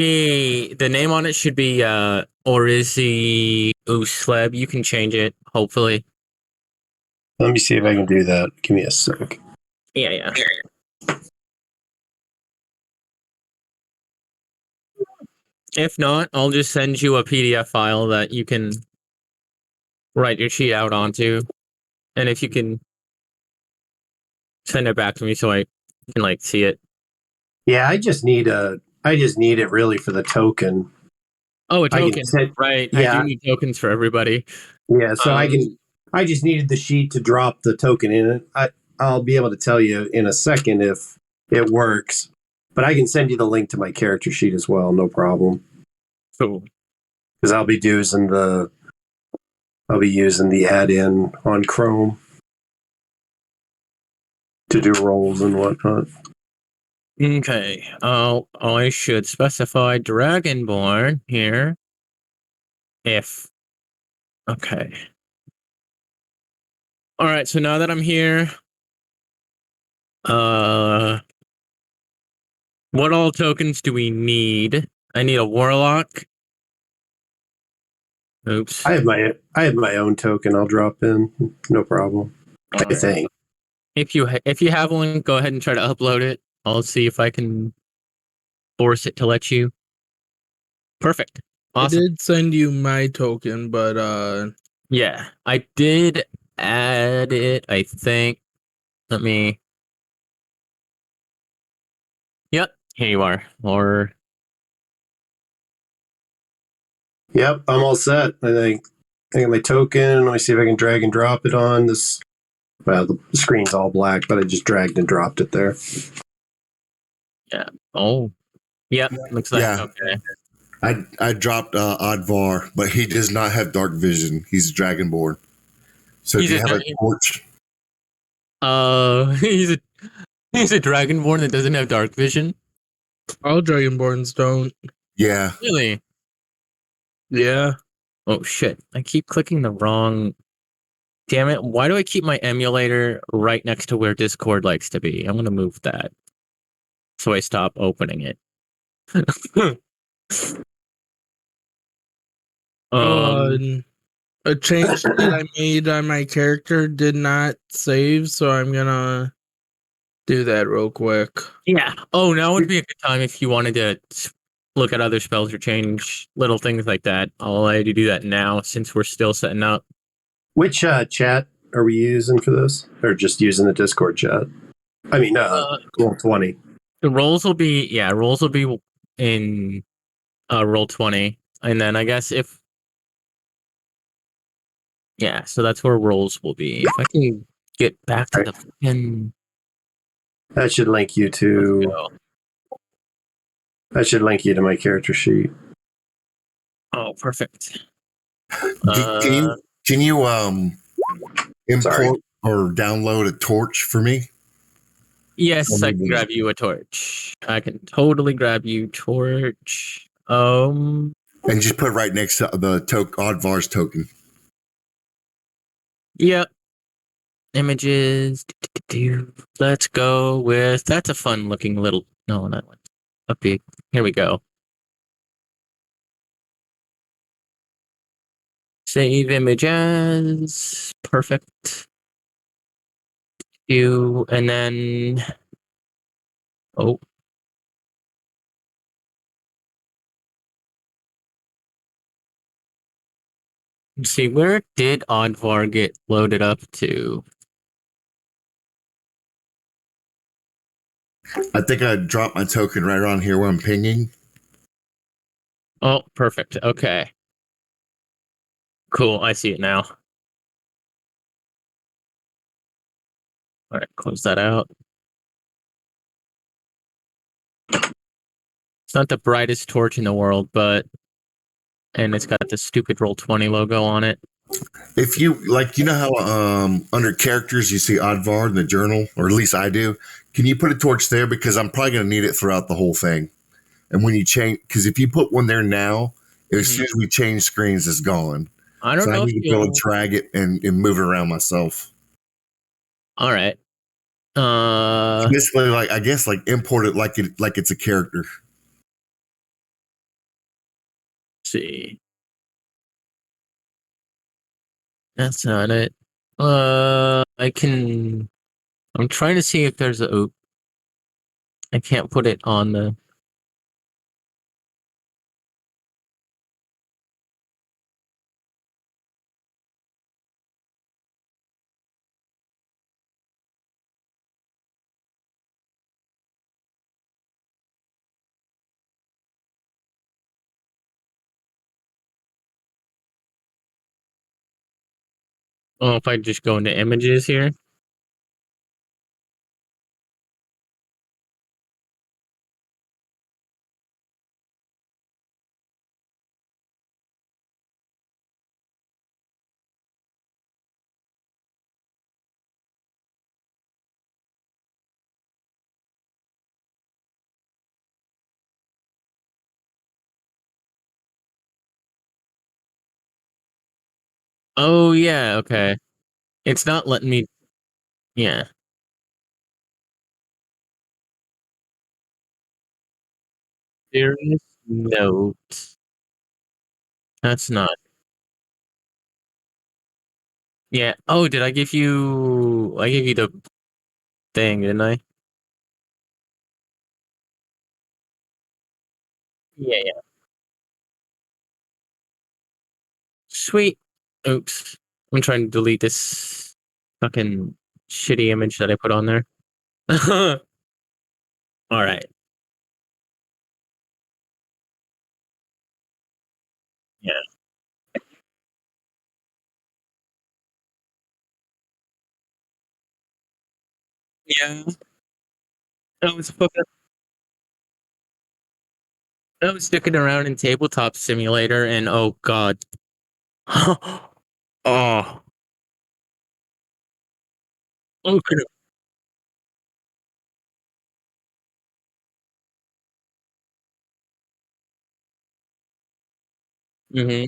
The name on it should be Orizi Usleb. You can change it, hopefully. Let me see if I can do that. Give me a sec. Yeah. If not, I'll just send you a PDF file that you can write your sheet out onto. And if you can send it back to me so I can see it. Yeah, I just need it really for the token. Oh, a token. Right. Yeah. I do need tokens for everybody. Yeah, so I just needed the sheet to drop the token in it. I'll be able to tell you in a second if it works. But I can send you the link to my character sheet as well, no problem. Cool. Because I'll be using the add-in on Chrome to do rolls and whatnot. Okay. I should specify Dragonborn here. Okay. All right. So now that I'm here, what all tokens do we need? I need a warlock. Oops. I have my own token. I'll drop in, no problem. All I think. If you have one, go ahead and try to upload it. I'll see if I can force it to let you. Perfect. Awesome. I did send you my token, but yeah, I did add it, I think. Let me. Yep, here you are. Yep, I'm all set. I got my token. Let me see if I can drag and drop it on this. Well, the screen's all black, but I just dragged and dropped it there. Yeah. Oh. Yep. Looks like okay. I dropped Oddvar, but he does not have dark vision. He's Dragonborn. So do you have a torch? He's a Dragonborn that doesn't have dark vision. All Dragonborns don't. Yeah. Really? Yeah. Oh shit! I keep clicking the wrong. Damn it! Why do I keep my emulator right next to where Discord likes to be? I'm gonna move that so I stop opening it. A change that I made on my character did not save, so I'm gonna do that real quick. Yeah. Oh, now would be a good time if you wanted to look at other spells or change little things like that. I'll allow you to do that now since we're still setting up. Which chat are we using for this, or just using the Discord chat? I mean, Roll20. The rolls will be in Roll20, and then I guess so that's where rolls will be. If I can get back to the fucking. That should link you to. That should link you to my character sheet. Oh, perfect. Can you import or download a torch for me? Yes, I can grab you a torch. I can totally grab you torch. And just put it right next to the Oddvar's token. Yep. Images. Let's go with. That's a fun looking little. No, not one. A big. Here we go. Save images. Perfect. And then. Oh. Let's see, where did Oddvar get loaded up to? I think I dropped my token right around here where I'm pinging. Oh, perfect. Okay. Cool. I see it now. All right, close that out. It's not the brightest torch in the world, and it's got the stupid Roll20 logo on it. If you know how under characters you see Oddvar in the journal, or at least I do. Can you put a torch there, because I'm probably going to need it throughout the whole thing. And when you change, because if you put one there now, as soon as we change screens, it's gone. I don't know. I need to be able to drag it and move it around myself. All right. Basically, I guess import it like it's a character. see. That's not it. I can. I'm trying to see if there's a. Oh, I can't put it on the. Oh, if I just go into images here. Oh yeah, okay. It's not letting me. Yeah. Serious note. That's not. Yeah. Oh, did I give you? I gave you the thing, didn't I? Yeah, yeah. Sweet. Oops. I'm trying to delete this fucking shitty image that I put on there. All right. Yeah. Yeah. I was fucking. I was sticking around in Tabletop Simulator, and oh god. Oh. Okay. Mm-hmm.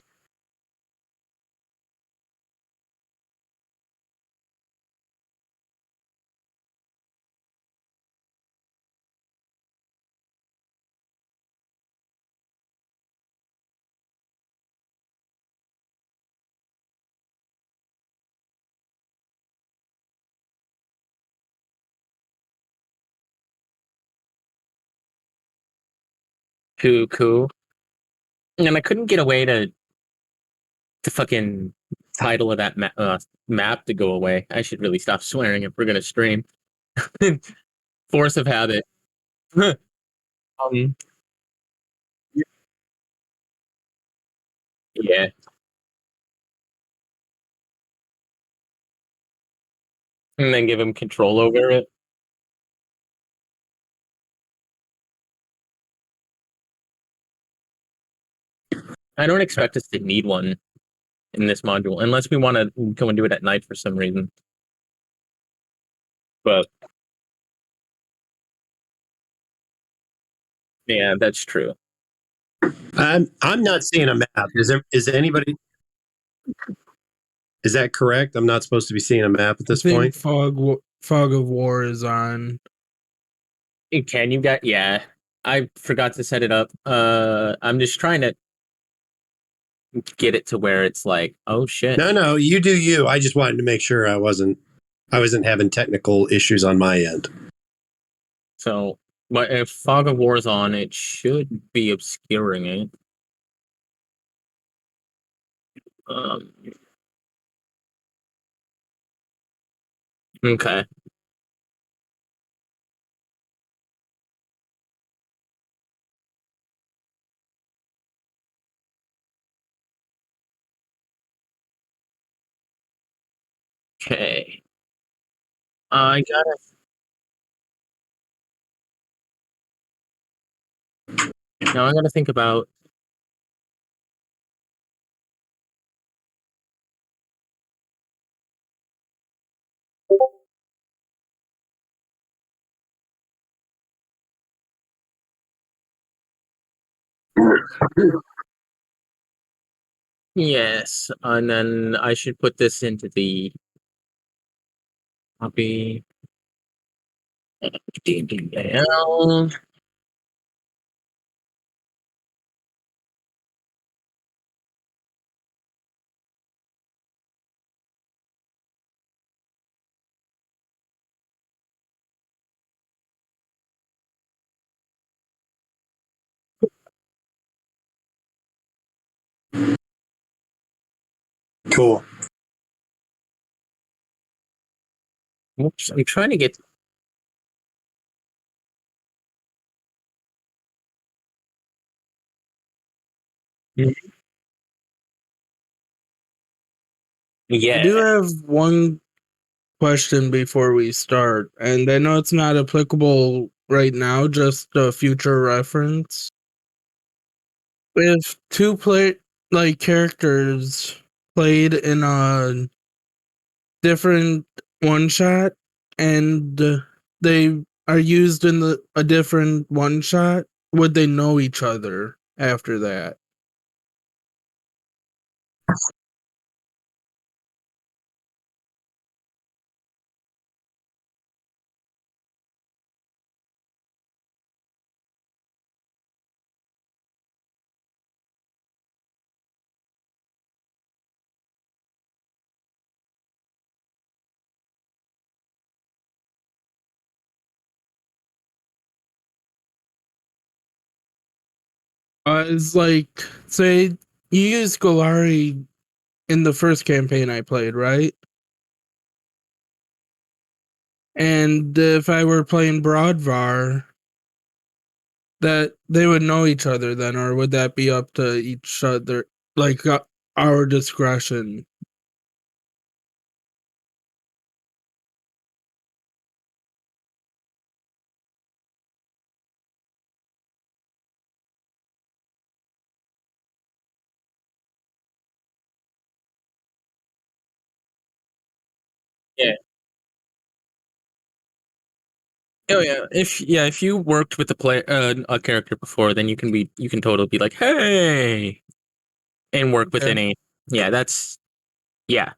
Cool. And I couldn't get away to fucking title of that map to go away. I should really stop swearing if we're gonna stream. Force of habit. um, yeah. And then give him control over it. I don't expect us to need one in this module unless we want to go and do it at night for some reason. But yeah, that's true. I'm not seeing a map. Is anybody? Is that correct? I'm not supposed to be seeing a map at this I think point. Fog of War is on. Can you get? Yeah, I forgot to set it up. I'm just trying to get it to where it's like, oh shit. No, you do you. I just wanted to make sure I wasn't having technical issues on my end. So, but if Fog of War is on, it should be obscuring it. Um, okay. Okay. I gotta. Now I gotta think about. Yes, and then I should put this into the copy. DDL. Cool. Oops, I'm trying to get. I Yeah. do have one question before we start, and I know it's not applicable right now, just a future reference. If two characters played in a different one shot and they are used in a different one shot, would they know each other after that? It's like, say you use Golari in the first campaign I played, right? And if I were playing Broadvar, that they would know each other then, or would that be up to each other, like our discretion? Yeah. Oh if you worked with a character before, then you can totally be like, hey, and work with Okay. any. Yeah, that's yeah.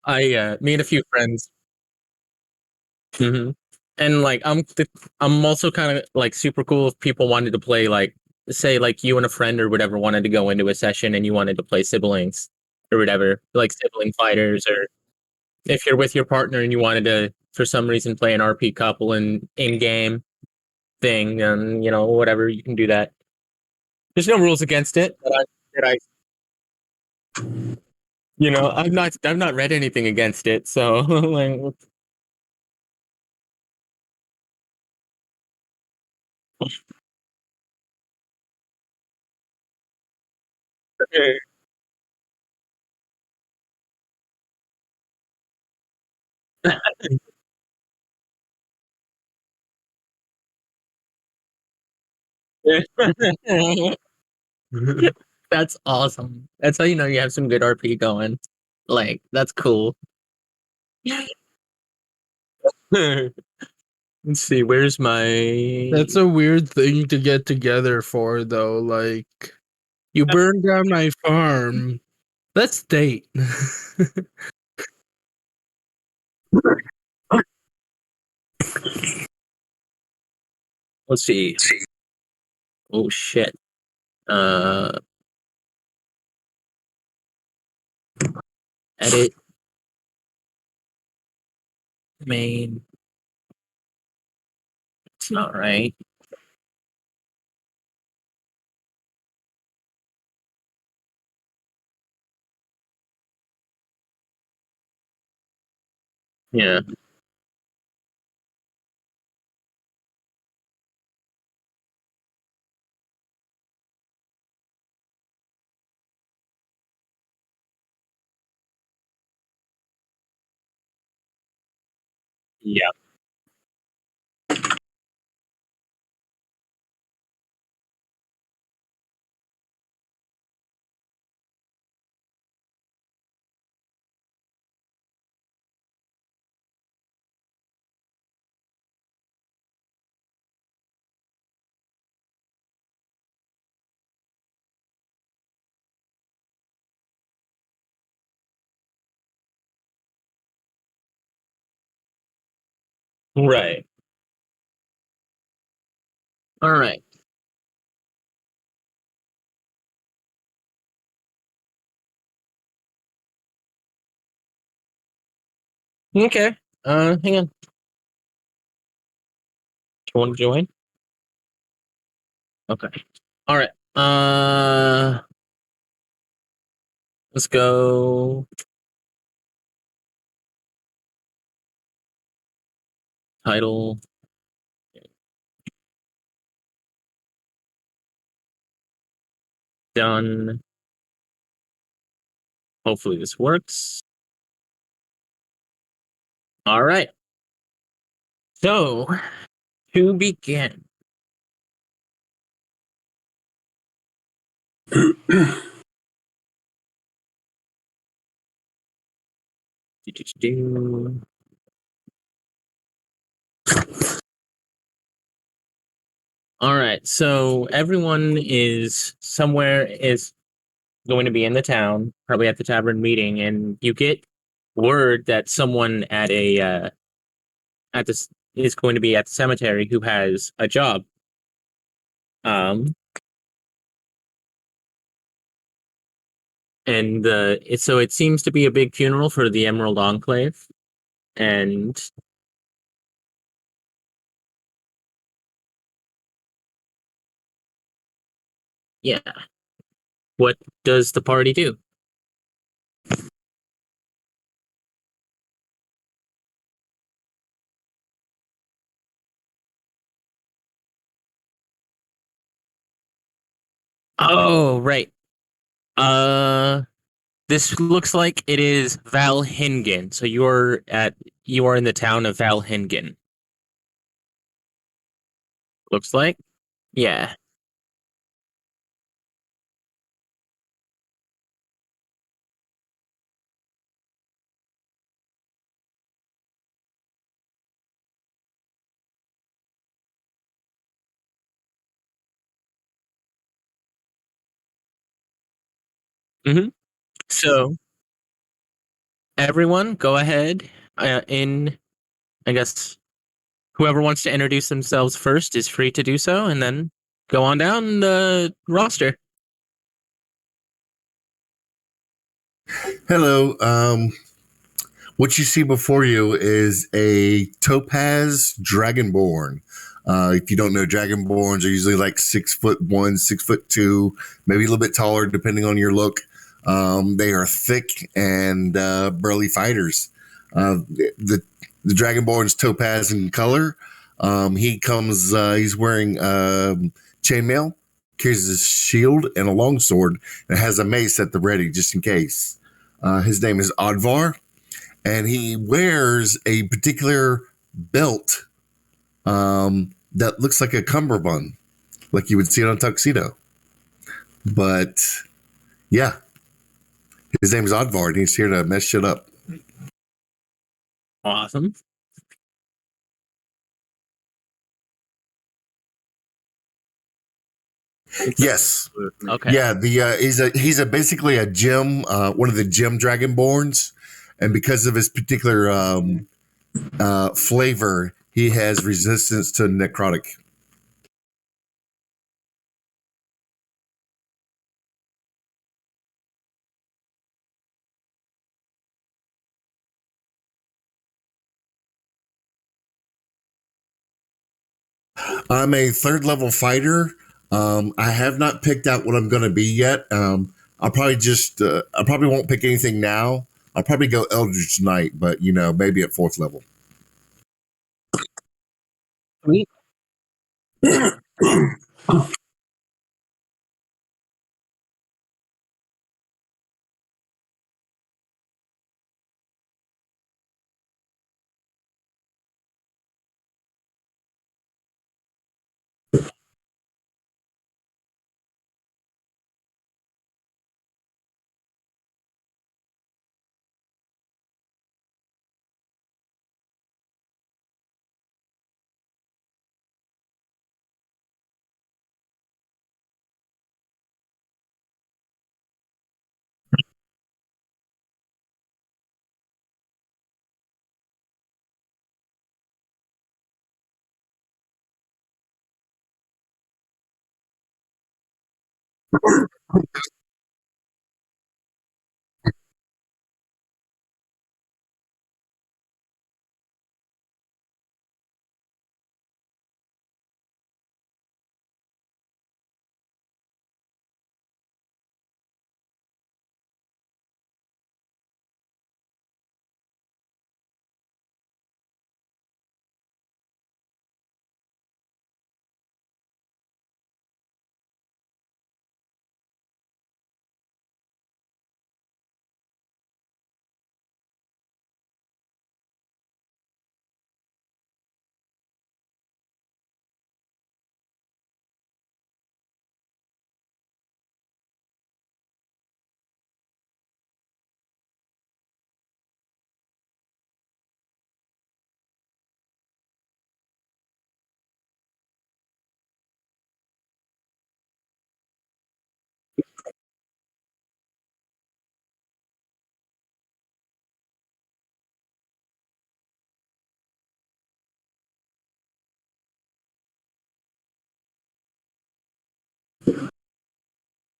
I made a few friends. hmm And like I'm also kind of like super cool if people wanted to play, like, say like you and a friend or whatever wanted to go into a session and you wanted to play siblings or whatever, like sibling fighters, or if you're with your partner and you wanted to for some reason play an RP couple in game thing, and whatever, you can do that. There's no rules against it I've not read anything against it, so like, that's awesome. That's how you know you have some good RP going. Like, that's cool. Let's see, where's my That's a weird thing to get together for, though. Like, you burned down my farm. Let's date. let's see. Oh shit. Uh Edit main. It's not right. Yeah. Yeah. Right. All right. Okay. Hang on. Do you want to join? Okay. All right. Let's go. Title. Done. Hopefully this works. All right. So, to begin. Do-do-do-do. All right. So everyone is going to be in the town, probably at the tavern meeting, and you get word that someone at this is going to be at the cemetery who has a job. And so it seems to be a big funeral for the Emerald Enclave, and yeah, what does the party do? Oh, right. Uh, this looks like it is Valhingen. So you are in the town of Valhingen. Looks like, yeah. Mm-hmm. So everyone, go ahead. I guess whoever wants to introduce themselves first is free to do so, and then go on down the roster. Hello. What you see before you is a topaz dragonborn. If you don't know, dragonborns are usually like 6'1", 6'2", maybe a little bit taller depending on your look. They are thick and burly fighters. The dragonborn's topaz in color. He's wearing chainmail, carries a shield and a longsword, and has a mace at the ready just in case. His name is Odvar, and he wears a particular belt that looks like a cummerbund, like you would see it on a tuxedo. But yeah, his name is Odvar, and he's here to mess shit up. Awesome. Yes. Okay. Yeah. He's basically a gem, one of the gem dragonborns, and because of his particular flavor, he has resistance to necrotic. I'm a third level fighter. I have not picked out what I'm going to be yet. I probably won't pick anything now. I'll probably go Eldritch Knight, but maybe at fourth level. Sweet.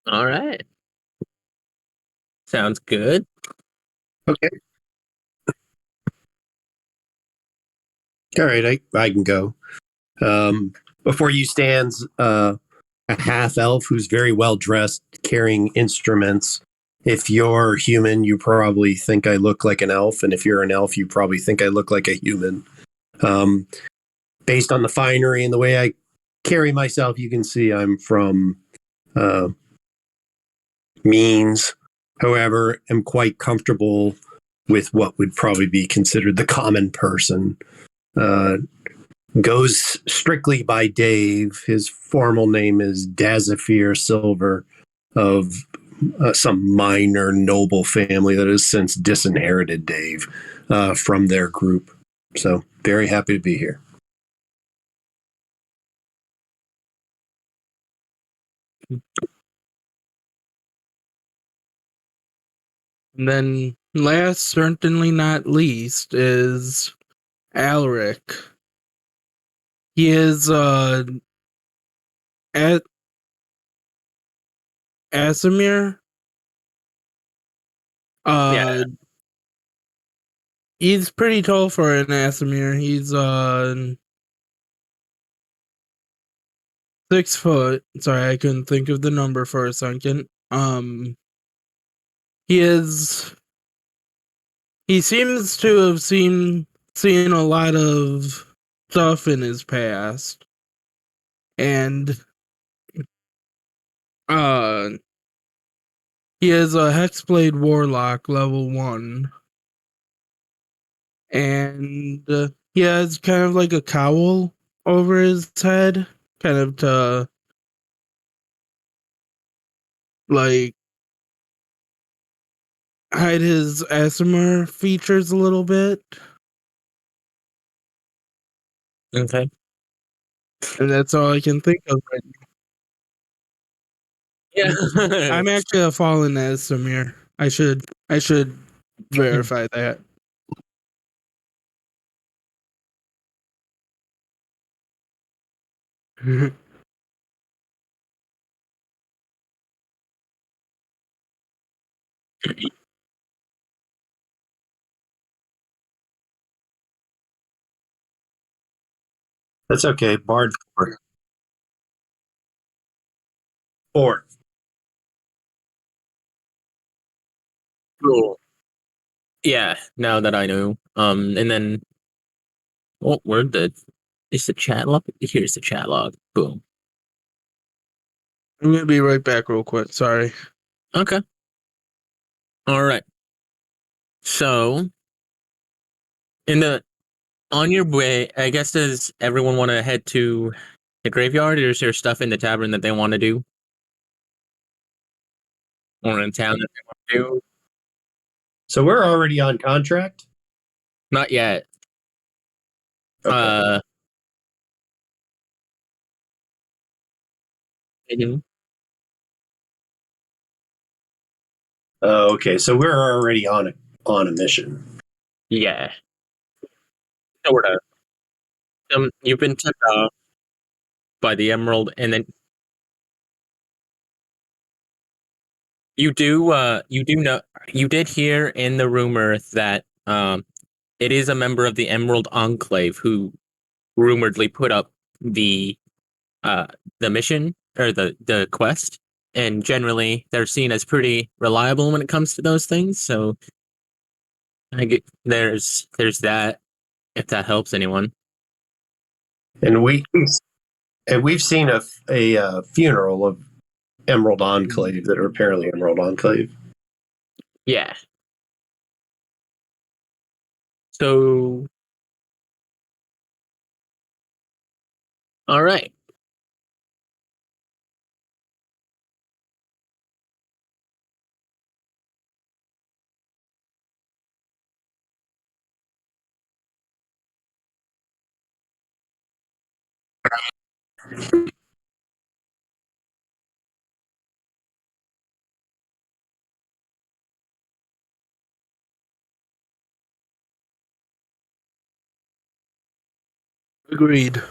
All right. Sounds good. Okay. All right, I can go. Before you stands a half elf who's very well dressed, carrying instruments. If you're human, you probably think I look like an elf, and if you're an elf, you probably think I look like a human. Um, Based on the finery and the way I carry myself, you can see I'm from means. However, am quite comfortable with what would probably be considered the common person. Uh, Goes strictly by Dave. His formal name is Dazafir Silver of some minor noble family that has since disinherited Dave from their group. So, very happy to be here. And then last, certainly not least, is Alric. He is at Asimir. Yeah. He's pretty tall for an Asimir. He's 6 foot. Sorry, I couldn't think of the number for a second. He seems to have seen a lot of stuff in his past. And he is a Hexblade Warlock level 1. And he has kind of like a cowl over his head, kind of to like hide his Asimir features a little bit. Okay. And that's all I can think of right Yeah. now. I'm actually a fallen Asimir. I should verify that. That's okay. Bard 4. 4. Cool. Yeah, now that I know. And then where is the chat log? Here's the chat log. Boom. I'm gonna be right back real quick. Sorry. Okay. All right. So on your way, I guess, does everyone want to head to the graveyard, or is there stuff in the tavern that they want to do? Or in town that they want to do? So we're already on contract? Not yet. Okay. Mhm. Okay, so we're already on a mission. Yeah. Sort of. You've been tipped off by the Emerald, and then you do know, you did hear in the rumor that it is a member of the Emerald Enclave who rumoredly put up the mission, or the quest, and generally they're seen as pretty reliable when it comes to those things. So I get there's that, if that helps anyone. And we've seen a funeral of Emerald Enclave that are apparently Emerald Enclave. Yeah. So, all right. Agreed.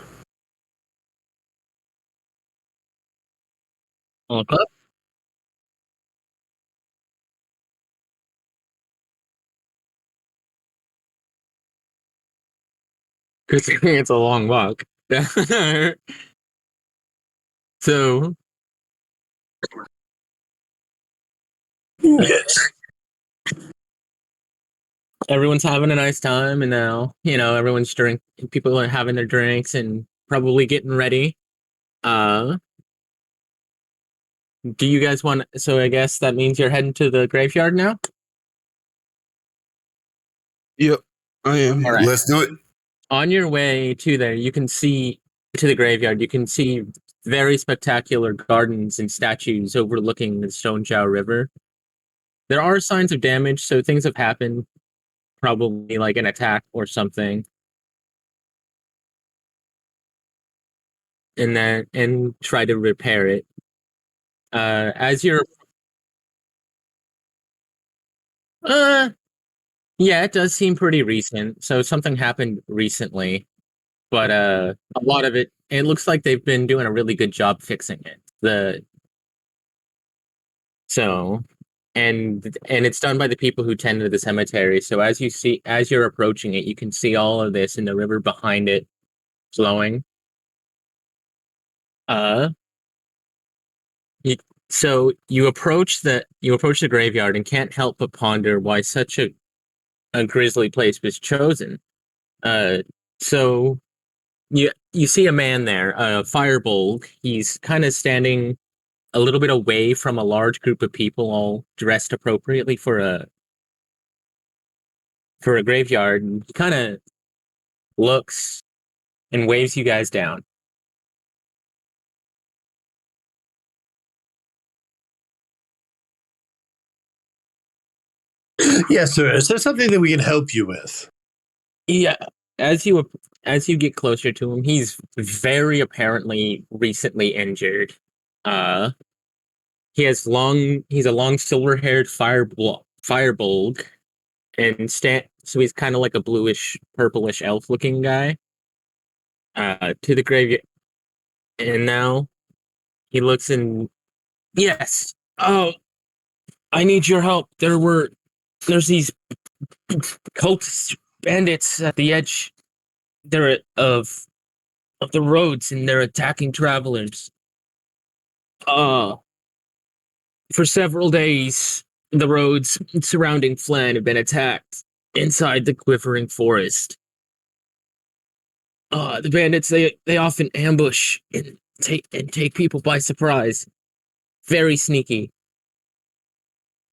Okay. Because it's a long walk. So Yes. everyone's having a nice time, and now everyone's people are having their drinks and probably getting ready. Uh, do you guys want? So I guess that means you're heading to the graveyard now. Yep, I am. All right. Let's do it. On your way to there, you can see to the graveyard. You can see very spectacular gardens and statues overlooking the Stonechow River. There are signs of damage, so things have happened, probably like an attack or something. And try to repair it. As you're yeah, it does seem pretty recent. So something happened recently, but a lot of it looks like they've been doing a really good job fixing it. The so and it's done by the people who tend to the cemetery. So as you're approaching it, you can see all of this in the river behind it flowing. Uh you, so you approach the graveyard and can't help but ponder why such a grisly place was chosen. Uh so you see a man there, Firebolt. He's kind of standing a little bit away from a large group of people, all dressed appropriately for a graveyard. And he kind of looks and waves you guys down. Yes, sir. Is there something that we can help you with? Yeah, as you get closer to him, he's very apparently recently injured. Uh, he's a long silver-haired firebolt, and so he's kind of like a bluish, purplish elf-looking guy. To the graveyard, and now he looks in. Yes. Oh, I need your help. There's these cultist bandits at the edge. They're of the roads, and they're attacking travelers. Uh, for several days, the roads surrounding Flan have been attacked inside the quivering forest. The bandits they often ambush and take people by surprise. Very sneaky.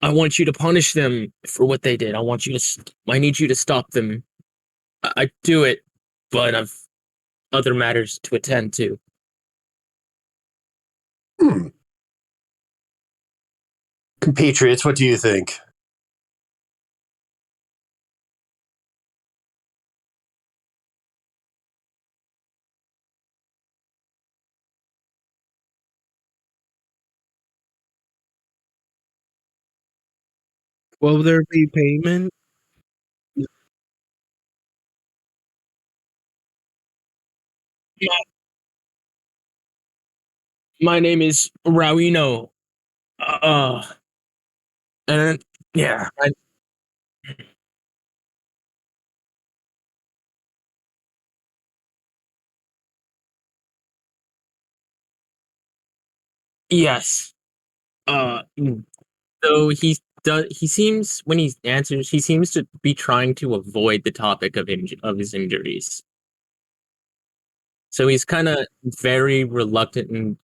I want you to punish them for what they did. I need you to stop them. I do it, but I've other matters to attend to. Hmm. Compatriots, what do you think? Will there be payment? My name is Rauino. Uh, and yeah, yes. Mm. So he seems when he answers, he seems to be trying to avoid the topic of his injuries. So he's kind of very reluctant and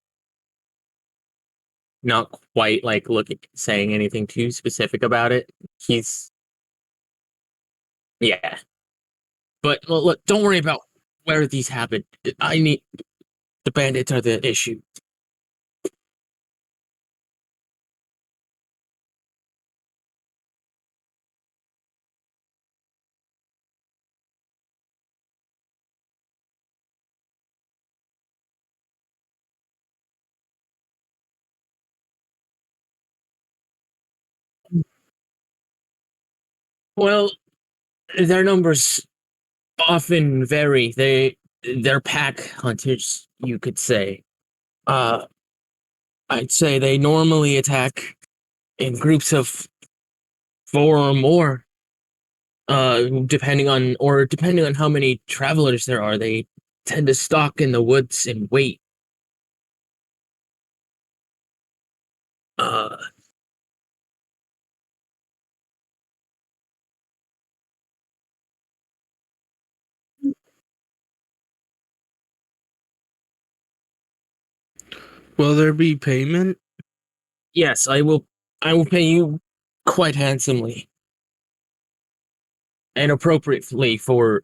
not quite like saying anything too specific about it. He's yeah. But well, look, don't worry about where these happened. I need the bandits are the issue. Well, their numbers often vary. They're pack hunters, you could say. Uh, I'd say they normally attack in groups of four or more. depending on how many travelers there are, they tend to stalk in the woods and wait. Uh, Will there be payment? yes, I will. I will pay you quite handsomely and appropriately for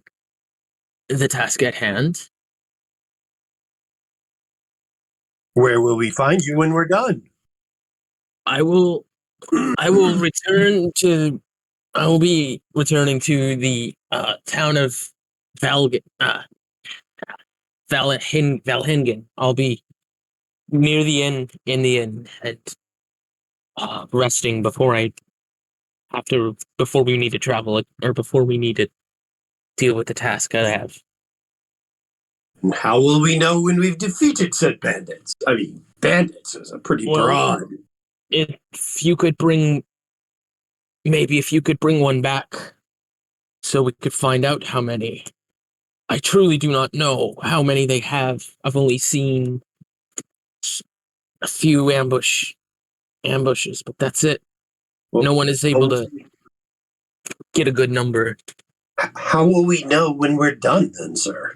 the task at hand. Where will we find you when we're done? I will. I will return to. I will be returning to the town of Valhingen. I'll be near the inn, in the inn, and resting before we need to travel, or before we need to deal with the task I have. And how will we know when we've defeated said bandits? I mean, bandits is a pretty Well, broad. If you could bring one back, so we could find out how many. I truly do not know how many they have. I've only seen a few ambushes, but that's it. Well, No one is able to get a good number. How will we know when we're done then, sir?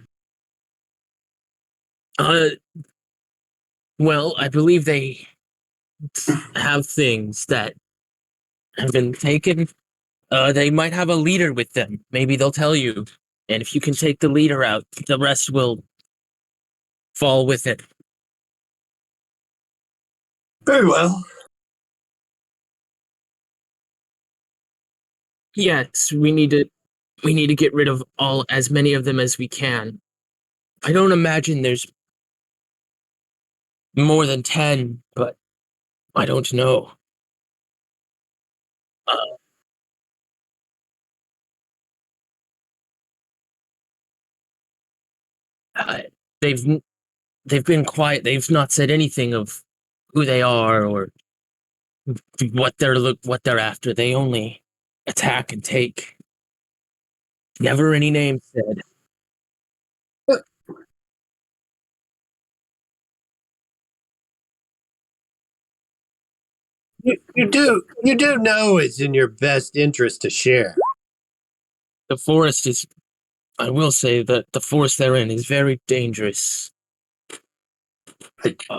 Well, I believe they have things that have been taken. They might have a leader with them. Maybe they'll tell you. And if you can take the leader out, the rest will fall with it. Very well. Yes, we need to get rid of as many of them as we can. I don't imagine there's more than 10, but I don't know. Uh, they've they've been quiet. They've not said anything of who they are or what they're after. They only attack and take. Never any names said. You do know it's in your best interest to share. The forest is. I will say that the forest they're in is very dangerous.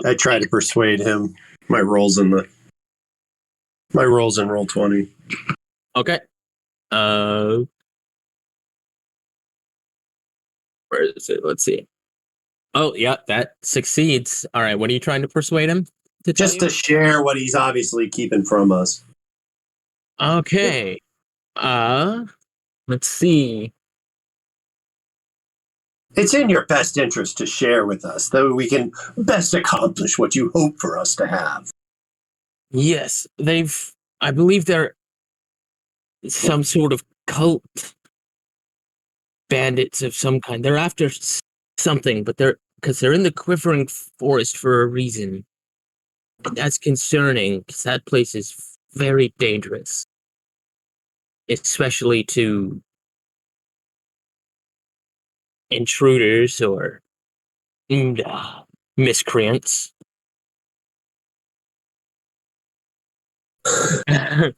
I try to persuade him. My roles in roll 20. Okay. Where is it? Let's see. Oh, yeah, that succeeds. All right. What are you trying to persuade him to tell Just you? to share what he's obviously keeping from us. Okay. Let's see. It's in your best interest to share with us, though we can best accomplish what you hope for us to have. Yes, I believe they're some sort of cult bandits of some kind. They're after something, but because they're in the quivering forest for a reason. And that's concerning because that place is very dangerous, especially to intruders or miscreants. If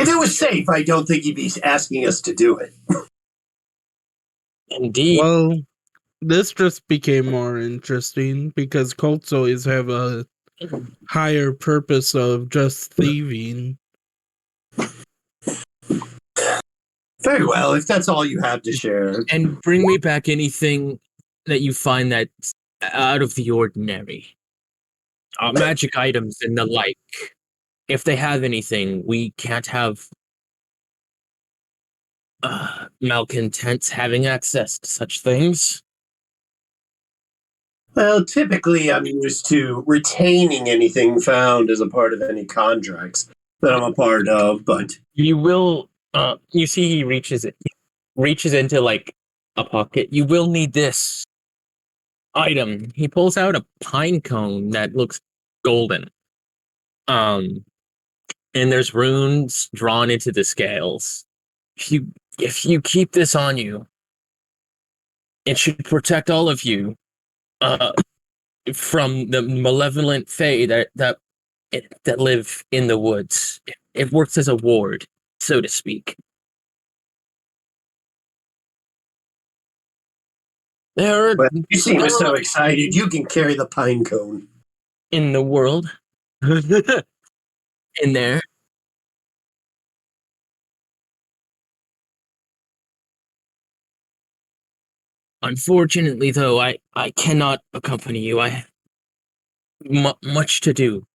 it was safe, I don't think he'd be asking us to do it. Indeed. Well, this just became more interesting because cults always have a higher purpose of just thieving. Very well, if that's all you have to share. And bring me back anything that you find that's out of the ordinary. Magic items and the like. If they have anything, we can't have malcontents having access to such things. Well, typically I'm used to retaining anything found as a part of any contracts that I'm a part of, but You will. You see, he reaches into like a pocket. You will need this item. He pulls out a pine cone that looks golden. And there's runes drawn into the scales. If you if you keep this on you, it should protect all of you from the malevolent fae that live in the woods. It works as a ward, so to speak. There are Well, you seem so excited. You can carry the pine cone. in the world in there. Unfortunately, though, I cannot accompany you. I have much to do.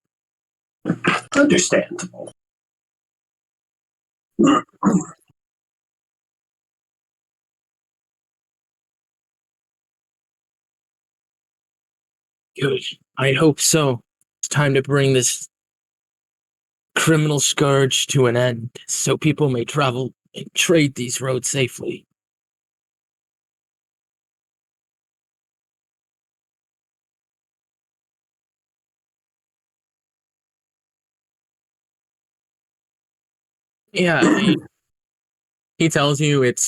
Understandable. Good. I hope so. It's time to bring this criminal scourge to an end, so people may travel and trade these roads safely. Yeah, he tells you it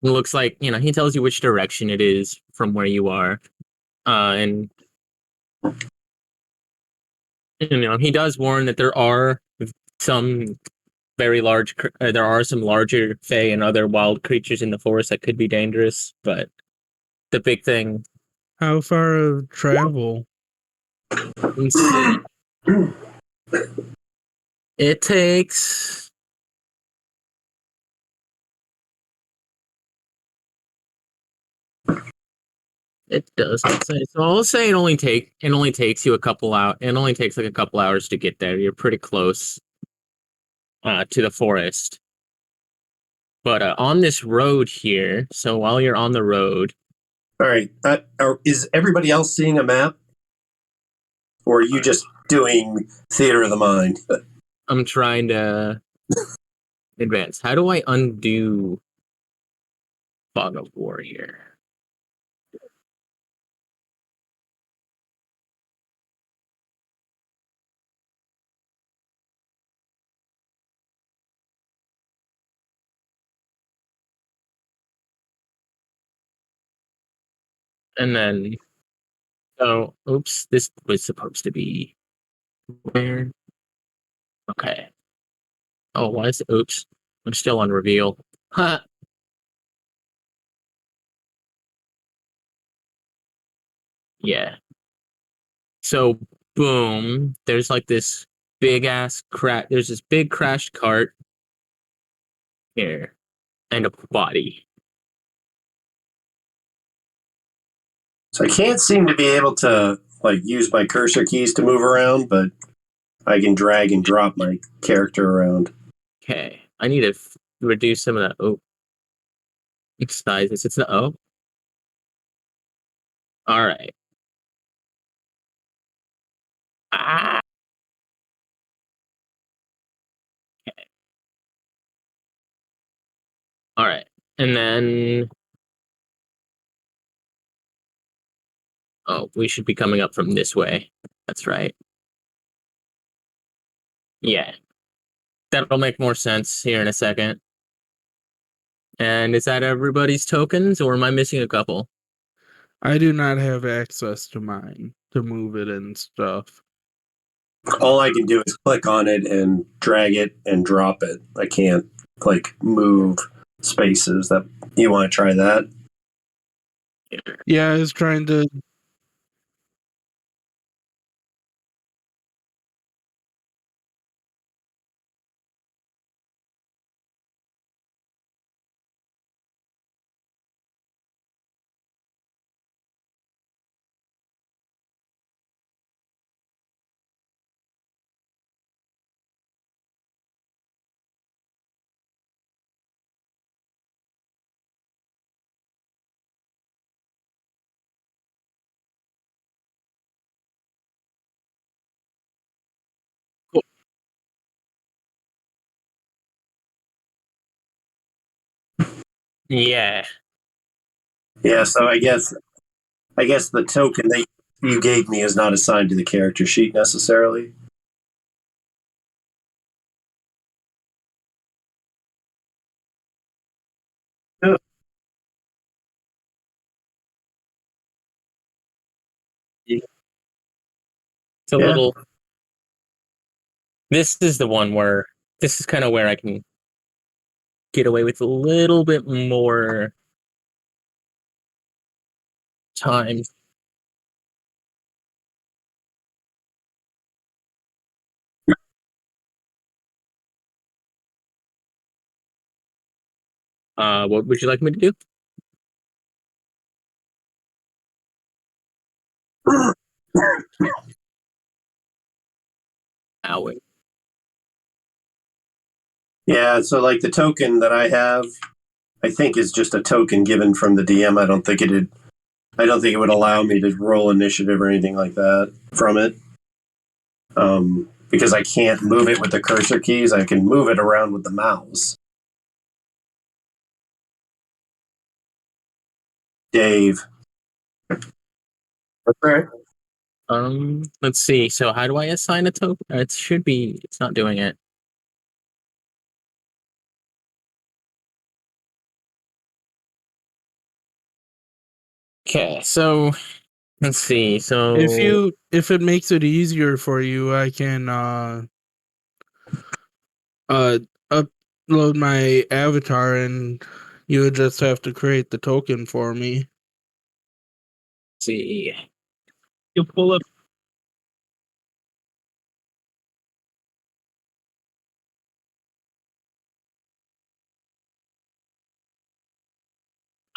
looks like, he tells you which direction it is from where you are. And he does warn that there are some there are some larger fae and other wild creatures in the forest that could be dangerous, but the big thing, How far of travel? let's see, it takes it doesn't say. So I'll say it only takes you a couple out. It only takes like a couple hours to get there. You're pretty close to the forest. But on this road here, so while you're on the road, All right. Is everybody else seeing a map? Or are you just doing theater of the mind? I'm trying to advance. How do I undo Fog of War here? And then, oh, oops, this was supposed to be where? Okay. Oh, why is it? Oops, I'm still on reveal. Ha. Yeah. So, boom. There's like this big ass crash. There's this big crashed cart here, and a body. So I can't seem to be able to use my cursor keys to move around, but I can drag and drop my character around. Okay, I need to reduce some of that. Oh, sizes. It's not. Oh, all right. Ah. Okay. All right, and then. Oh, we should be coming up from this way. That's right. Yeah, that'll make more sense here in a second. And is that everybody's tokens, or am I missing a couple? I do not have access to mine to move it and stuff. All I can do is click on it and drag it and drop it. I can't move spaces. That you want to try that? Yeah, I was trying to. Cool. Yeah. Yeah. So I guess the token that you gave me is not assigned to the character sheet necessarily. It's a Yeah. little. This is the one where this is kind of where I can get away with a little bit more time. What would you like me to do? Ow. Yeah, so like the token that I have, I think is just a token given from the DM. I don't think it would allow me to roll initiative or anything like that from it. Because I can't move it with the cursor keys. I can move it around with the mouse. Dave. Okay. Let's see. So how do I assign a token? It should be. It's not doing it. Okay, so let's see. So If it makes it easier for you, I can upload my avatar and you would just have to create the token for me. let's see, you pull up.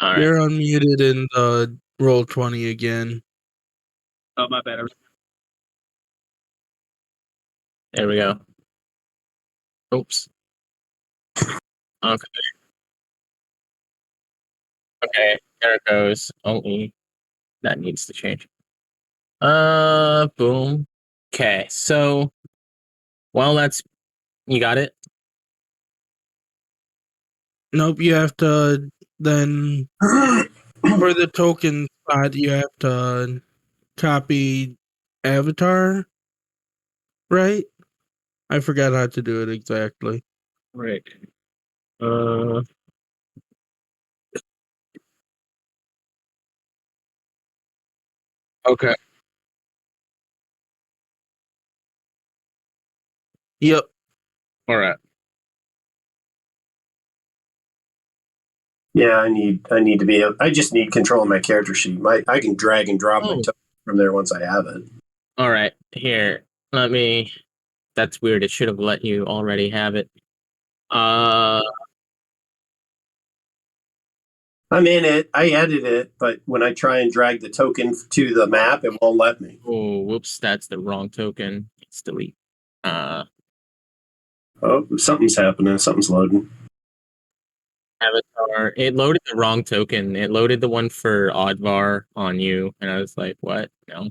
All right. You're unmuted in the Roll20 again. Oh, my bad. There we go. Oops. Okay. Okay. There it goes. Only that needs to change. Boom. Okay. So, well, you got it. Nope, you have to then for the token spot you have to copy avatar, right? I forgot how to do it exactly. Right. Okay. Yep. All right. Yeah, I need to be able, I just need control of my character sheet. I can drag and drop my Oh. token from there once I have it. All right. Here. Let me. That's weird. It should have let you already have it. I'm in it. I edit it, but when I try and drag the token to the map, it won't let me. Oh, whoops. That's the wrong token. It's delete. Oh, something's happening. Something's loading. Avatar. It loaded the wrong token. It loaded the one for Oddvar on you, and I was like, "What? No,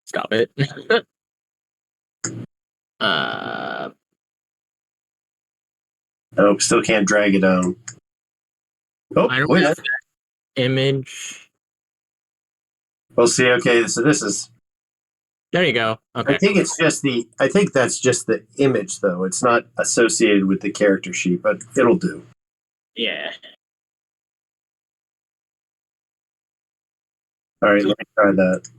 stop it." Oh, still can't drag it down. Oh, I don't wait. have that image. We'll see. Okay, so this is. There you go. Okay. I think it's just the. I think that's just the image, though. It's not associated with the character sheet, but it'll do. Yeah. All right, let me try that.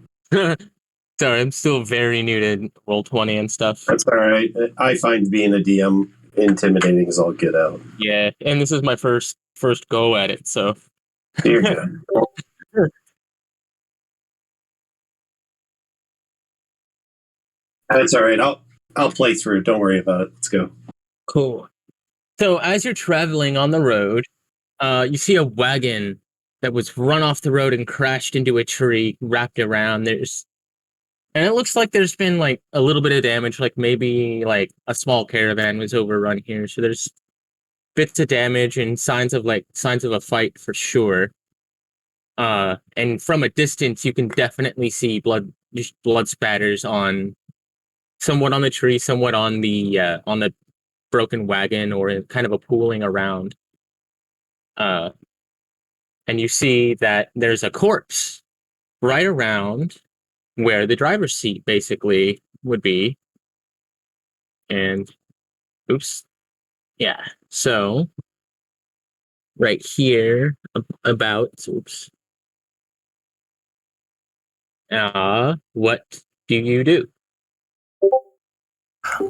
Sorry, I'm still very new to Roll20 and stuff. That's all right. I find being a DM intimidating as all get out. Yeah, and this is my first go at it, so You're good. That's all right. I'll play through. Don't worry about it. Let's go. cool. So as you're traveling on the road, you see a wagon that was run off the road and crashed into a tree, wrapped around. And it looks like there's been like a little bit of damage, like maybe like a small caravan was overrun here. So there's bits of damage and signs of a fight for sure. And from a distance, you can definitely see blood spatters on somewhat on the tree, somewhat on the broken wagon, or kind of a pooling around. And you see that there's a corpse right around where the driver's seat basically would be. And oops. Yeah. So right here about oops. What do you do?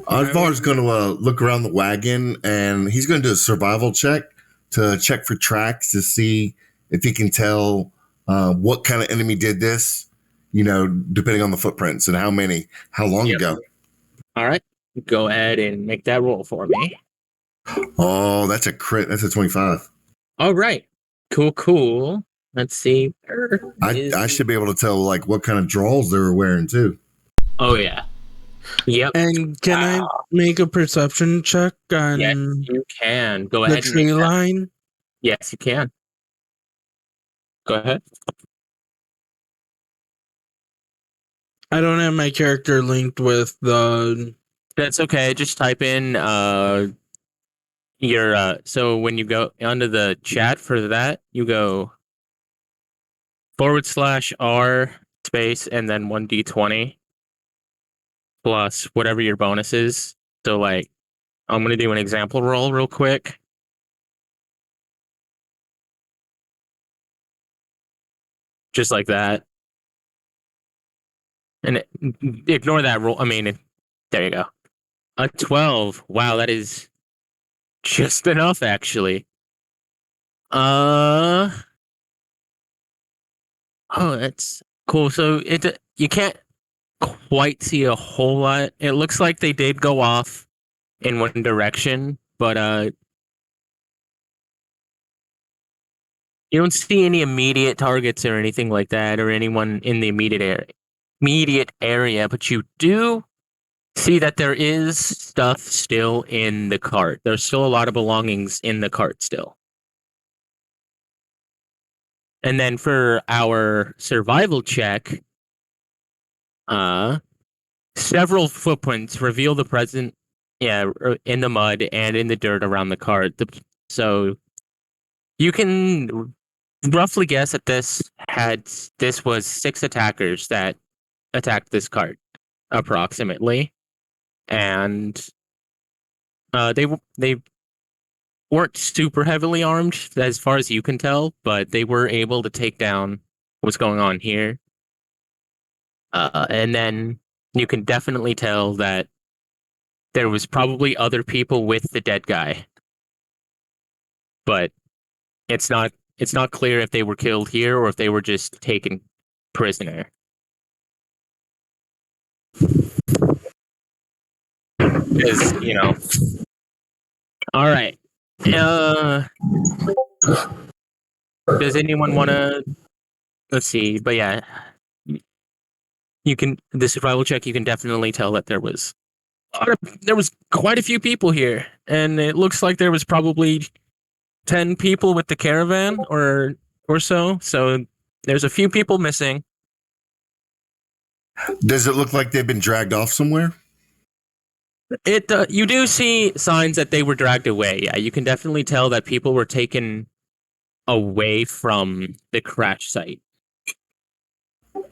Odvar's going to look around the wagon, and he's going to do a survival check to check for tracks to see if he can tell what kind of enemy did this, depending on the footprints and how long Yep. ago. All right. Go ahead and make that roll for me. Oh, that's a crit. That's a 25. All right. Cool. Let's see. I should be able to tell like what kind of drawers they were wearing too. Oh, yeah. Yep. And can I make a perception check on Yes, you can. Go the ahead. tree line? Yes, you can. Go ahead. I don't have my character linked with the. That's okay. Just type in your so when you go onto the chat for that, you go /R space and then 1d20 plus whatever your bonus is. So like I'm gonna do an example roll real quick. Just like that. And ignore that roll. I mean, there you go. A 12. Wow, that is just enough, actually. Oh, that's cool. So you can't quite see a whole lot. It looks like they did go off in one direction, but you don't see any immediate targets or anything like that, or anyone in the immediate area. But you do see that there is stuff still in the cart. There's still a lot of belongings in the cart still. And then for our survival check, several footprints reveal the presence, in the mud and in the dirt around the cart. So you can roughly guess that this was 6 attackers that attacked this cart, approximately. And they weren't super heavily armed as far as you can tell, but they were able to take down what's going on here. And then you can definitely tell that there was probably other people with the dead guy, but it's not clear if they were killed here or if they were just taken prisoner. Because, all right. Does anyone want to? Let's see. But yeah, the survival check. You can definitely tell that there was quite a few people here, and it looks like there was probably 10 people with the caravan or so. So there's a few people missing. Does it look like they've been dragged off somewhere? You do see signs that they were dragged away. Yeah, you can definitely tell that people were taken away from the crash site.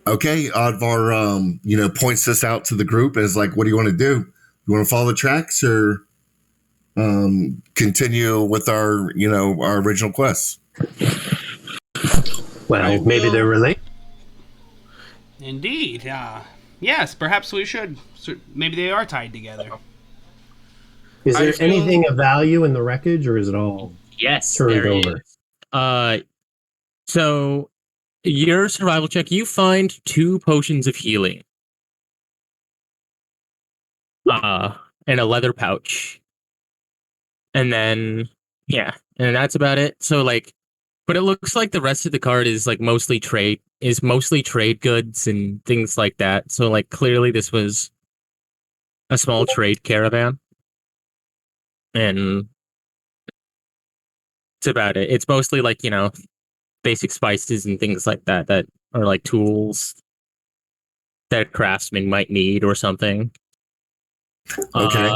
Okay, Odvar, points this out to the group and is like, "What do you want to do? You want to follow the tracks or continue with our original quests?" Well, maybe they're related. Indeed. Yes, perhaps we should. Maybe they are tied together. Is there anything of value in the wreckage, or is it all Yes, turned there over? is. So your survival check, you find 2 potions of healing. And a leather pouch. And then, and that's about it. So but it looks like the rest of the cart is mostly trade goods and things like that. So clearly this was a small trade caravan. And it's about it. It's mostly basic spices and things like that are tools that a craftsman might need or something. Okay.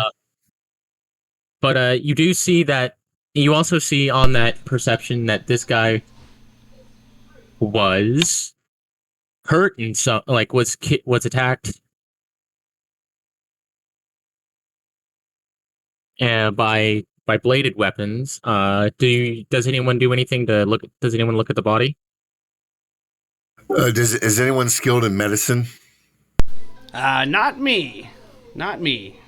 But you do see that. You also see on that perception that this guy was hurt and was attacked by bladed weapons. Does anyone do anything to look? Does anyone look at the body? Is anyone skilled in medicine? Not me. Not me.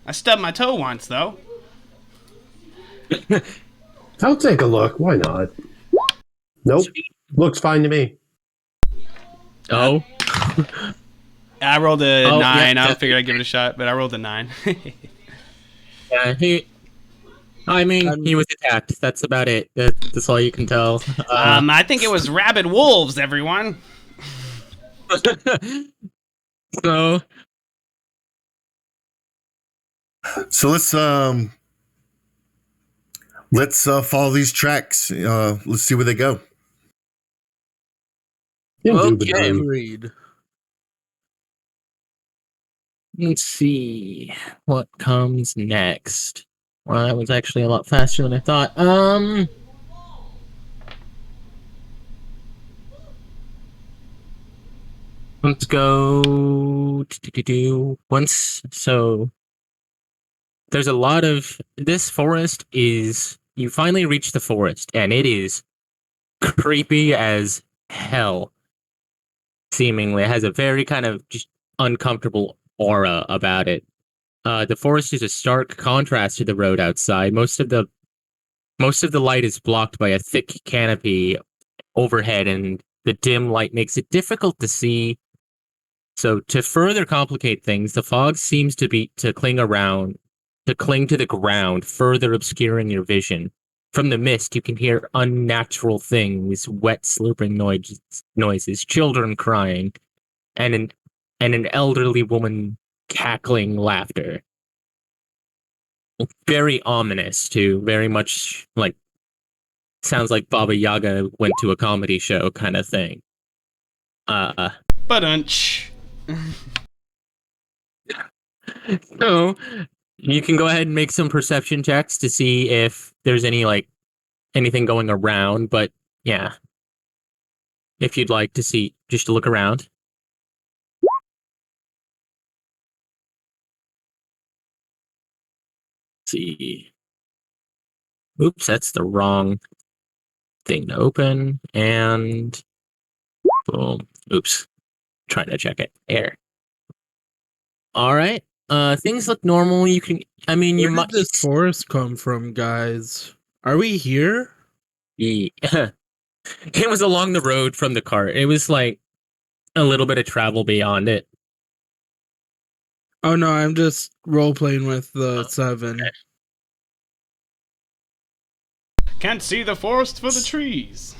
I stubbed my toe once, though. I'll take a look. Why not? Nope. Looks fine to me. Oh, I rolled a Oh, 9. yeah, I that- figured I'd give it a shot, but I rolled a 9. yeah. He was attacked. That's about it. That's all you can tell. I think it was rabid wolves, everyone. So So let's follow these tracks. Let's see where they go. Indubitably. Agreed. let's see what comes next. Well, that was actually a lot faster than I thought. Let's go. Once so there's a lot of this forest is you finally reach the forest and it is creepy as hell. Seemingly, it has a very kind of just uncomfortable aura about it. The forest is a stark contrast to the road outside. Most of the light is blocked by a thick canopy overhead, and the dim light makes it difficult to see. So, to further complicate things, the fog seems to cling to the ground, further obscuring your vision. From the mist, you can hear unnatural things, wet, slurping noises, children crying, and an elderly woman cackling laughter. Very ominous, too. Very much like sounds like Baba Yaga went to a comedy show kind of thing. Ba-dunch. So you can go ahead and make some perception checks to see if there's anything going around, but yeah. If you'd like to see, just to look around. Let's see. Oops, that's the wrong thing to open. And boom. Oops. Trying to check it. There. All right. Things look normal. You can. I mean, Where you did might. this forest come from, guys? Are we here? Yeah. It was along the road from the cart. It was like a little bit of travel beyond it. Oh no, I'm just role playing with the 7. okay. Can't see the forest for the trees.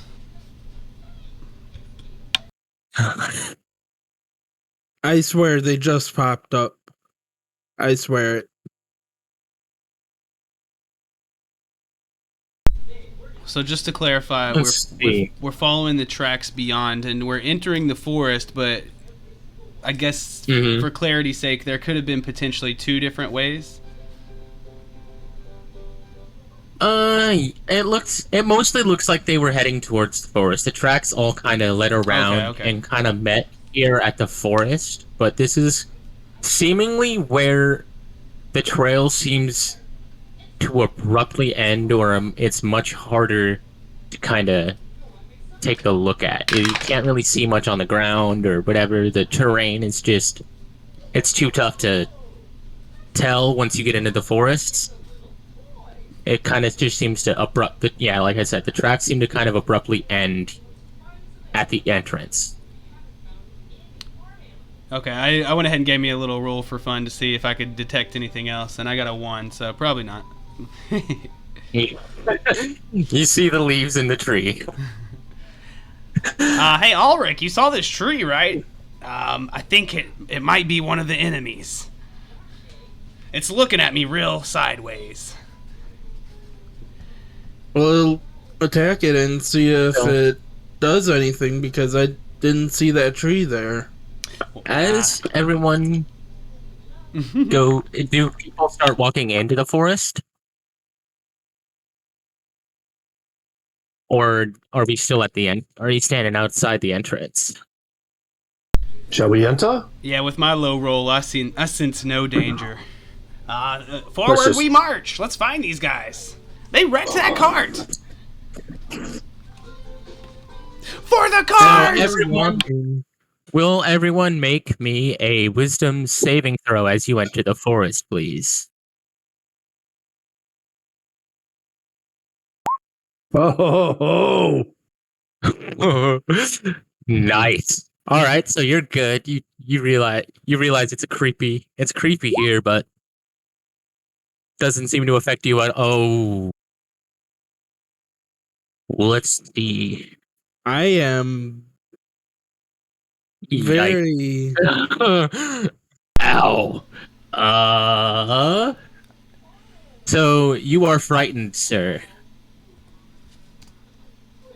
I swear they just popped up. I swear it. So just to clarify, Let's see. we're following the tracks beyond, and we're entering the forest. But I guess Mhm. for clarity's sake, there could have been potentially 2 different ways. It mostly looks like they were heading towards the forest. The tracks all kind of led around Okay. and kind of met here at the forest, but this is seemingly where the trail seems to abruptly end, or it's much harder to kind of take a look at. You can't really see much on the ground or whatever. The terrain is just, it's too tough to tell once you get into the forests. It kind of just seems to yeah, like I said, the tracks seem to kind of abruptly end at the entrance. Okay, I went ahead and gave me a little roll for fun to see if I could detect anything else, and I got a 1, so probably not. You see the leaves in the tree. Hey, Ulrich, you saw this tree, right? I think it might be one of the enemies. It's looking at me real sideways. We'll attack it and see if So- it does anything because I didn't see that tree there. As everyone do people start walking into the forest? Or are we still at the end? Are you standing outside the entrance? Shall we enter? Yeah, with my low roll, I sense no danger. Forward Let's just- we march. Let's find these guys. They wrecked that cart. For the cart! Will everyone make me a wisdom saving throw as you enter the forest, please? Oh, Nice. All right, so you're good. You realize it's creepy here, but doesn't seem to affect you at oh. Let's see. I am Yikes. very. Ow. So you are frightened, sir.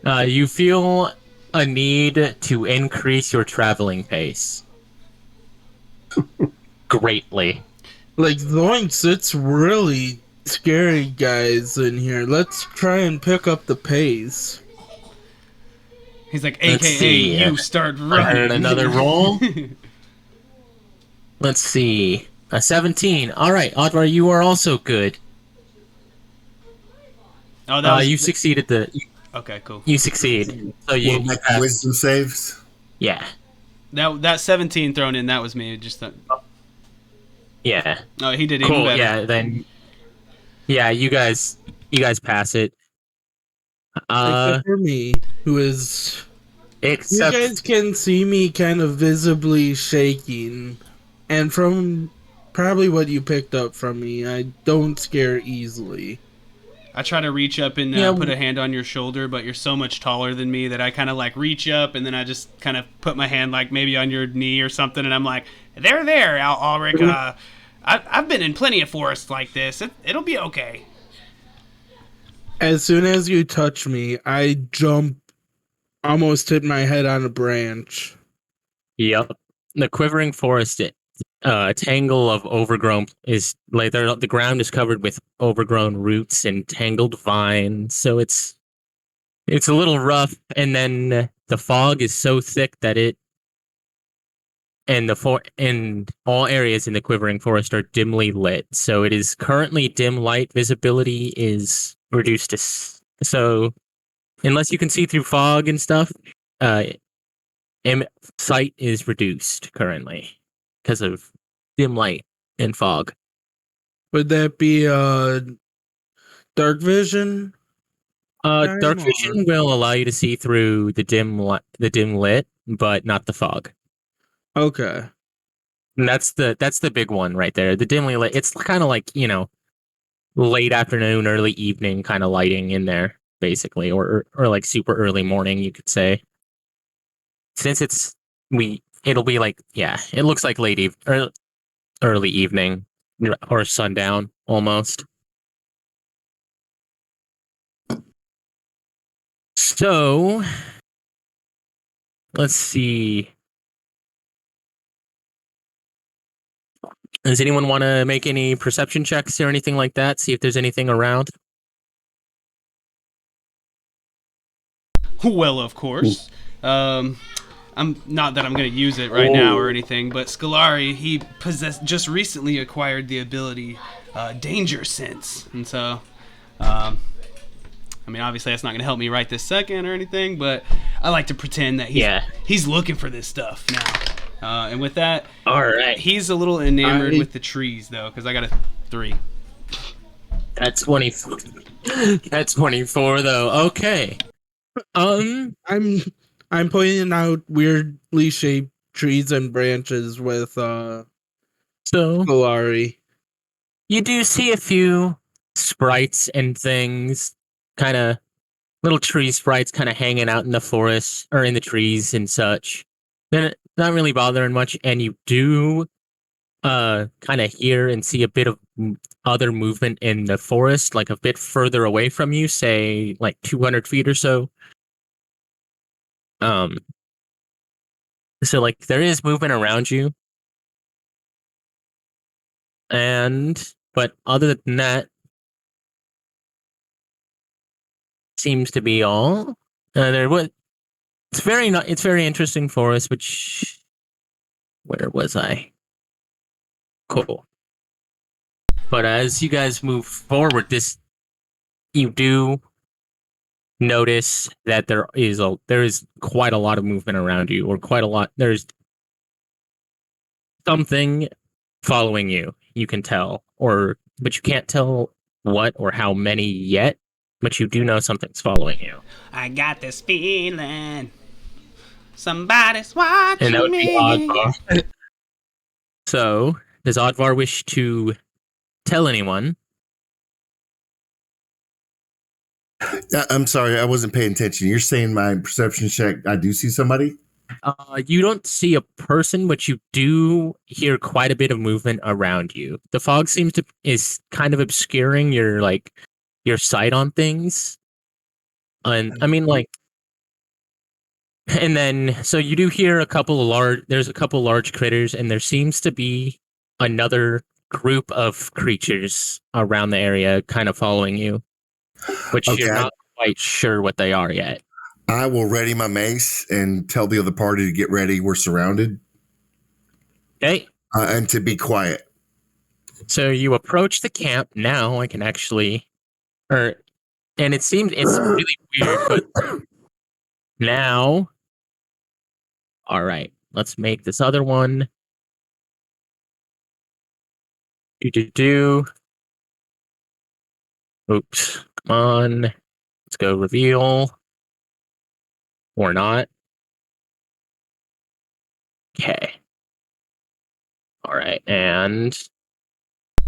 You feel a need to increase your traveling pace greatly. Like, Zoinks, it's really scary guys in here. Let's try and pick up the pace. He's like, Let's AKA, see. you start I running. heard another roll. Let's see. A 17. All right, Oddvar, you are also good. Oh, that was You succeeded the. okay. Cool. You succeed. So you. Well, like wisdom saves. Yeah. That 17 thrown in, that was me. Just that. Yeah. Oh, he did even Cool. better. Yeah. Then. Yeah, you guys pass it. Except for me, who is. Except You guys can see me kind of visibly shaking. And from probably what you picked up from me, I don't scare easily. I try to reach up and Yeah. put a hand on your shoulder, but you're so much taller than me that I kind of like reach up and then I just kind of put my hand like maybe on your knee or something, and I'm like, there, Ulrich. I've been in plenty of forests like this. It'll be okay. As soon as you touch me, I jump, almost hit my head on a branch. Yep. The quivering forest, a tangle of overgrown is like the ground is covered with overgrown roots and tangled vines, so it's a little rough. And then the fog is so thick that and all areas in the quivering forest are dimly lit. So it is currently dim light. Visibility is reduced to so unless you can see through fog and stuff, sight is reduced currently because of dim light and fog. Would that be dark vision? Dark vision will allow you to see through the dim lit, but not the fog. Okay. And that's the big one right there. The dimly lit. It's kind of like, late afternoon, early evening kind of lighting in there, basically, or like super early morning, you could say. Since it'll be like, yeah, it looks like early evening or sundown almost. So let's see. Does anyone want to make any perception checks or anything like that? See if there's anything around. Well, of course. I'm not that I'm going to use it right now or anything, but Scolari, he just recently acquired the ability Danger Sense. And so, I mean, obviously that's not going to help me right this second or anything, but I like to pretend that he's looking for this stuff now. And with that, all right, he's a little enamored with the trees, though, because I got a 3. That's 24. That's 24, though. Okay. I'm pointing out weirdly shaped trees and branches with So Scolari. You do see a few sprites and things, kind of little tree sprites kind of hanging out in the forest or in the trees and such. Then not really bothering much, and you do kind of hear and see a bit of other movement in the forest, like a bit further away from you, say like 200 feet or so. So like there is movement around you. But other than that, seems to be all. It's very interesting forest, where was I? Cool. But as you guys move forward, you do notice that there is quite a lot of movement around you, or quite a lot. There's something following you. You can tell, but you can't tell what or how many yet. but you do know something's following you. I got this feeling somebody's watching And that would be me. Oddvar. So, does Oddvar wish to tell anyone? I'm sorry, I wasn't paying attention. You're saying my perception check, I do see somebody? You don't see a person, but you do hear quite a bit of movement around you. The fog is kind of obscuring your sight on things. And I mean, and then so you do hear there's a couple large critters, and there seems to be another group of creatures around the area kind of following you, which Okay, you're not quite sure what they are yet. I will ready my mace and tell the other party to get ready. We're surrounded. Okay. And to be quiet. So you approach the camp. Now I can actually, and it seems it's really weird, but now, all right, let's make this other one. Oops, come on. Let's go reveal. Or not. Okay. All right, and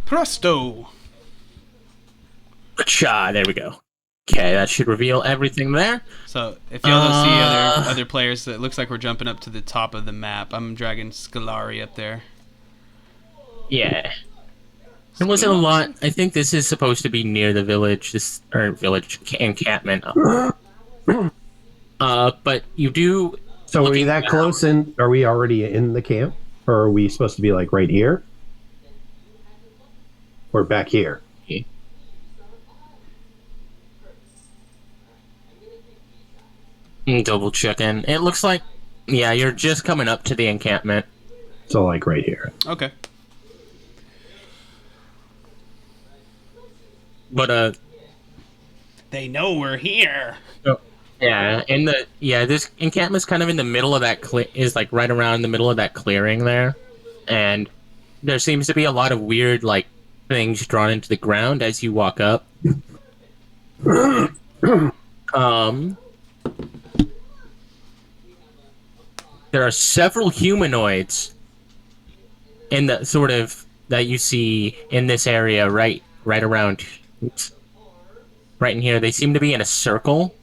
Presto. there we go. Okay, that should reveal everything there. So if y'all don't see other players, it looks like we're jumping up to the top of the map. I'm dragging Scolari up there. Yeah. There wasn't a lot. I think this is supposed to be near the village, village encampment. But you do. So are we looking that down- close in? Are we already in the camp? Or are we supposed to be like right here? Or back here? Double checking. It looks like, yeah, you're just coming up to the encampment. So like right here. Okay. But They know we're here. yeah, this encampment's kind of in the middle of that is like right around the middle of that clearing there, and there seems to be a lot of weird things drawn into the ground as you walk up. There are several humanoids in the sort of that you see in this area right around. Oops. Right in here, they seem to be in a circle.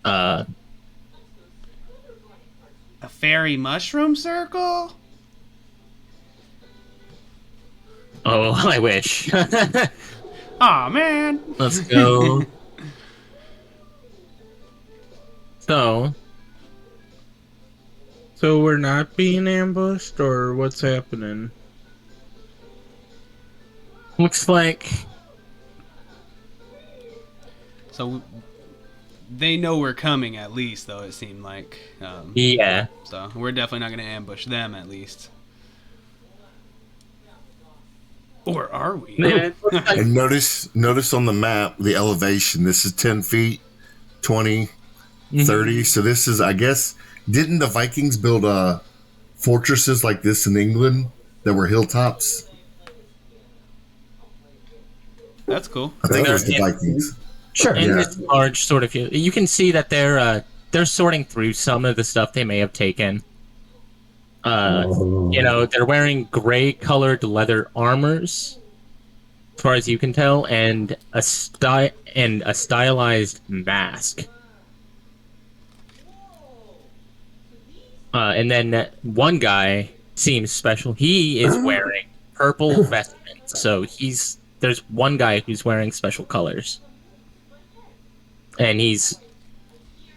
A fairy mushroom circle? Oh, I wish. Aw, man. Let's go. So we're not being ambushed, or what's happening? looks like So they know we're coming at least, though, it seemed like. yeah. So we're definitely not going to ambush them, at least. Or are we? And notice on the map, the elevation. This is 10 feet, 20, 30. So this is, I guess, didn't the Vikings build fortresses like this in England that were hilltops? That's cool. I think it was the Vikings. Sure. In Yeah. this large sort of, you can see that they're sorting through some of the stuff they may have taken. They're wearing gray-colored leather armors, as far as you can tell, and a stylized mask. And then one guy seems special. He is wearing purple vestments, so there's one guy who's wearing special colors. And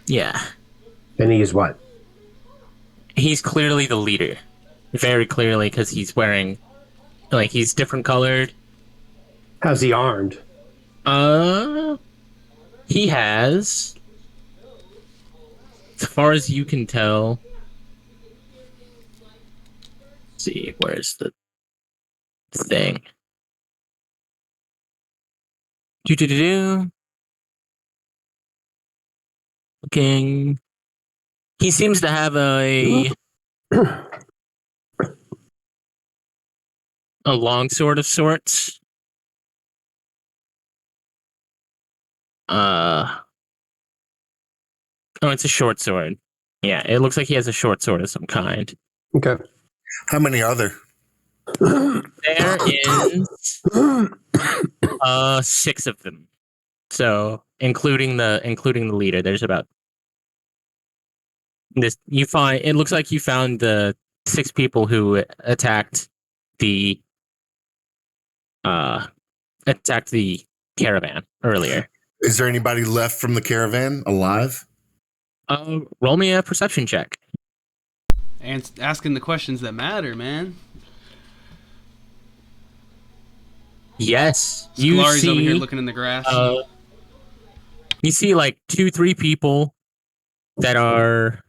yeah. And he's what? He's clearly the leader. Very clearly, because he's wearing, he's different colored. How's he armed? He has, as far as you can tell, let's see, where's the thing? Do. Looking. He seems to have a longsword of sorts. Oh, it's a short sword. Yeah, it looks like he has a short sword of some kind. Okay. How many are there? There is 6 of them. So including the leader, there's about this. You find it looks like you found the 6 people who attacked the caravan earlier. Is there anybody left from the caravan alive? Roll me a perception check. And asking the questions that matter, man. Yes, you Scolari's see. over here looking in the grass. You see like 2-3 people that are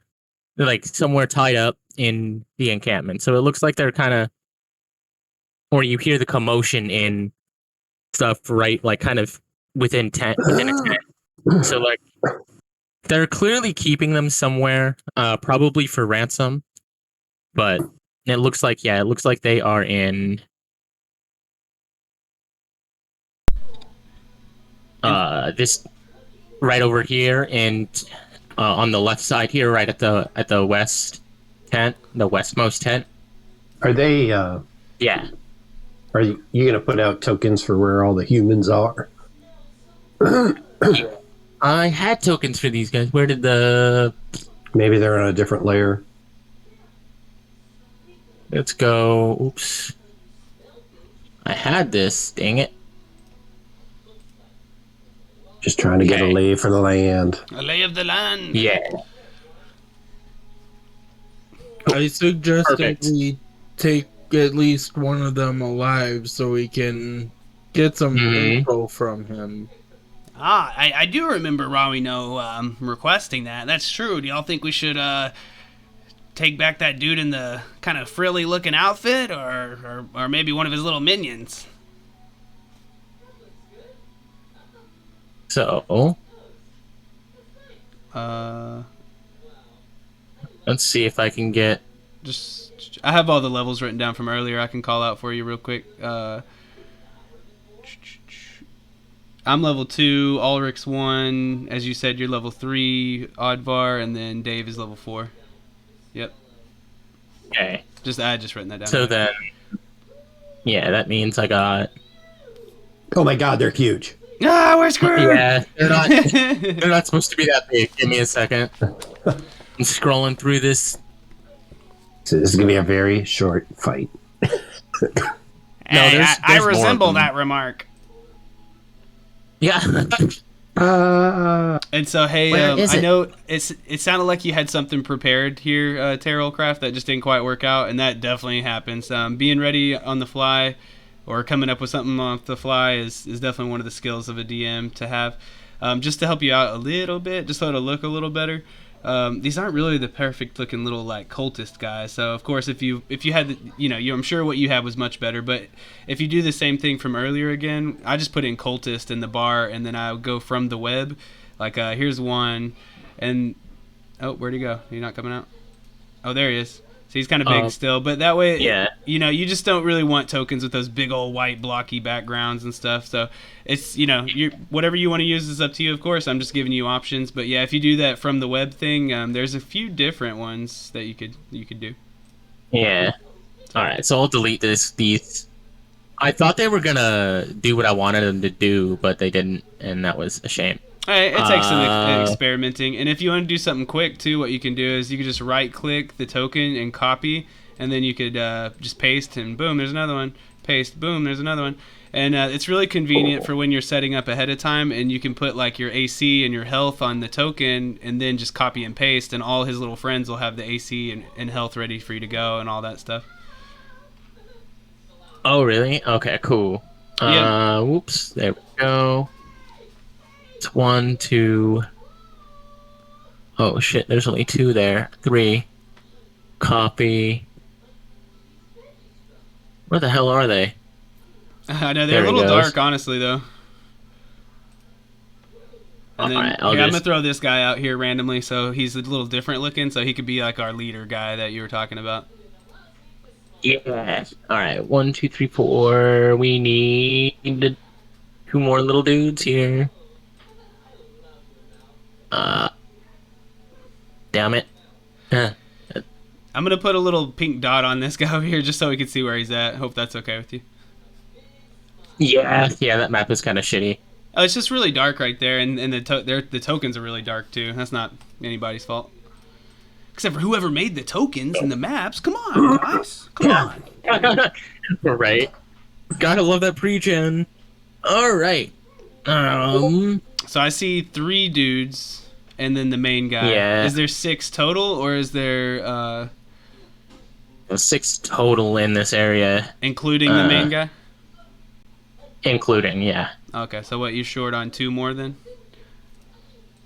like somewhere tied up in the encampment. So it looks like they're kind of, or you hear the commotion in stuff, right? Like kind of within a tent. So like they're clearly keeping them somewhere, probably for ransom. But it looks like they are in this right over here, and on the left side here, right at the west tent, the westmost tent. Are they? Yeah. Are you going to put out tokens for where all the humans are? I had tokens for these guys. Where did the? Maybe they're on a different layer. Let's go. Oops. I had this. Dang it. Just trying to get a Okay. lay for the land. A lay of the land. Yeah. I suggest Perfect. that we take at least one of them alive so we can get some Mhm. info from him. I do remember Rawino requesting that. That's true. Do y'all think we should take back that dude in the kind of frilly looking outfit, or maybe one of his little minions? So Uh, let's see if I can get. I have all the levels written down from earlier. I can call out for you real quick. I'm level 2, Ulrich's 1. As you said, you're level 3, Oddvar, and then Dave is level 4. Yep. Okay. I had just written that down. So then, yeah, that means I got. Oh my God, they're huge. Ah, we're screwed! Yeah, they're not supposed to be that big. Give me a second. I'm scrolling through this. So this is going to be a very short fight. Hey, there's I more of resemble them. that remark. Yeah. And so, hey, Where is I it? know it sounded like you had something prepared here, Terrell Craft, that just didn't quite work out, and that definitely happens. Being ready on the fly or coming up with something off the fly is definitely one of the skills of a DM to have. Just to help you out a little bit, just so it'll look a little better. These aren't really the perfect looking little like cultist guys. So of course, if you had, I'm sure what you had was much better. But if you do the same thing from earlier again, I just put in cultist in the bar, and then I would go from the web. Like here's one, and oh, where'd he go? He's not coming out. Oh, there he is. So he's kind of big still, but that way, Yeah. you just don't really want tokens with those big old white blocky backgrounds and stuff. So it's, whatever you want to use is up to you, of course. I'm just giving you options. But yeah, if you do that from the web thing, there's a few different ones that you could do. Yeah. All right. So I'll delete these. I thought they were gonna do what I wanted them to do, but they didn't, and that was a shame. Hey, it takes some experimenting. And if you want to do something quick too, what you can do is you can just right click the token and copy, and then you could just paste, and boom, there's another one. Paste, boom, there's another one. And it's really convenient for when you're setting up ahead of time, and you can put like your AC and your health on the token, and then just copy and paste, and all his little friends will have the AC and health ready for you to go and all that stuff. Oh, really? Okay, cool. Yeah. Whoops. There we go. It's 1, 2. Oh shit! There's only 2 there. 3. Copy. Where the hell are they? I know There they're a he little goes. dark, honestly, though. And then Alright, I'll I'm gonna just- throw this guy out here randomly, so he's a little different looking, so he could be like our leader guy that you were talking about. Yeah. All right. 1, 2, 3, 4. We need 2 more little dudes here. Uh, damn it. Uh, I'm gonna put a little pink dot on this guy over here just so we can see where he's at. Hope that's okay with you. yeah, that map is kind of shitty. Oh, it's just really dark right there, and the tokens are really dark too. That's not anybody's fault, except for whoever made the tokens and the maps. Come on, guys, come on. Right. Gotta love that pre-gen. All right. So I see 3 dudes, and then the main guy. Yeah. Is there 6 total, or is there 6 total in this area, including the main guy? including, yeah. Okay, so what, you short on 2 more then?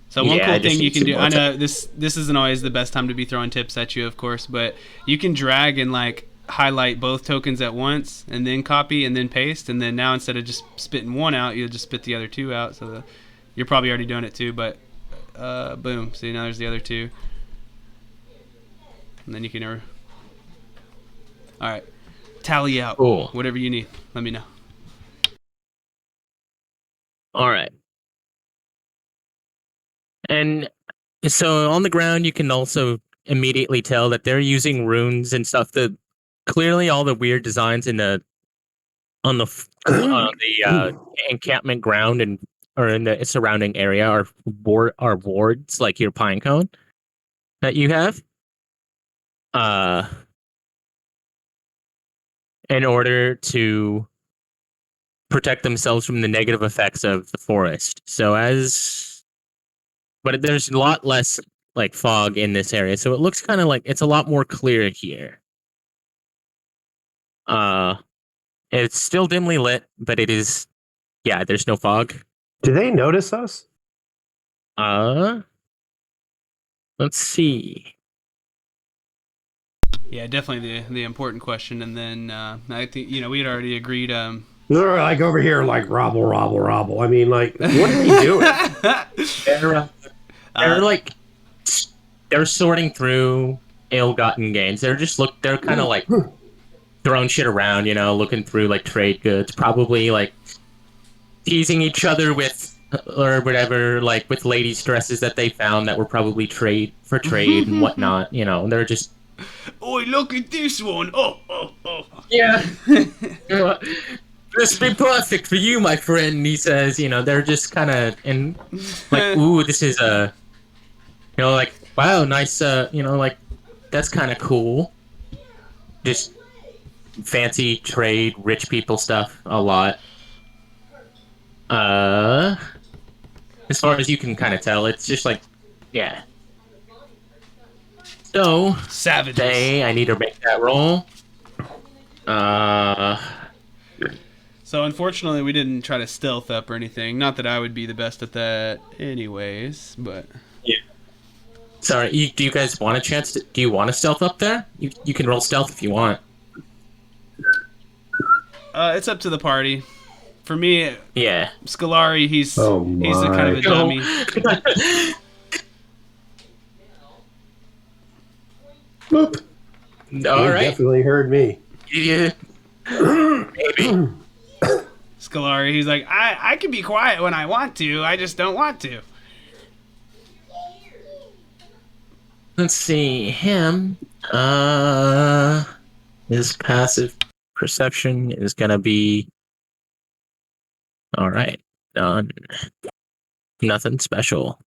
So one Yeah, cool I just thing you need can 2 do, more I know this isn't always the best time to be throwing tips at you, of course, but you can drag and like highlight both tokens at once and then copy and then paste, and then now instead of just spitting one out, you'll just spit the other 2 out. So you're probably already doing it too, but boom. See, now there's the other 2. And then you can never. All right. Tally out. Cool. Whatever you need. Let me know. All right. And so on the ground, you can also immediately tell that they're using runes and stuff. That clearly all the weird designs in the on the encampment ground and or in the surrounding area are wards like your pine cone that you have. In order to protect themselves from the negative effects of the forest. But there's a lot less like fog in this area, so it looks kind of like it's a lot more clear here. It's still dimly lit, but it is, yeah, there's no fog. Do they notice us? Let's see. Yeah, definitely the important question. And then I think we had already agreed. They're like over here, like robble. I mean, like, what are they doing? They're sorting through ill-gotten gains. They're kind of like throwing shit around, looking through like trade goods, probably like teasing each other with or whatever, like with ladies' dresses that they found that were probably trade and whatnot. They're just, Oi, look at this one! Oh. yeah. This be perfect for you, my friend. He says, they're just kind of in like, ooh, this is like, wow, nice. Like that's kind of cool. Just fancy trade, rich people stuff a lot. As far as you can kind of tell, it's just like, yeah. So, Savages. I need to make that roll. So unfortunately, we didn't try to stealth up or anything. Not that I would be the best at that, anyways. But yeah. Sorry, do you guys want a chance? Do you want to stealth up there? You can roll stealth if you want. It's up to the party. For me, Yeah. Scolari, he's a kind of a dummy. Boop. All You right. definitely heard me. Yeah. Maybe. Scolari, he's like, I can be quiet when I want to. I just don't want to. Let's see him. His passive perception is gonna be all right. Done. Nothing special.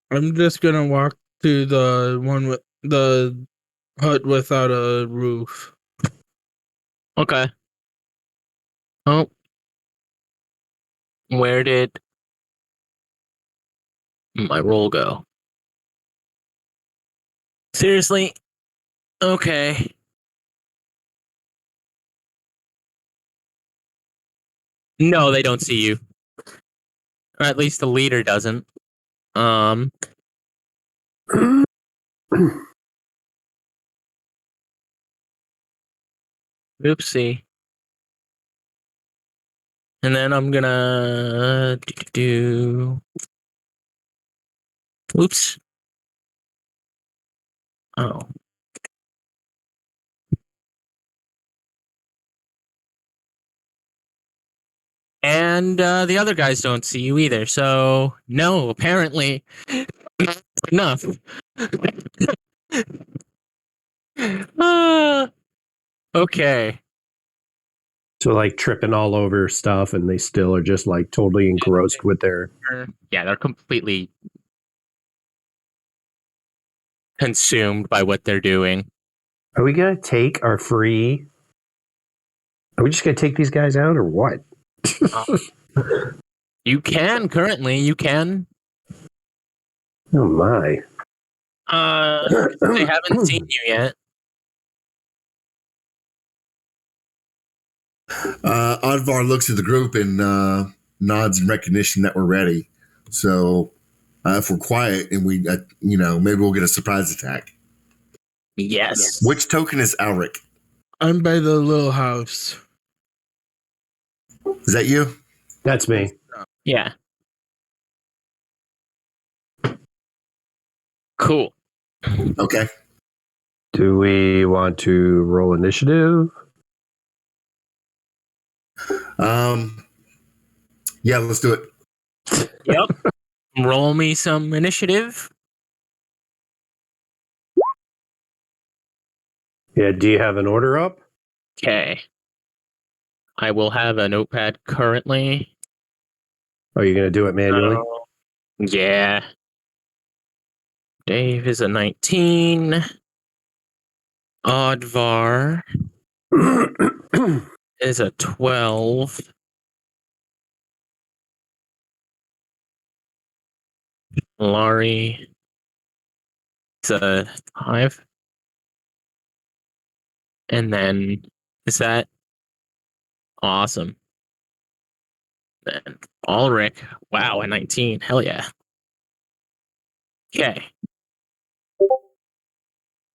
I'm just gonna walk to the one with the hut without a roof. Okay. Oh. Where did my roll go? Seriously? Okay. No, they don't see you. Or at least the leader doesn't. Oopsie. And then I'm gonna do. Oops. Oh. And And the other guys don't see you either. So, no, apparently, not enough. Okay. So like tripping all over stuff, and they still are just like totally engrossed with their. Yeah, they're completely consumed by what they're doing. Are we gonna take our free? Are we just gonna take these guys out, or what? You can currently. You can. Oh my! They haven't seen you yet. Advar looks at the group and nods in recognition that we're ready. So if we're quiet and we, maybe we'll get a surprise attack. Yes. Which token is Alric? I'm by the little house. Is that you? That's me. Yeah. Cool. Okay. Do we want to roll initiative? Yeah, let's do it. Yep. Roll me some initiative. Yeah. Do you have an order up? Okay. I will have a notepad currently. Are you gonna do it manually? Yeah. Dave is a 19. Oddvar is a 12. Laurie is a 5. And then, is that awesome? Then Ulrich, wow, a 19. Hell yeah. Okay.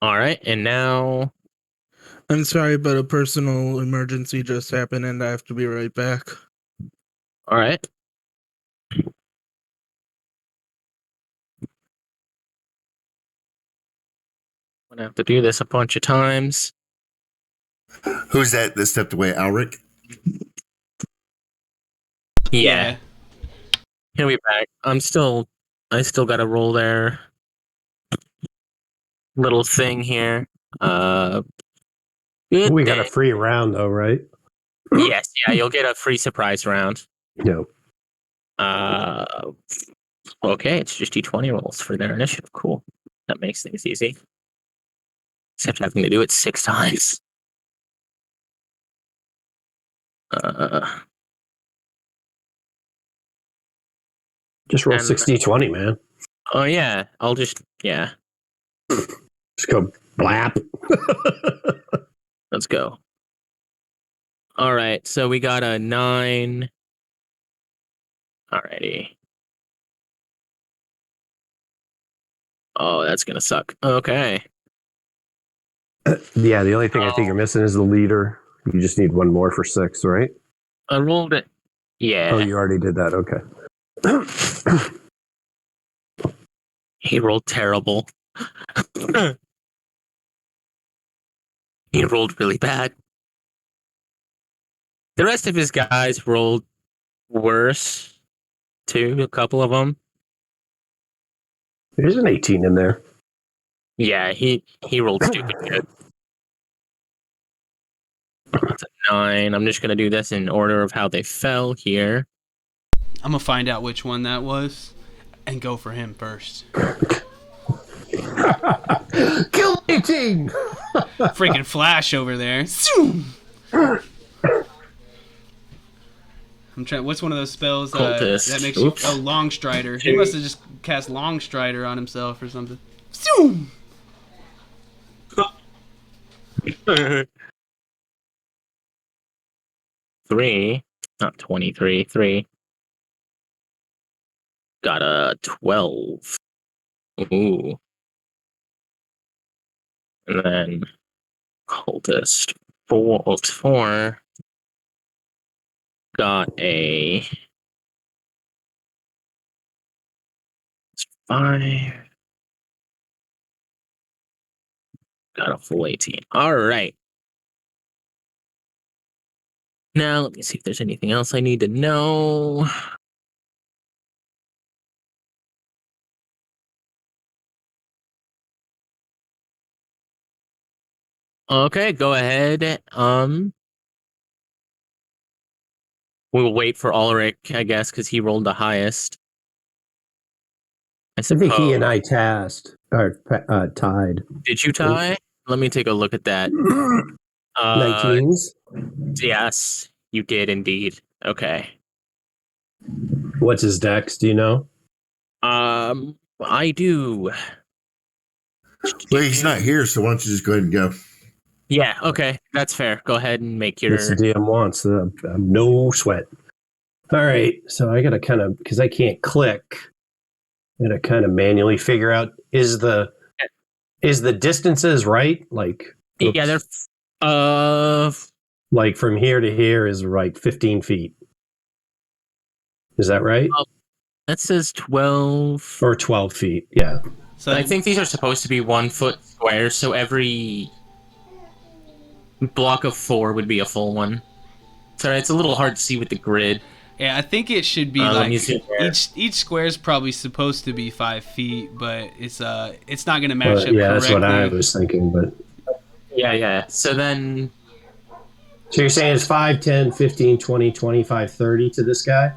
All right, and now, I'm sorry, but a personal emergency just happened and I have to be right back. all right. I'm gonna have to do this a bunch of times. Who's that stepped away? Alric? Yeah. He'll be back. I still gotta roll their little thing here. Good We got a day. free round though, right? Yes, yeah, you'll get a free surprise round. No. Okay, it's just D20 rolls for their initiative. Cool. That makes things easy. Except having to do it 6 times. Just roll And- 60-20, man. Oh yeah, I'll just Just go blap. let's go. All right, so we got a 9. Alrighty. Oh, that's gonna suck. Okay. Yeah, the only thing I think you're missing is the leader. You just need one more for 6, right? I rolled it. Yeah. Oh, you already did that. Okay. He rolled terrible. He rolled really bad. The rest of his guys rolled worse, too. A couple of them. There's an 18 in there. Yeah, he rolled stupid good. That's a 9. I'm just gonna do this in order of how they fell here. I'm gonna find out which one that was and go for him first. Kill 18! Freaking Flash over there. Zoom! I'm trying. What's one of those spells Cultist. that makes you? Oops. Oh, Long Strider. He must have just cast Long Strider on himself or something. Zoom! 3, not 23, 3. Got a 12. Ooh. And then cultist 4 got a 5. Got a full 18. All right. Now, let me see if there's anything else I need to know. Okay, go ahead. We'll wait for Ulrich, I guess, because he rolled the highest. I I think he and suppose. I tied. Did you tie? Let me take a look at that. 19s. Yes, you did indeed. Okay. What's his dex? Do you know? I do. Well, he's not here, so why don't you just go ahead and go? Yeah, okay, that's fair. Go ahead and make your. This the DM wants. No sweat. All right. So I got to kind of, because I can't click, I got to kind of manually figure out is the distances right? Like, Yeah, they're. oops. Like from here to here is like 15 feet. Is that right? That says 12. Or 12 feet. Yeah. So I think these are supposed to be 1 foot squares, so every block of 4 would be a full one. Sorry, it's a little hard to see with the grid. yeah, I think it should be Let me like see here. each square is probably supposed to be 5 feet, but it's not going to match Well, up yeah, correctly. that's what I was thinking. But Yeah. So then, so you're saying it's 5, 10, 15, 20, 25, 30 to this guy?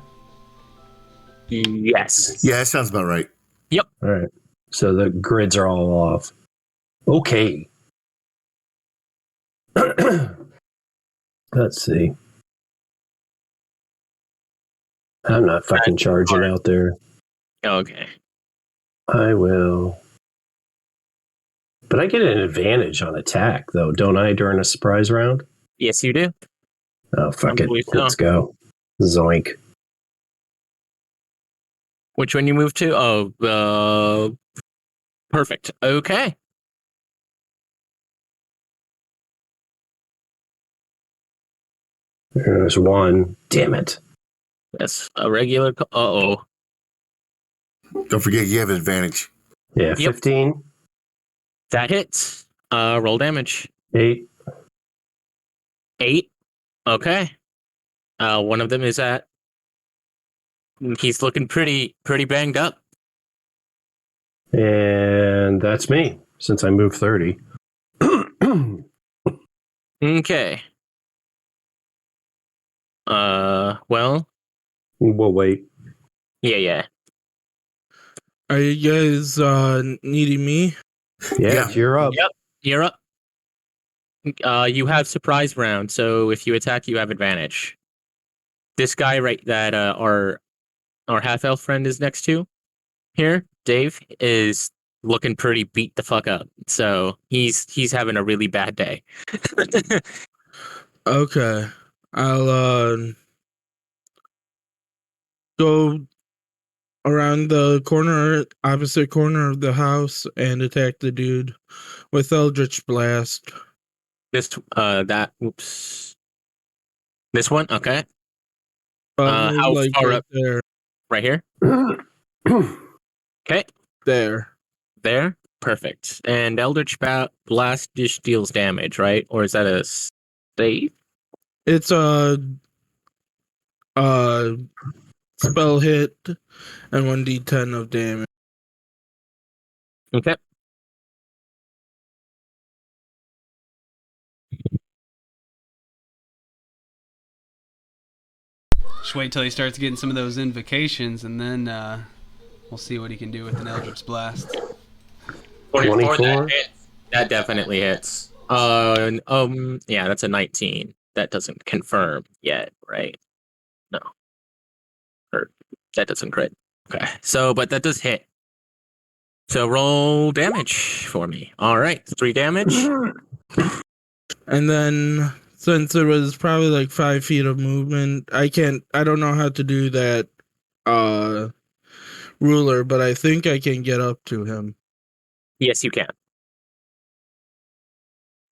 yes. Yeah, that sounds about right. All right. So the grids are all off. Okay. Let's see. I'm not fucking charging out there. Okay. I will. But I get an advantage on attack, though, don't I, during a surprise round? Yes, you do. Oh, fuck I it. believe so. Let's go. Zoink. Which one you move to? Oh, perfect. Okay. There's one. Damn it. That's a regular. Uh-oh. Don't forget you have an advantage. Yeah, Yep. 15, That hits. Roll damage. 8. 8. Okay. One of them is at. He's looking pretty banged up. And that's me, since I moved 30. Okay. Well, We'll wait. yeah. Are you guys needing me? Yeah, you're up. Yep. You're up. You have surprise round, so if you attack, you have advantage. This guy right that our half elf friend is next to here, Dave, is looking pretty beat the fuck up. So he's having a really bad day. Okay. I'll go around the opposite corner of the house and attack the dude with Eldritch Blast. This oops. This one, okay. How how far right up? there? Right here. Okay. There. Perfect. And Eldritch Blast just deals damage, right? Or is that a save? It's a spell hit and 1d10 of damage. Okay. Just wait till he starts getting some of those invocations, and then we'll see what he can do with an Eldritch Blast. 24? That definitely hits. Yeah, that's a 19. That doesn't confirm yet, right? No. Or that doesn't crit. Okay. So, but that does hit. So roll damage for me. All right, 3 damage. And then since it was probably like 5 feet of movement, I don't know how to do that ruler, but I think I can get up to him. Yes, you can.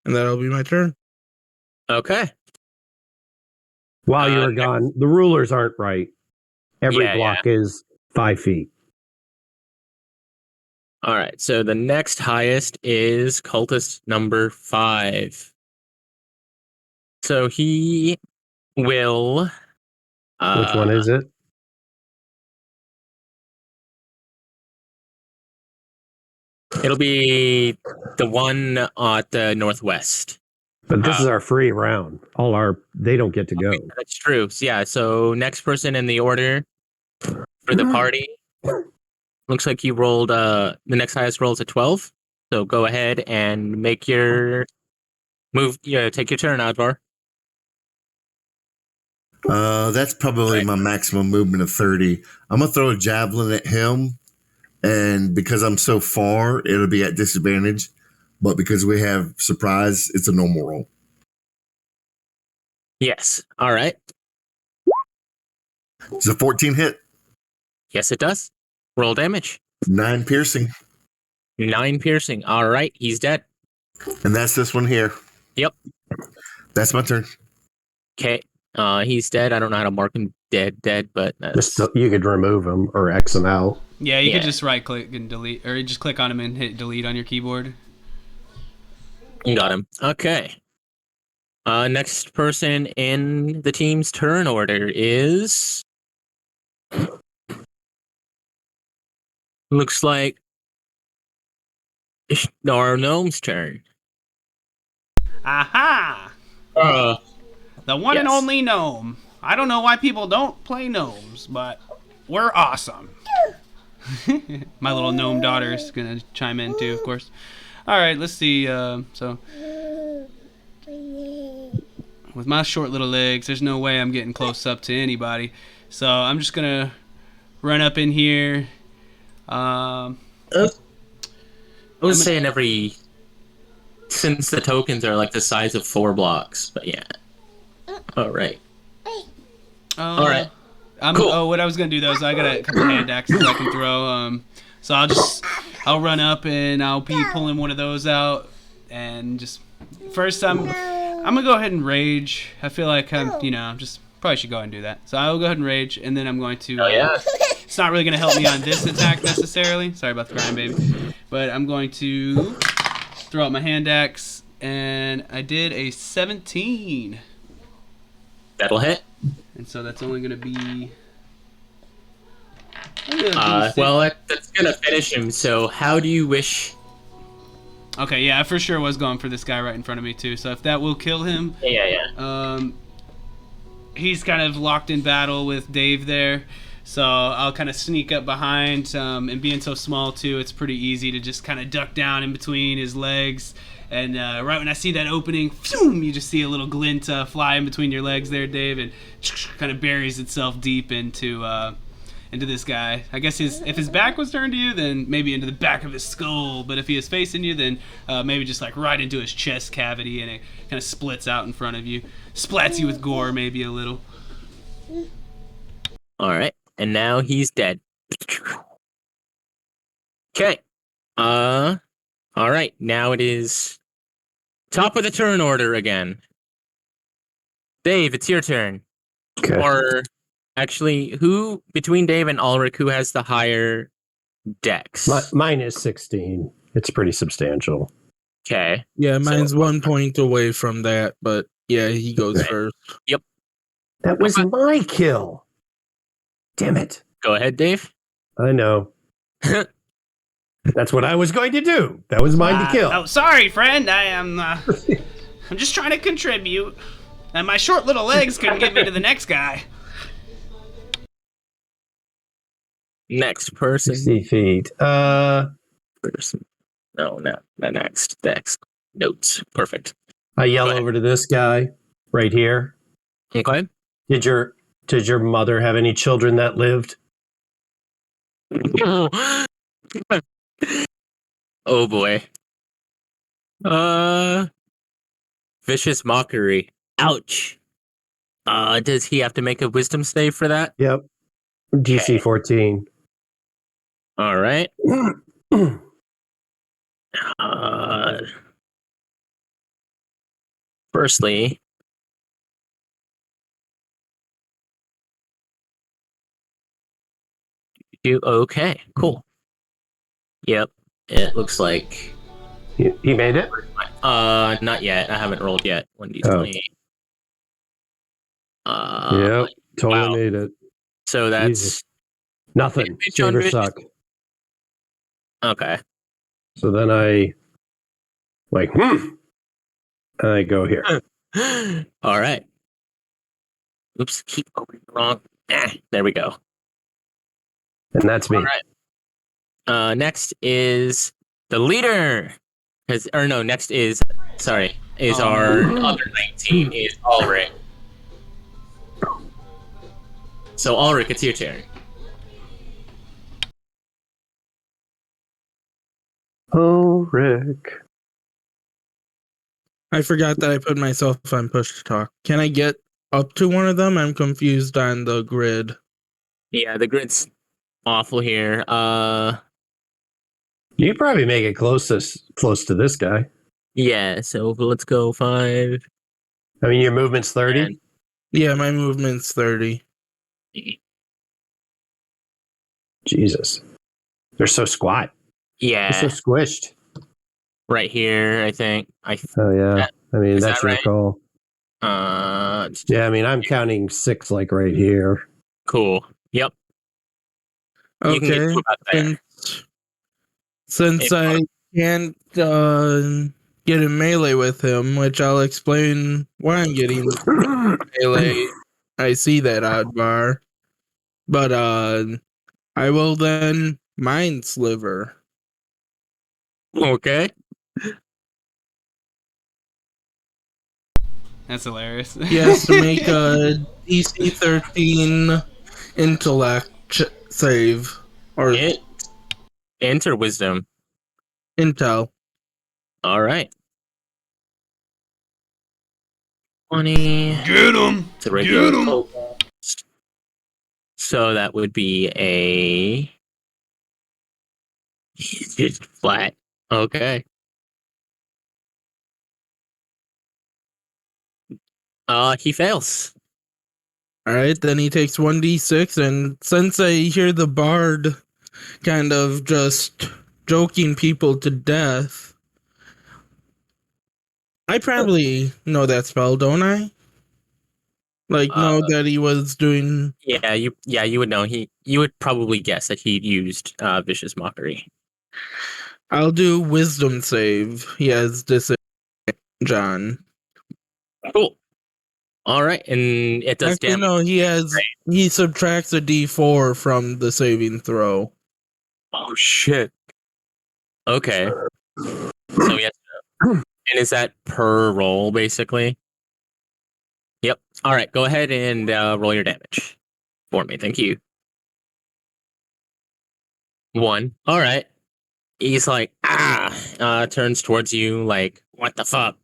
And that'll be my turn. Okay. While you were gone, the rulers aren't right. Every Yeah, block is 5 feet. All right. So the next highest is cultist number 5. So he will. Which one is it? It'll be the one at the northwest. But this is our free round. They don't get to go. That's true. So, yeah. So next person in the order for the party looks like you rolled. The next highest roll is a 12. So go ahead and make your move. Yeah, take your turn, Advar. That's probably my maximum movement of 30. I'm gonna throw a javelin at him, and because I'm so far, it'll be at disadvantage. But because we have surprise, it's a normal roll. Yes. All right. It's a 14 hit, Yes, it does. Roll damage. 9 piercing, 9 piercing. All right. He's dead. and that's this one here. Yep. That's my turn. Okay. He's dead. I don't know how to mark him dead, but that's... You could remove them or X them out. Yeah, you Yeah. could just right click and delete, or just click on him and hit delete on your keyboard. Got him. Okay. Next person in the team's turn order is... Looks like it's our gnome's turn. Aha! The one and yes. only gnome. I don't know why people don't play gnomes, but we're awesome. My little gnome daughter's gonna chime in too, of course. All right, let's see. So, with my short little legs, there's no way I'm getting close up to anybody. So I'm just gonna run up in here. I was saying since the tokens are like the size of 4 blocks, but yeah. All right. All right. Cool. Oh, what I was gonna do though is I got a couple hand axes I can throw. So I'll run up and I'll be pulling one of those out, and just first I'm gonna go ahead and rage. I feel like just probably should go ahead and do that. So I will go ahead and rage, and then I'm going to. Oh yeah. It's not really gonna help me on this attack necessarily. Sorry about the crying baby, but I'm going to throw out my hand axe, and I did a 17. That'll hit. And so that's only going to be... Well, that's going to finish him, so how do you wish... Okay, yeah, I for sure was going for this guy right in front of me, too. So if that will kill him... Yeah. He's kind of locked in battle with Dave there. So I'll kind of sneak up behind, and being so small, too, it's pretty easy to just kind of duck down in between his legs. And right when I see that opening, phew, you just see a little glint fly in between your legs there, Dave, and kind of buries itself deep into this guy. I guess if his back was turned to you, then maybe into the back of his skull. But if he is facing you, then maybe just like right into his chest cavity, and it kind of splits out in front of you. Splats you with gore, maybe a little. All right. And now he's dead. Okay. All right. Now it is top of the turn order again. Dave, it's your turn. Okay. Or actually, who between Dave and Ulrich, who has the higher dex? Mine is 16. It's pretty substantial. Okay. Yeah, mine's 1 point away from that, but yeah, he goes Right. first. That was my kill. Damn it. Go ahead, Dave. I know. That's what I was going to do. That was mine to kill. Oh, sorry, friend. I am. I'm just trying to contribute, and my short little legs couldn't get me to the next guy. Next person. 60 feet. Person. No, not next. Next. Notes. Perfect. I yell Go ahead. over to this guy right here. Okay. Did your mother have any children that lived? Oh boy. Vicious mockery. Ouch. Does he have to make a wisdom save for that? Yep. DC 14. All right. Firstly, okay, cool. Yep. It looks like He made it? not yet. I haven't rolled yet. 1d20. Yep. Totally wow. made it. So that's Jesus. Nothing. Damage Save or 100. suck. okay. So then I like, and I go here. All right. Oops, keep opening wrong. There we go. And that's me. All right. Next is the leader. Next is our other 19 is Ulrich. So Ulrich, it's your turn. Oh, Rick. I forgot that I put myself on push to talk. Can I get up to one of them? I'm confused on the grid. Yeah, the grid's awful here. You could probably make it close to this guy. Yeah, so let's go 5. I mean, your movement's 30. 10. Yeah, my movement's 30. Jesus. They're so squat. Yeah, They're so squished. right here, I think. Oh, yeah. I mean, Is that's that your right? call. Yeah, I mean, I'm counting 6 like right here. Cool. Yep. You can get Okay. to about there. Since I can't get in melee with him, which I'll explain why I'm getting melee. I see that odd bar. But I will then mind sliver. Okay. That's hilarious. He has to make a DC 13 intellect save. Or Enter wisdom. intel. All right. 20. Get him! It's a regular Get 'em! total. So that would be a just flat. Okay. He fails. Alright, then he takes 1d6, and since I hear the bard kind of just joking people to death, I probably know that spell, don't I? Like, know that he was doing... Yeah, you would know. You would probably guess that he used vicious mockery. I'll do wisdom save. He has disadvantage, John. Cool. All right, and it does Actually, damage. no, he subtracts a d4 from the saving throw. Oh shit. Okay. So yes. And is that per roll basically? Yep. All right. Go ahead and roll your damage for me. Thank you. 1. All right. He's like, turns towards you like, what the fuck?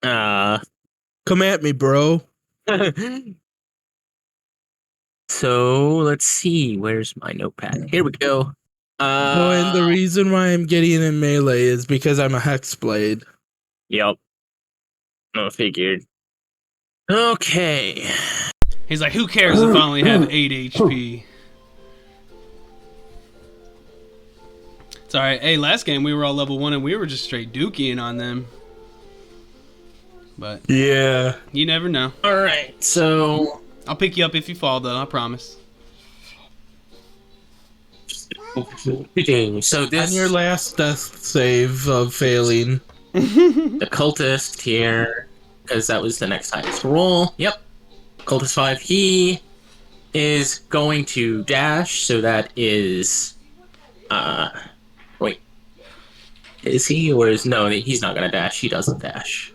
Come at me, bro. So let's see. Where's my notepad? Here we go. Oh, and the reason why I'm getting in melee is because I'm a hexblade. Yep. No, figured. Okay. He's like, who cares if I only have 8 HP? It's alright. Hey, last game we were all level 1 and we were just straight dookie on them. But Yeah. you never know. All right. So I'll pick you up if you fall, though. I promise. So On this your last death save of failing. the cultist here, because that was the next highest roll. Yep. Cultist 5. He is going to dash, so that is wait. Is he or is no, he's not gonna dash, he doesn't dash.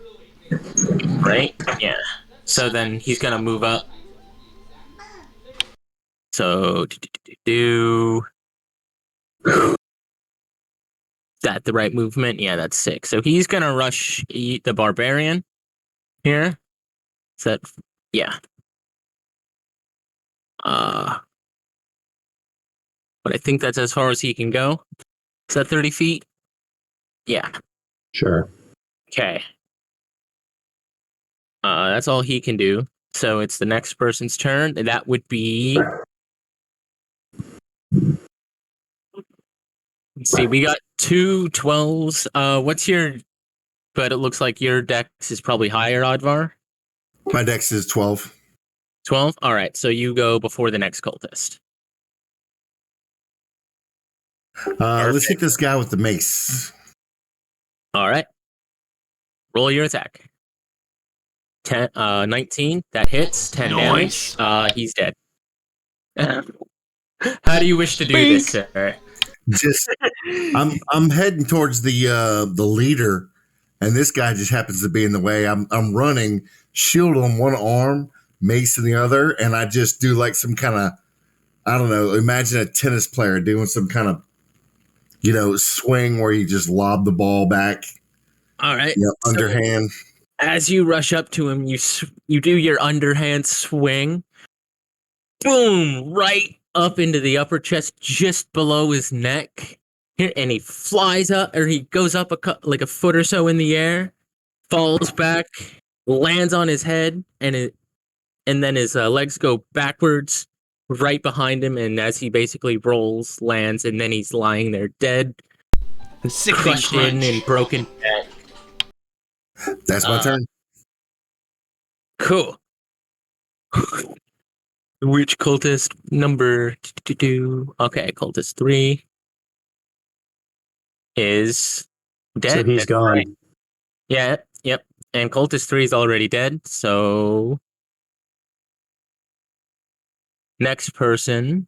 Right? Yeah. So then he's gonna move up. So that the right movement? Yeah, that's 6. So he's gonna rush the barbarian here. Is that yeah. But I think that's as far as he can go. Is that 30 feet? Yeah. Sure. Okay. That's all he can do. So it's the next person's turn. And that would be. Let's see. We got 2 12s. What's your? But it looks like your dex is probably higher, Advar. My dex is 12. 12? All right, so you go before the next cultist. Let's hit this guy with the mace. All right. Roll your attack. 19, that hits. 10 Nice. damage. He's dead. How do you wish to do this, sir? Just, I'm heading towards the leader, and this guy just happens to be in the way. I'm running, shield on one arm, mace in the other, and I just do like some kind of, I don't know. Imagine a tennis player doing some kind of, swing where you just lob the ball back. All right. Underhand. As you rush up to him, you do your underhand swing. Boom! Right up into the upper chest, just below his neck. And he flies up, or he goes up like a foot or so in the air, falls back, lands on his head, and then his legs go backwards right behind him. And as he basically rolls, lands, and then he's lying there dead, crushed in and broken dead. That's my turn. Cool. Which cultist number 2? Okay, cultist 3 is dead. So he's gone. Right. Yeah, yep. And cultist 3 is already dead, so next person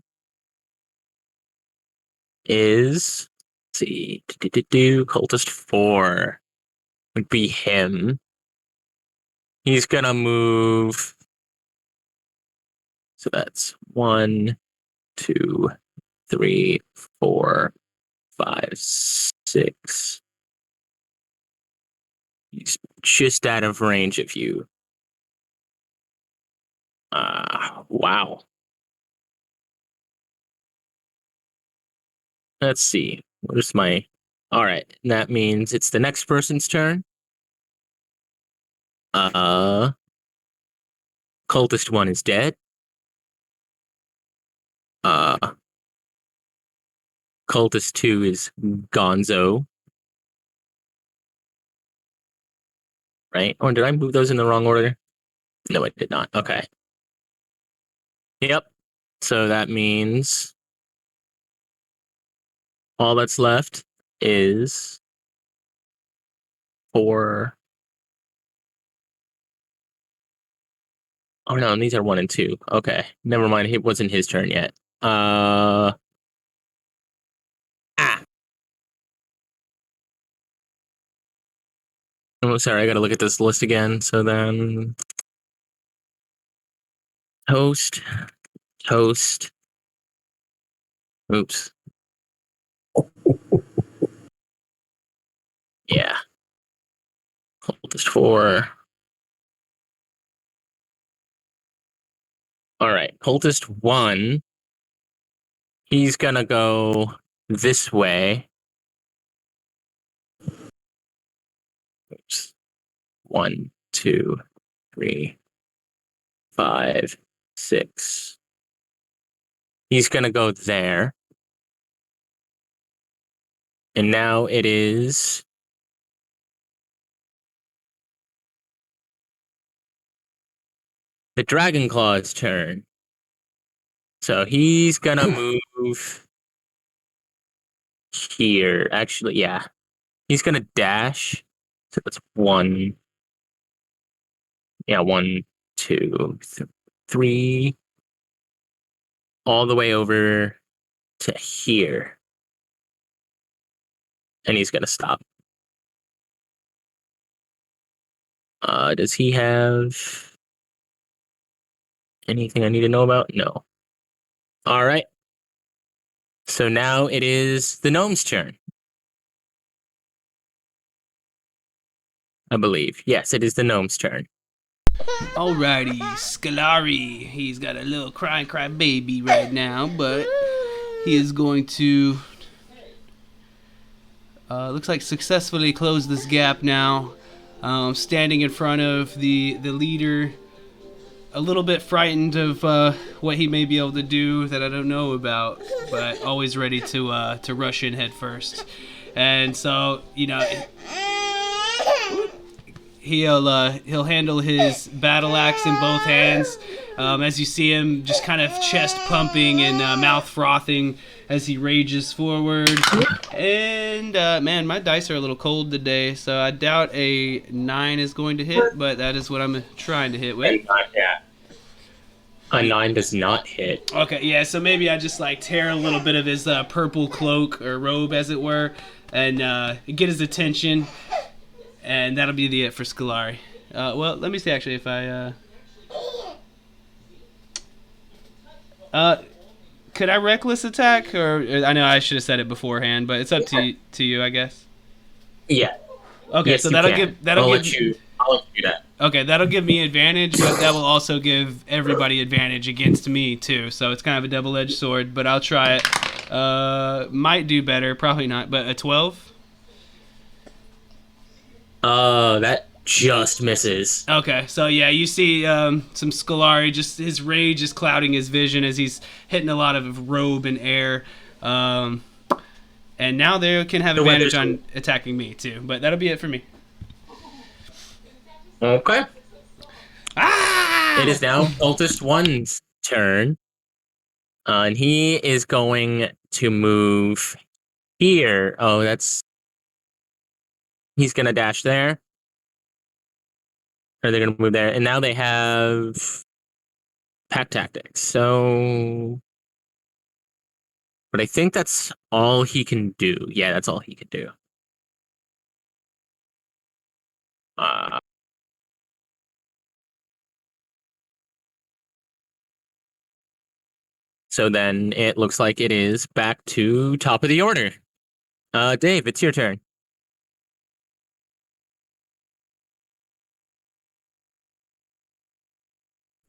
is, let's see, cultist 4 would be him. He's gonna move. So that's 1, 2, 3, 4, 5, 6. He's just out of range of you. Wow. Let's see. Where's my... All right. That means it's the next person's turn. Cultist 1 is dead. Cultist 2 is Gonzo. Right? Or did I move those in the wrong order? No, I did not. Okay. Yep. So that means all that's left is 4. Oh no, these are 1 and 2. Okay. Never mind. It wasn't his turn yet. Oh, sorry, I gotta look at this list again. So then Toast. Oops. Yeah. Cultist 4. All right. Cultist 1. He's gonna go this way. Oops. 1, 2, 3, 5, 6. He's gonna go there. And now it is the Dragonclaw's turn. So he's gonna move here. Actually, yeah. He's gonna dash. So that's 1. Yeah, 1, 2, 3. All the way over to here. And he's gonna stop. Does he have anything I need to know about? No. All right. So now it is the gnome's turn. I believe. Yes, it is the gnome's turn. Alrighty, Scolari. He's got a little cry baby right now, but he is going to looks like successfully close this gap now. Standing in front of the leader, a little bit frightened of what he may be able to do that I don't know about, but always ready to rush in head first. And so, he'll handle his battle axe in both hands, as you see him just kind of chest pumping and mouth frothing as he rages forward. And man, my dice are a little cold today, so I doubt a 9 is going to hit, but that is what I'm trying to hit with. A 9 does not hit. Okay, yeah, so maybe I just like tear a little bit of his purple cloak or robe, as it were, and get his attention, and that'll be the it for Scolari. Well, let me see actually if I. Could I reckless attack, or I know I should have said it beforehand, but it's up to you, I guess. Yeah. Okay, Yes, so you I'll can. let you. I'll let you do that. Okay, that'll give me advantage, but that will also give everybody advantage against me too. So it's kind of a double-edged sword, but I'll try it. Might do better, probably not, but a 12. That just misses. Okay, so yeah, you see some Scolari, just his rage is clouding his vision as he's hitting a lot of robe and air. And now they can have advantage on attacking me too, but that'll be it for me. Okay. Ah! It is now Cultist 1's turn. And he is going to move here. Oh, he's going to dash there. Or they're going to move there. And now they have pack tactics. So... But I think that's all he can do. Yeah, that's all he can do. So then it looks like it is back to top of the order. Dave, it's your turn.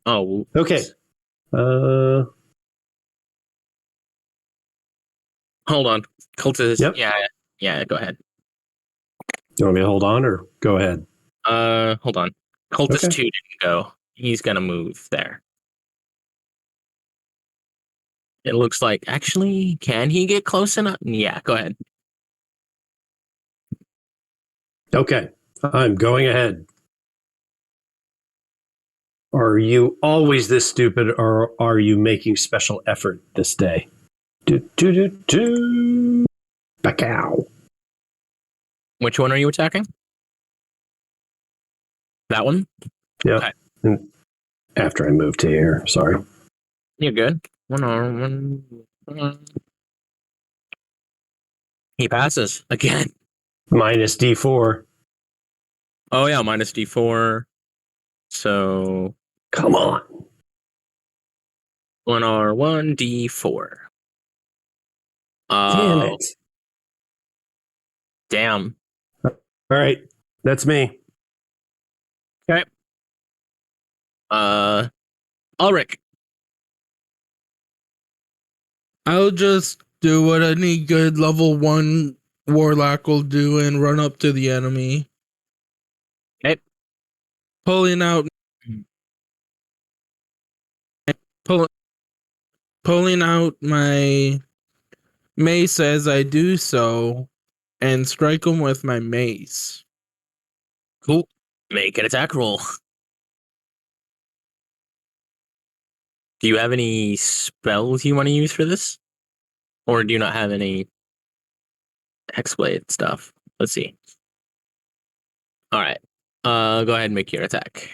Oh, Okay. hold on. Cultist. Yep. Yeah, go ahead. You want me to hold on or go ahead? Hold on. Cultist Okay. 2 didn't go. He's gonna move there. It looks like, actually, can he get close enough? Yeah, go ahead. Okay. I'm going ahead. Are you always this stupid, or are you making special effort this day? Bacow. Which one are you attacking? That one? Yeah. Okay. And after I moved to here, sorry. You're good. One. He passes again. Minus D4. Oh yeah, minus D4. So Come on. 1R1 D4. Damn it. Damn. All right. That's me. Okay. Ulrich. I'll just do what any good level 1 warlock will do and run up to the enemy. Okay. Pulling out my mace as I do so and strike him with my mace. Cool. Make an attack roll. Do you have any spells you want to use for this? Or do you not have any Hexblade stuff? Let's see. Alright. Go ahead and make your attack.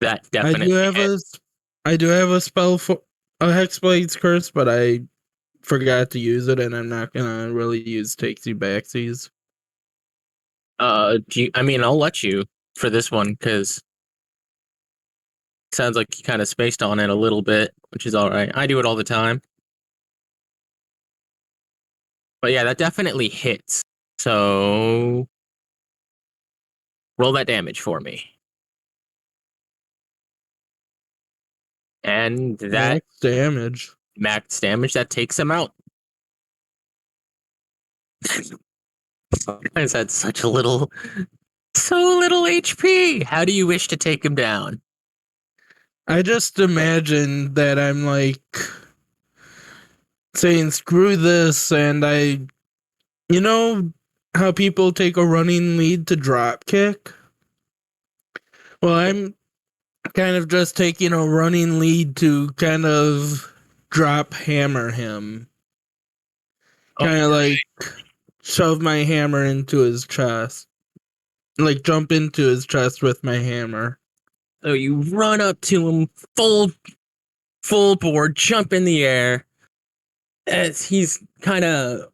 That definitely I do have a spell for a Hexblade's Curse, but I forgot to use it, and I'm not gonna really use takesy backsies. I'll let you for this one because sounds like you kind of spaced on it a little bit, which is all right. I do it all the time. But yeah, that definitely hits. So roll that damage for me. And that max damage that takes him out. He's had so little HP. How do you wish to take him down? I just imagine that I'm like saying screw this, and how people take a running lead to drop kick. Well, I'm kind of just taking a running lead to kind of drop hammer him. Kind of like shove my hammer into his chest. Like jump into his chest with my hammer. So you run up to him, full board, jump in the air, as he's kind of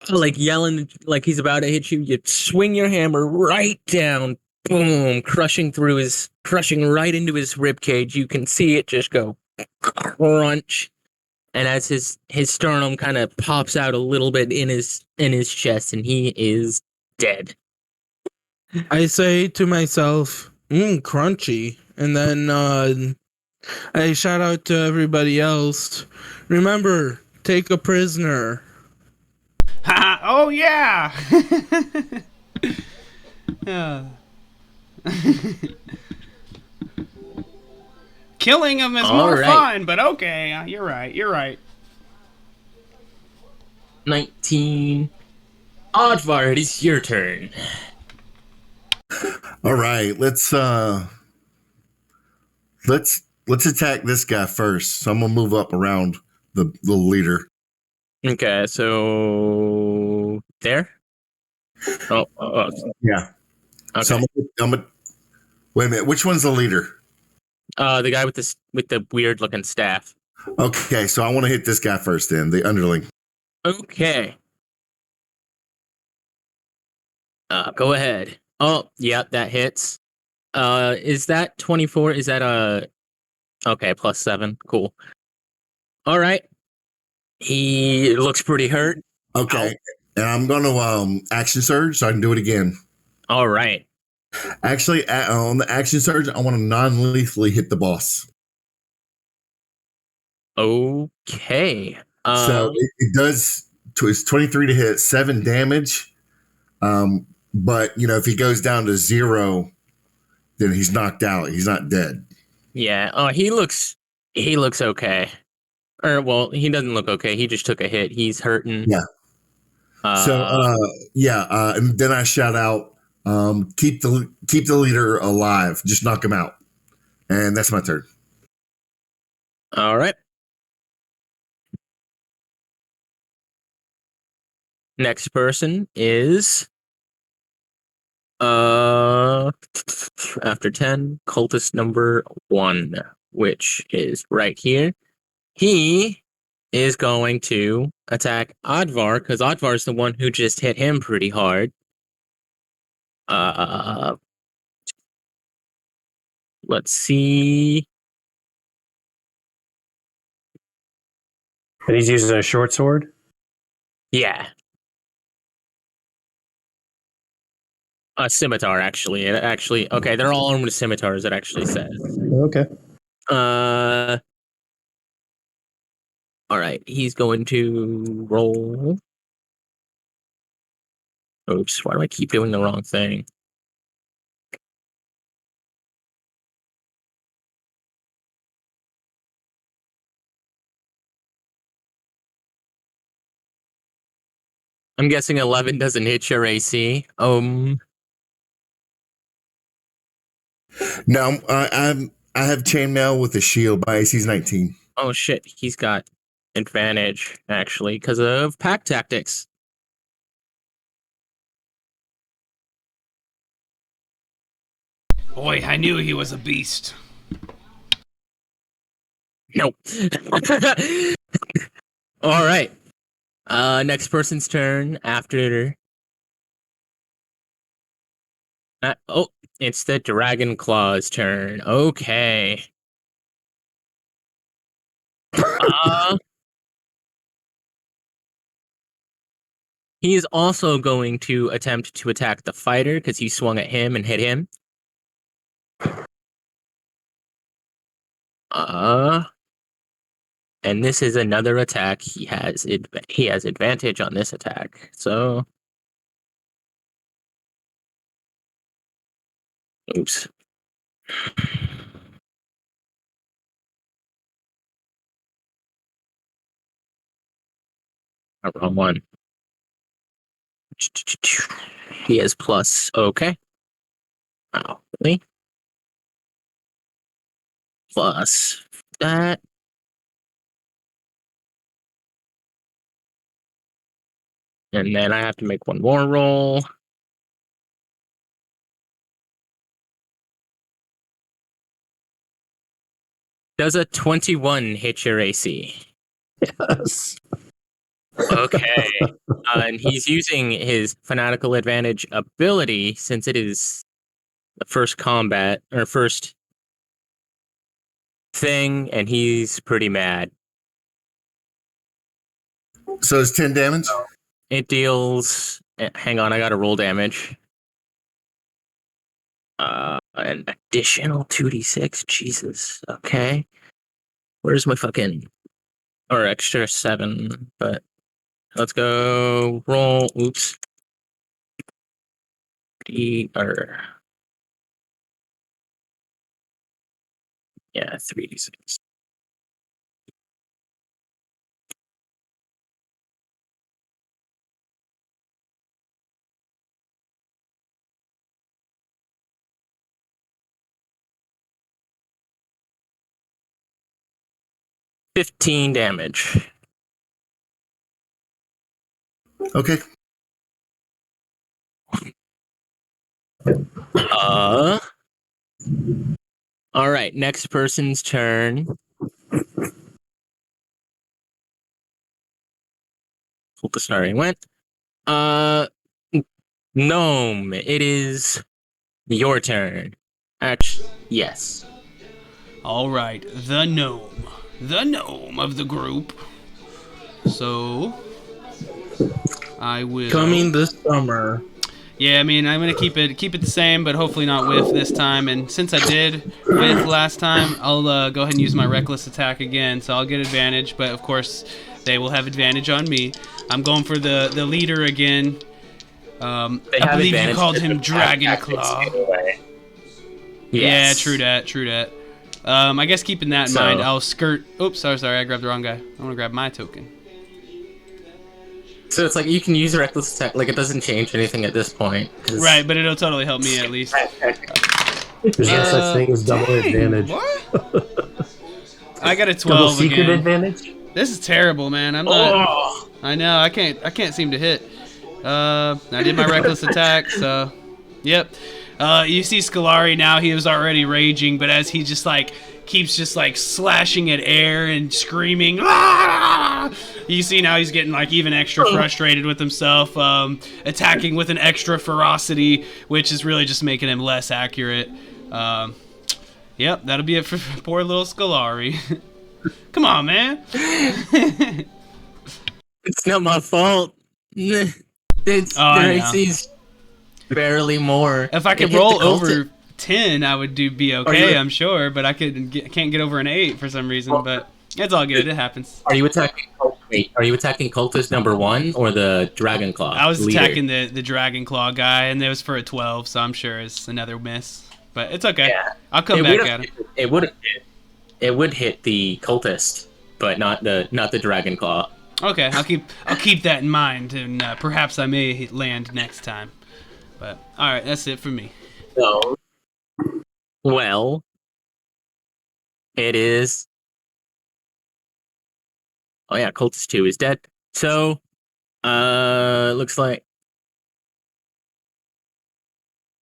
like yelling, like he's about to hit you. You swing your hammer right down, boom, crushing right into his rib cage. You can see it just go crunch, and as his sternum kind of pops out a little bit in his chest, and he is dead. I say to myself, crunchy. And then I shout out to everybody else. Remember, take a prisoner. Ha! Oh yeah. Yeah. Killing him is All more right. fun, but okay, you're right. You're right. 19. Oddvar, it is your turn. All right, let's attack this guy first. So I'm gonna move up around the leader. Okay, so there. Oh, Yeah. okay. So I'm gonna wait a minute. Which one's the leader? The guy with the weird looking staff. Okay, so I want to hit this guy first. Then the underling. Okay. Go ahead. Oh, yep, that hits. Is that 24? Is that okay, +7. Cool. All right. He looks pretty hurt. Okay, and I'm gonna action surge so I can do it again. All right. Actually, on the action surge, I want to non-lethally hit the boss. Okay. So it does. It's 23 to hit, 7 damage. But if he goes down to 0, then he's knocked out. He's not dead. Yeah. Oh, he looks okay. Or well, he doesn't look okay. He just took a hit. He's hurting. Yeah. And then I shout out, keep the leader alive. Just knock him out. And that's my turn. All right. Next person is after 10, cultist number 1, which is right here. He is going to attack Oddvar because Oddvar is the one who just hit him pretty hard. Let's see. And he's using a short sword. Yeah. A scimitar, actually. Okay, they're all armed with scimitars, it actually says. Okay. All right, he's going to roll. Oops, why do I keep doing the wrong thing? I'm guessing 11 doesn't hit your AC. No, I have chainmail with a shield. My AC's 19. Oh shit, he's got advantage, actually, because of pack tactics. Boy, I knew he was a beast. Nope. All right. Next person's turn after. It's the Dragon Claw's turn. Okay. He is also going to attempt to attack the fighter because he swung at him and hit him. And this is another attack. He has advantage on this attack. So, oops. Wrong one. He has plus. Okay. Wow. Really? Plus that. And then I have to make one more roll. Does a 21 hit your AC? Yes. Okay. And he's using his Fanatical Advantage ability since it is the first combat or first thing, and he's pretty mad. So it's 10 damage. It deals. Hang on, I gotta roll damage. An additional 2d6. Jesus. Okay. Where's my fucking or extra 7? But let's go roll. Oops. Or yeah, 3d6. $15 damage. Okay. All right, next person's turn. Hope the starting went. Gnome, it is your turn. Actually, yes. All right, the gnome of the group. So I will Coming this summer. Yeah, I mean, I'm gonna keep it the same, but hopefully not whiff this time. And since I did whiff last time, I'll go ahead and use my reckless attack again, so I'll get advantage. But of course, they will have advantage on me. I'm going for the leader again. I believe you called him Dragon Claw. Yeah, true that. I guess keeping that in mind, I'll skirt. Oops, sorry, I grabbed the wrong guy. I want to grab my token. So it's like you can use reckless attack, like it doesn't change anything at this point. Right, but it'll totally help me at least. There's no such thing as double advantage. What? I got a 12 Double secret again. advantage? This is terrible, man. I'm not. I know. I can't seem to hit. I did my reckless attack, so. Yep. You see Scolari now. He was already raging, but as he just keeps slashing at air and screaming, "Ah!" You see now he's getting even extra frustrated with himself, attacking with an extra ferocity, which is really just making him less accurate. Yep, that'll be it for poor little Scolari. Come on, man. It's not my fault. It's AC's barely more. If I could roll over 10, I would be okay, I'm sure, but I can't get over an 8 for some reason, but it's all good. It happens. Are you attacking cultist number 1 or the Dragon Claw? I was leader? attacking the Dragon Claw guy, and it was for a 12, so I'm sure it's another miss. But it's okay. Yeah. I'll come back at him. It would hit the cultist, but not the Dragon Claw. Okay, I'll keep that in mind, and perhaps I may land next time. But all right, that's it for me. So, well, it is. Oh yeah, cultist 2 is dead. So, looks like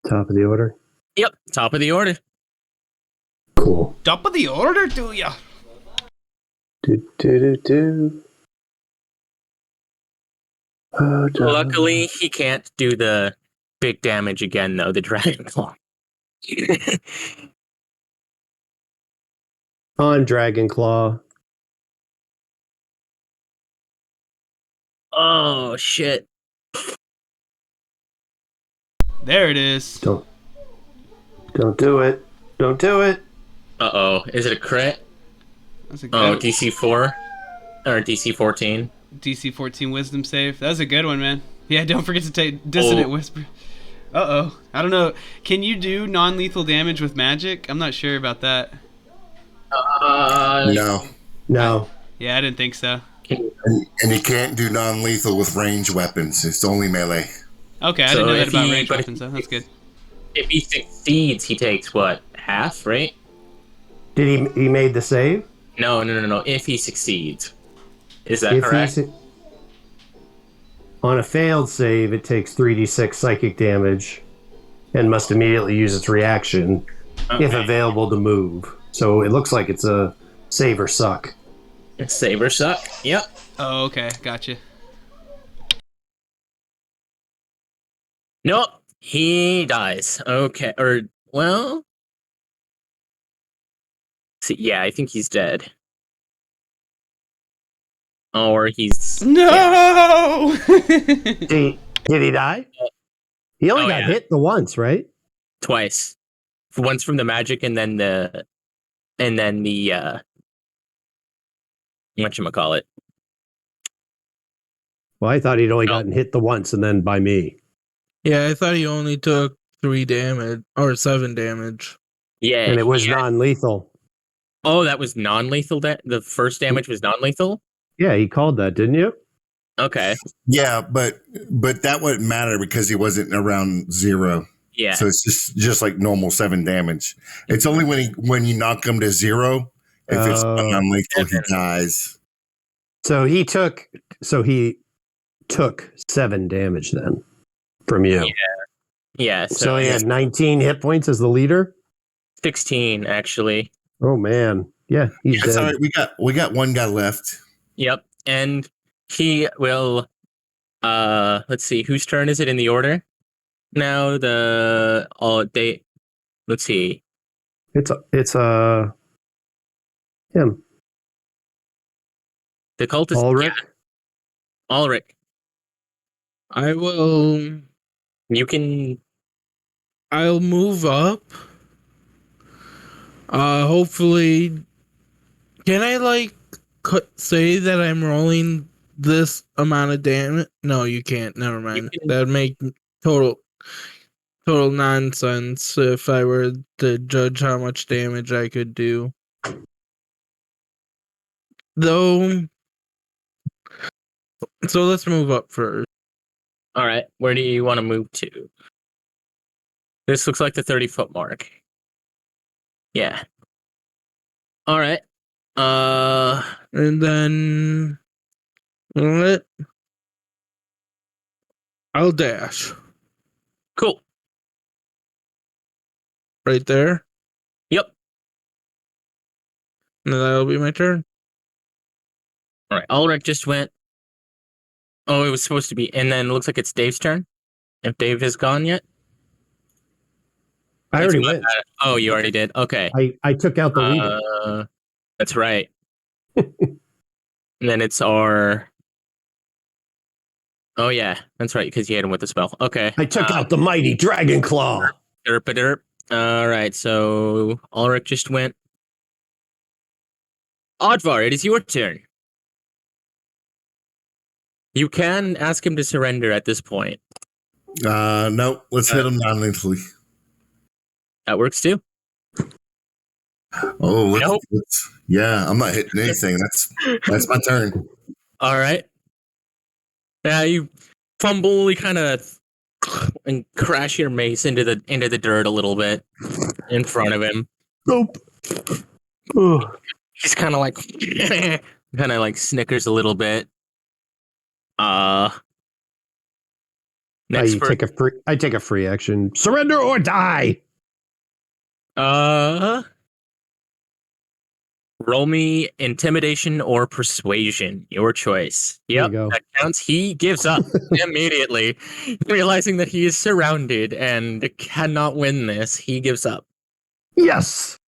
top of the order. Yep, top of the order. Cool. Top of the order, do ya? Do. Luckily, he can't do the big damage again, though. The Dragon Claw. On Dragon Claw. Oh shit! There it is. Don't do it. Don't do it. Uh-oh. Is it a crit? That's a good DC 4? Or DC 14? DC 14 wisdom save. That was a good one, man. Yeah, don't forget to take Dissonant Whisper. Uh-oh. I don't know. Can you do non-lethal damage with magic? I'm not sure about that. No. Yeah, I didn't think so. And you can't do non-lethal with ranged weapons. It's only melee. Okay, I So didn't know that if about he- ranged but if weapons, though. That's good. If he succeeds, he takes what? Half, right? Did he made the save? No. If he succeeds. Is that If correct? he's on a failed save, it takes 3d6 psychic damage and must immediately use its reaction if Okay. available to move. So it looks like it's a save or suck. Save or suck. Yep. Oh, okay, gotcha. Nope. He dies. Okay. Or, well. See, yeah, I think he's dead. Or he's. No. Did he die? He only Oh, got yeah. hit the once, right? Twice. Once from the magic and then the. Whatchamacallit. Well, I thought he'd only No. gotten hit the once and then by me. Yeah, I thought he only took 3 damage or 7 damage. Yeah. And it was yeah. non-lethal. Oh, that was non-lethal. The first damage was non-lethal. Yeah, he called that, didn't you? Okay. Yeah, but that wouldn't matter because he wasn't around 0. Yeah. So it's just like normal 7 damage. It's only when you knock him to 0, if it's Oh. non-lethal, he dies. So he took 7 damage then from you. Yeah. So he had 19 hit points as the leader. 16 actually. Oh man, yeah, he's That's dead. all right. We got one guy left. Yep. And he will. Let's see. Whose turn is it in the order? Now Let's see. It's him, The cultist. Ulrich. Yeah, Ulrich. I will. You can. I'll move up. Hopefully, can I say that I'm rolling this amount of damage? No, you can't. Never mind. can- That'd make total nonsense if I were to judge how much damage I could do. Though, so let's move up first. All right. Where do you want to move to? This looks like the 30-foot mark. Yeah. All right. And then I'll dash Cool. right there. Yep. And that'll be my turn. All right. Ulrich just went. Oh, it was supposed to be, and then it looks like it's Dave's turn. If Dave has gone yet. I It's already my went. bad. Oh, you already did. Okay. I took out the leader. That's right. And then it's our. Oh yeah, that's right, because you hit him with the spell. Okay. I took out the mighty Dragon Claw. Derp-a-derp. All right, so Ulrich just went. Oddvar, it is your turn. You can ask him to surrender at this point. No, let's hit him non-lethally. That works too. Oh, Nope. yeah, I'm not hitting anything. That's my turn. All right. Yeah, you fumble, you kind of and crash your mace into the dirt a little bit in front of him. Nope. Oh, He's kind of like snickers a little bit. Next I take a free action. Surrender or die. Roll me intimidation or persuasion, your choice. There you Yep, go. that counts. He gives up immediately, realizing that he is surrounded and cannot win this. He gives up. Yes.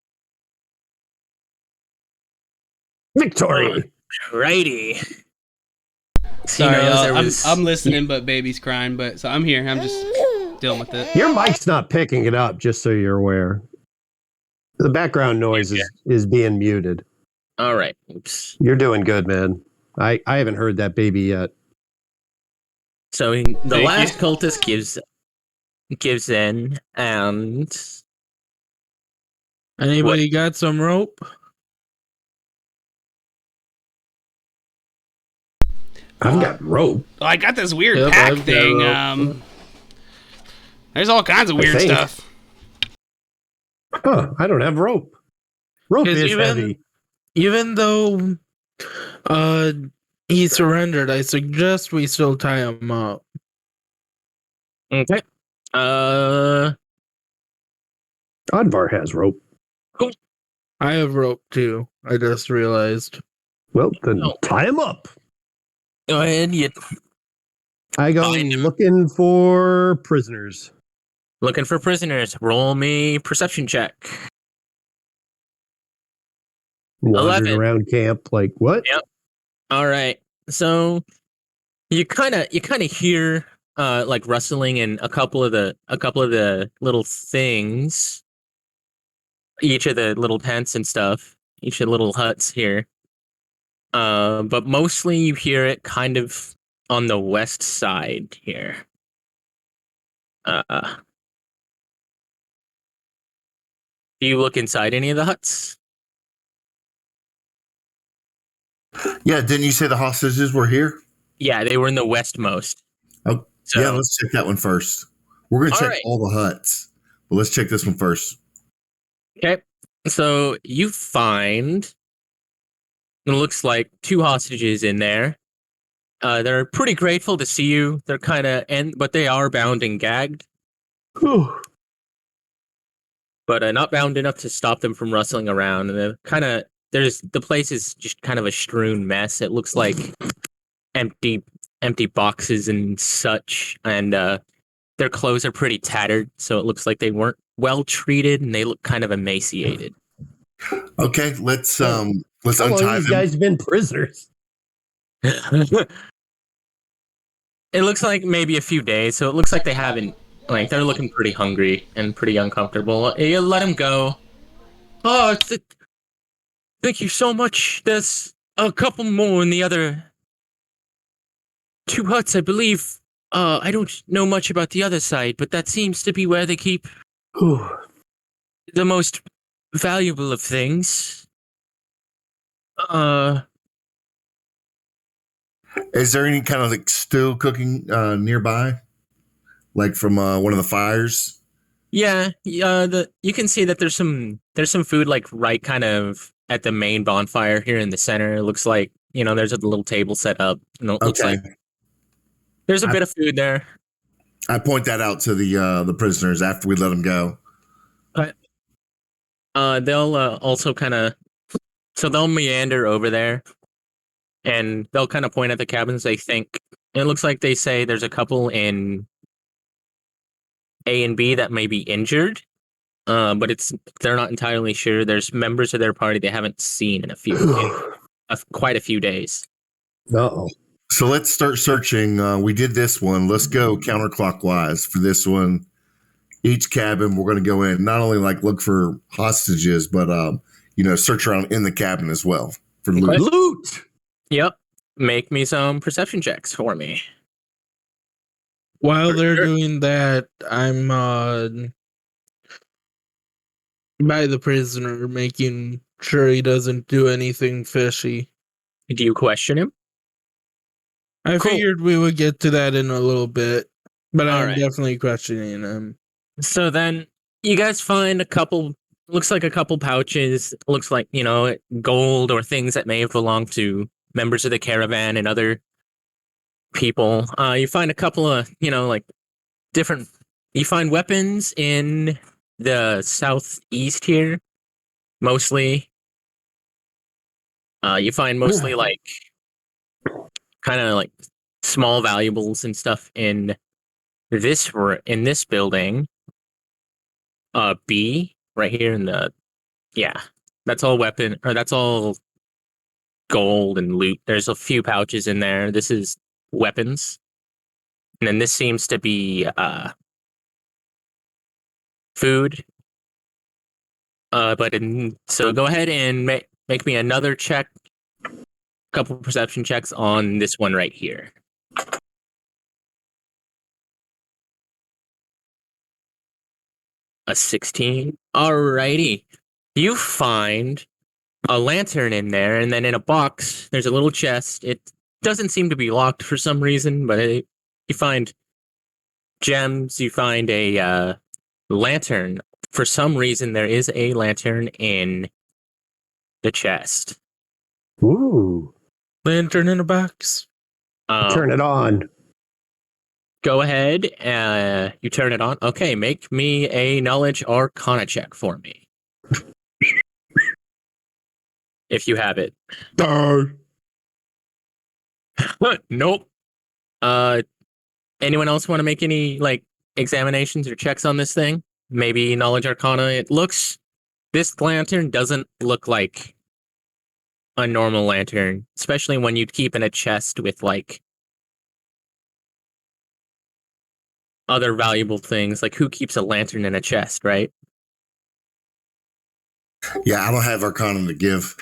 Victory. Righty. Sorry, He knows y'all. there was- I'm listening, but baby's crying. But so I'm here. I'm just dealing with it. Your mic's not picking it up, just so you're aware. The background noise is being muted. All right. Oops. You're doing good, man. I haven't heard that baby yet. So the Thank last you. cultist gives in, and Anybody got some rope? I've got rope. Oh, I got this weird Yep, pack I've got thing. rope. There's all kinds of I weird think. stuff. Huh, I don't have rope. Rope 'Cause is even- heavy. Even though he surrendered, I suggest we still tie him up. Okay. Odvar has rope. I have rope too. I just realized. Well, then Oh. tie him up. Go ahead. You I go Find him. looking for prisoners. looking for prisoners? Roll me perception check. Wandering 11. around camp like what? Yep. All right. So you kind of hear like rustling in a couple of the little things, each of the little tents and stuff, each of the little huts here. But mostly you hear it kind of on the west side here. Do you look inside any of the huts? Yeah, didn't you say the hostages were here? Yeah, they were in the westmost. Oh, So, yeah, let's check that one first. We're going to All check right. all the huts, but let's check this one first. okay. So you find it looks like 2 hostages in there. They're pretty grateful to see you. They're but they are bound and gagged, Whew. but not bound enough to stop them from rustling around. And they're the place is just kind of a strewn mess. It looks like empty boxes and such, and their clothes are pretty tattered, so it looks like they weren't well treated, and they look kind of emaciated. Okay, let's How long untie these them. guys been prisoners? It looks like maybe a few days, so it looks like they haven't. Like they're looking pretty hungry and pretty uncomfortable. You let them go. Oh, thank you so much. There's a couple more in the other 2 huts, I believe. I don't know much about the other side, but that seems to be where they keep Whew. the most valuable of things. Is there any kind of like stew cooking nearby? Like from one of the fires? Yeah, you can see that there's some food like right kind of at the main bonfire here in the center. It looks like, there's a little table set up. It looks Okay. like there's a bit of food there. I point that out to the prisoners after we let them go. They'll also they'll meander over there, and they'll kind of point at the cabins they think. It looks like they say there's a couple in A and B that may be injured, but they're not entirely sure. There's members of their party they haven't seen in quite a few days. Uh-oh. So let's start searching. We did this one. Let's go counterclockwise for this one. Each cabin, we're going to go in, not only like look for hostages, but search around in the cabin as well for loot. Loot! Yep. Make me some perception checks for me. While they're Sure. doing that, I'm by the prisoner, making sure he doesn't do anything fishy. Do you question him? I Cool. figured we would get to that in a little bit, but All I'm right. definitely questioning him. So then you guys find looks like a couple pouches, looks like, gold or things that may have belonged to members of the caravan and other people. You find a couple of, you find weapons in the southeast here, mostly. You find mostly like kind of like small valuables and stuff in this building. B right here that's all that's all gold and loot. There's a few pouches in there. This is weapons. And then this seems to be food. So go ahead and make me another check. Couple perception checks on this one right here. A 16. Alrighty. You find a lantern in there, and then in a box, there's a little chest. It doesn't seem to be locked for some reason, but you find gems, you find a lantern. For some reason, there is a lantern in the chest. Ooh. Lantern in a box. Turn it on. Go ahead. You turn it on. Okay, make me a knowledge arcana check for me. If you have it. Nope. Anyone else want to make any like examinations or checks on this thing? Maybe knowledge arcana. This lantern doesn't look like a normal lantern, especially when you'd keep in a chest with like other valuable things. Like who keeps a lantern in a chest, right? Yeah, I don't have Arcana to give.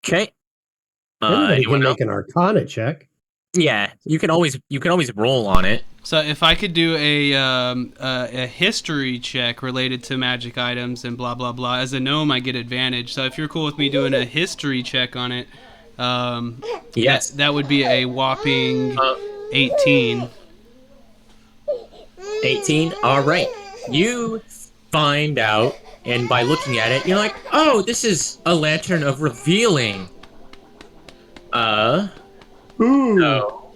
Okay. Anybody can anyone make an Arcana check. Yeah, you can always roll on it. So if I could do a history check related to magic items and blah blah blah, as a gnome I get advantage. So if you're cool with me doing a history check on it, Yes. that would be a whopping 18. 18. All right. You find out, and by looking at it, you're like, oh, this is a lantern of revealing. No.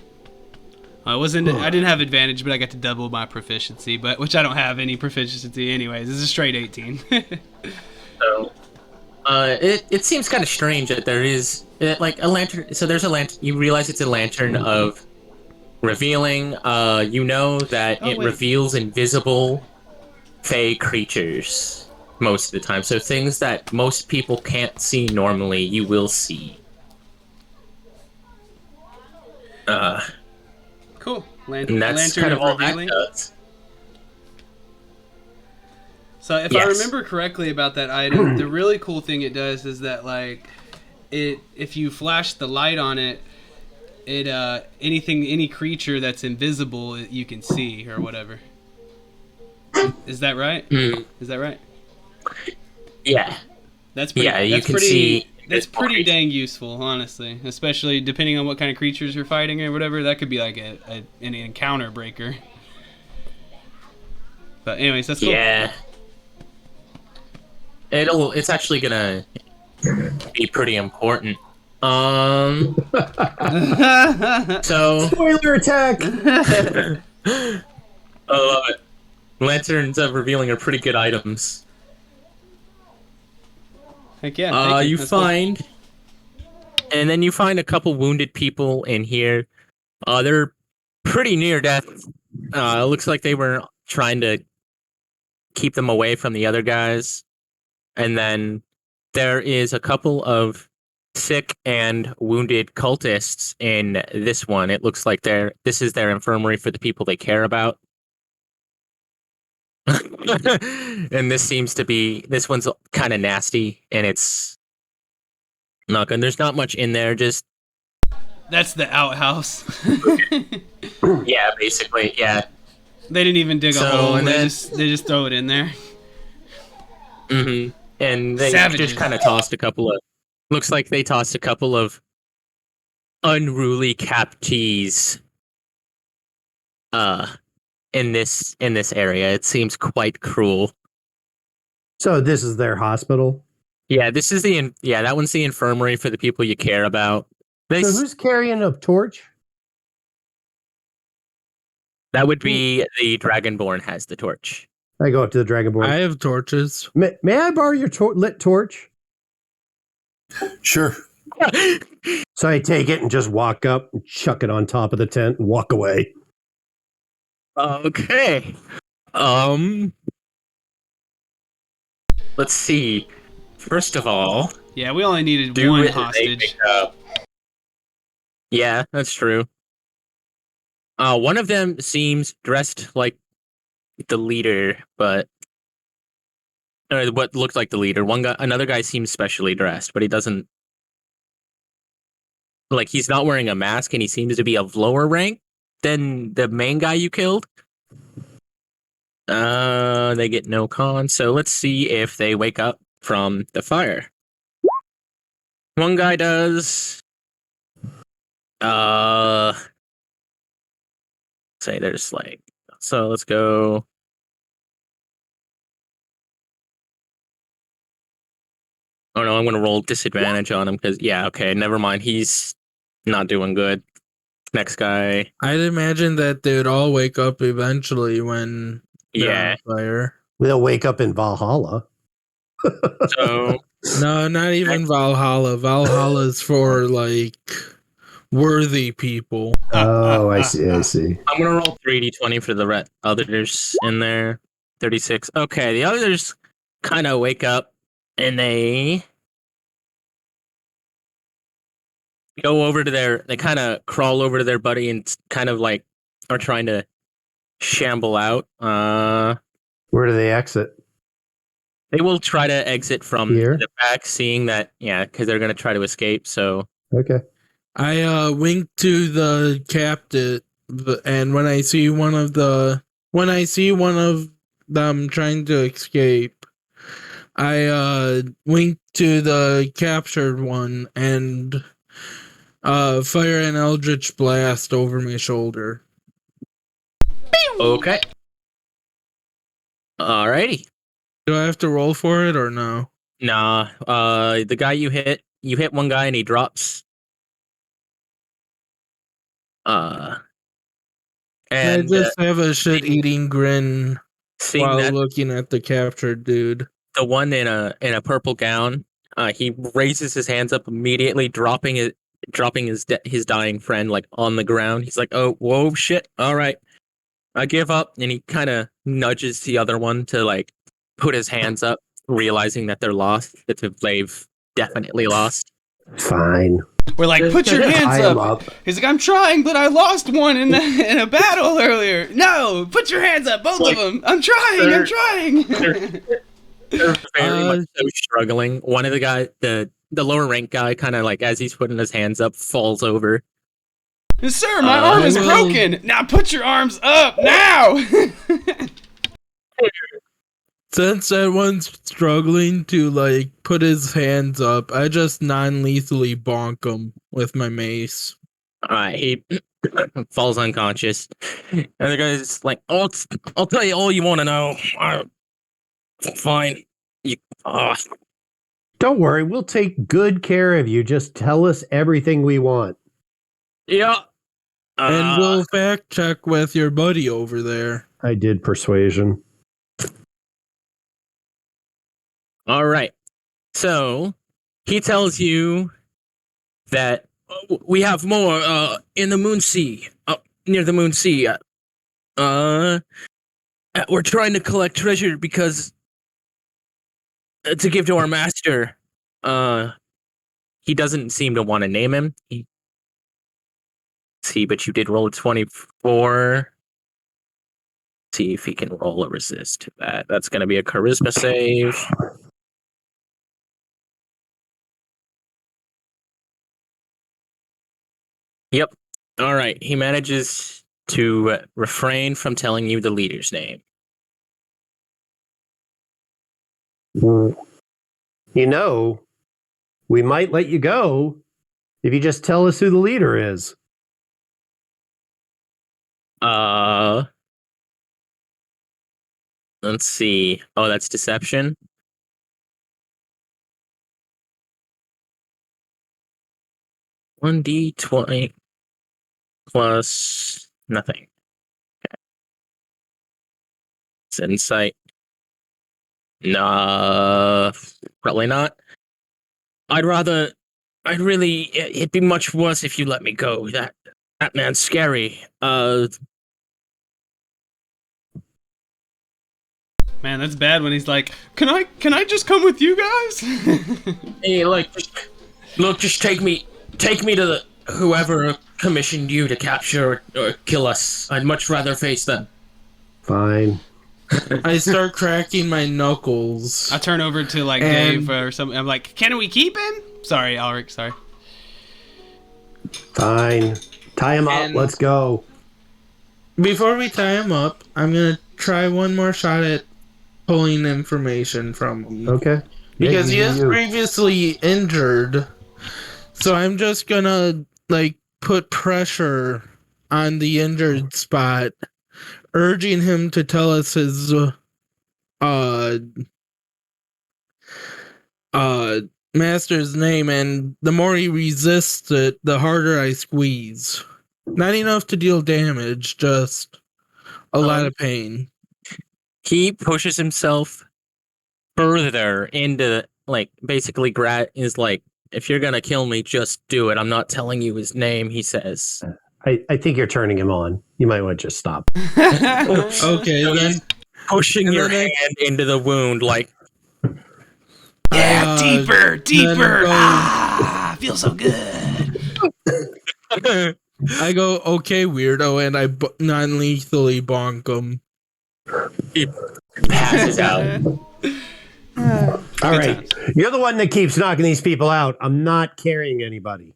I didn't have advantage, but I got to double my proficiency, which I don't have any proficiency anyways. This is a straight 18. So, it seems kind of strange that there is like a lantern. So there's a lantern. You realize it's a lantern of revealing. You know that it wait. reveals invisible fey creatures most of the time. So things that most people can't see normally, you will see. Cool. And that's Lantern kind of all revealing. that does. So if I Yes. remember correctly about that item, the really cool thing it does is that like if you flash the light on it, any creature that's invisible you can see or whatever. Is that right? Mm, Is that right? yeah. That's pretty, Yeah, you that's can pretty, see That's invisible pretty creatures. dang useful, honestly. Especially depending on what kind of creatures you're fighting or whatever. That could be like an encounter breaker. But anyways, that's cool. Yeah. It's actually gonna be pretty important. So Spoiler attack. I love it. Lanterns of revealing are pretty good items. Heck yeah. Thank You That's cool. find, and then you find a couple wounded people in here. They're pretty near death. It looks like they were trying to keep them away from the other guys. And then there is a couple of sick and wounded cultists in this one. It looks like this is their infirmary for the people they care about. And this one's kind of nasty, and it's not good. There's not much in there, just That's the outhouse. yeah, basically, yeah. They didn't even dig a So, hole. and They then- just throw it in there. Mm-hmm. And they Savages. just kind of tossed a couple of. Looks like they tossed a couple of unruly captees. In this area, it seems quite cruel. So this is their hospital. Yeah, this is that one's the infirmary for the people you care about. So who's carrying a torch? That would be the Dragonborn has the torch. I go up to the Dragonborn. I have torches. May I borrow your lit torch? Sure. So I take it and just walk up and chuck it on top of the tent and walk away. Okay. Let's see. First of all, Yeah, we only needed do one it. hostage. Yeah, that's true. One of them seems dressed like the leader, or what looked like the leader. Another guy seems specially dressed, but he doesn't. Like, he's not wearing a mask, and he seems to be of lower rank than the main guy you killed. They get no con, so let's see if they wake up from the fire. One guy does. Say there's like So let's go. Oh no, I'm gonna roll disadvantage on him because okay, never mind. He's not doing good. Next guy. I'd imagine that they would all wake up eventually when they're Yeah. on fire. They'll wake up in Valhalla. So No, not even Valhalla. Valhalla's for like worthy people. Oh, I see. I see. I'm gonna roll 3d20 for the others in there. 36. Okay, the others kind of wake up and they go over to they kind of crawl over to their buddy and kind of like are trying to shamble out. Where do they exit? They will try to exit from Here? the back, seeing that, because they're gonna try to escape. So Okay. I wink to the captain, and when I see one of them trying to escape, I wink to the captured one and fire an Eldritch Blast over my shoulder. okay, alrighty. Do I have to roll for it or no? Nah, the guy you hit one guy and he drops. And I just have a shit-eating grin seeing while that looking at the captured dude. the one in a purple gown, he raises his hands up immediately, dropping his dying friend like on the ground. He's like, "Oh, whoa, shit! All right, I give up." And he kind of nudges the other one to like put his hands up, realizing that they're lost. That they've definitely lost. Fine. We're like, put your hands Tie 'em up. He's like, I'm trying, but I lost one in a battle earlier. No, put your hands up, both of them. I'm trying. They're very much so struggling. One of the guy, the lower rank guy, kind of like as he's putting his hands up, falls over. Sir, my arm is broken. Now put your arms up now. Since that one's struggling to like put his hands up, I just non-lethally bonk him with my mace. He falls unconscious, and the guy's like, "I'll tell you all you want to know. Fine, you. Don't worry, we'll take good care of you. Just tell us everything we want. Yeah, And we'll fact check with your buddy over there. I did persuasion. all right." So he tells you that we have more in the Moon Sea, near the Moon Sea. We're trying to collect treasure because to give to our master. He doesn't seem to want to name him. See, but you did roll a 24. See if he can roll a resist to that. That's going to be a charisma save. Yep. All right. He manages to refrain from telling you the leader's name. You know, we might let you go if you just tell us who the leader is. Let's see. Oh, that's deception. $1d20 plus nothing. Okay. It's insight. Nah, probably not. It'd be much worse if you let me go. That man's scary. Man, that's bad when he's like, can I just come with you guys? Hey, just take me to whoever commissioned you to capture or kill us. I'd much rather face them. Fine. I start cracking my knuckles. I turn over to like Dave or something. I'm like, can we keep him? Sorry, Alric, sorry. Fine. Tie him up. And- Let's go. Before we tie him up, I'm gonna try one more shot at pulling information from him. Okay. Because he Yeah, is you. previously injured. So I'm just gonna like put pressure on the injured spot urging him to tell us his uh master's name, and the more he resists it, the harder I squeeze. Not enough to deal damage, just a lot of pain. He pushes himself further into, like, basically is like, if you're gonna kill me, just do it. I'm not telling you his name, he says. I think you're turning him on. You might want to just stop. Okay, So then he's pushing and your then I- hand into the wound, like, Yeah, deeper, deeper. go- Ah, feels so good. I go, okay, weirdo, and I non-lethally bonk him. he passes out. All right. You're the one that keeps knocking these people out. I'm not carrying anybody.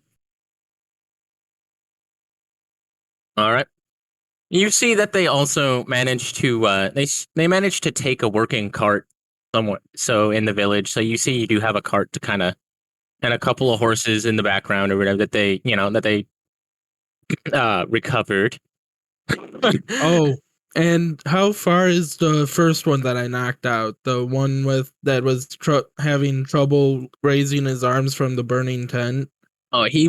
All right. You see that they also managed to they managed to take a working cart somewhere. So in the village, so you see you do have a cart to kind of, and a couple of horses in the background or whatever that they recovered. Oh, and how far is the first one that I knocked out? The one that was having trouble raising his arms from the burning tent? Oh, he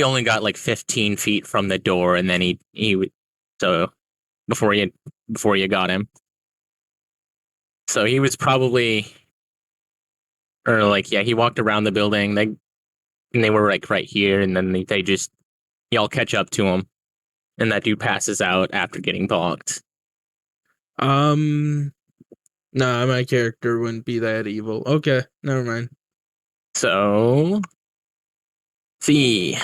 only got like 15 feet from the door, and then so before you got him. So he was probably, or like, yeah, he walked around the building. They were like right here, and then y'all catch up to him, and that dude passes out after getting balked. Nah, my character wouldn't be that evil. Okay, never mind. So, see,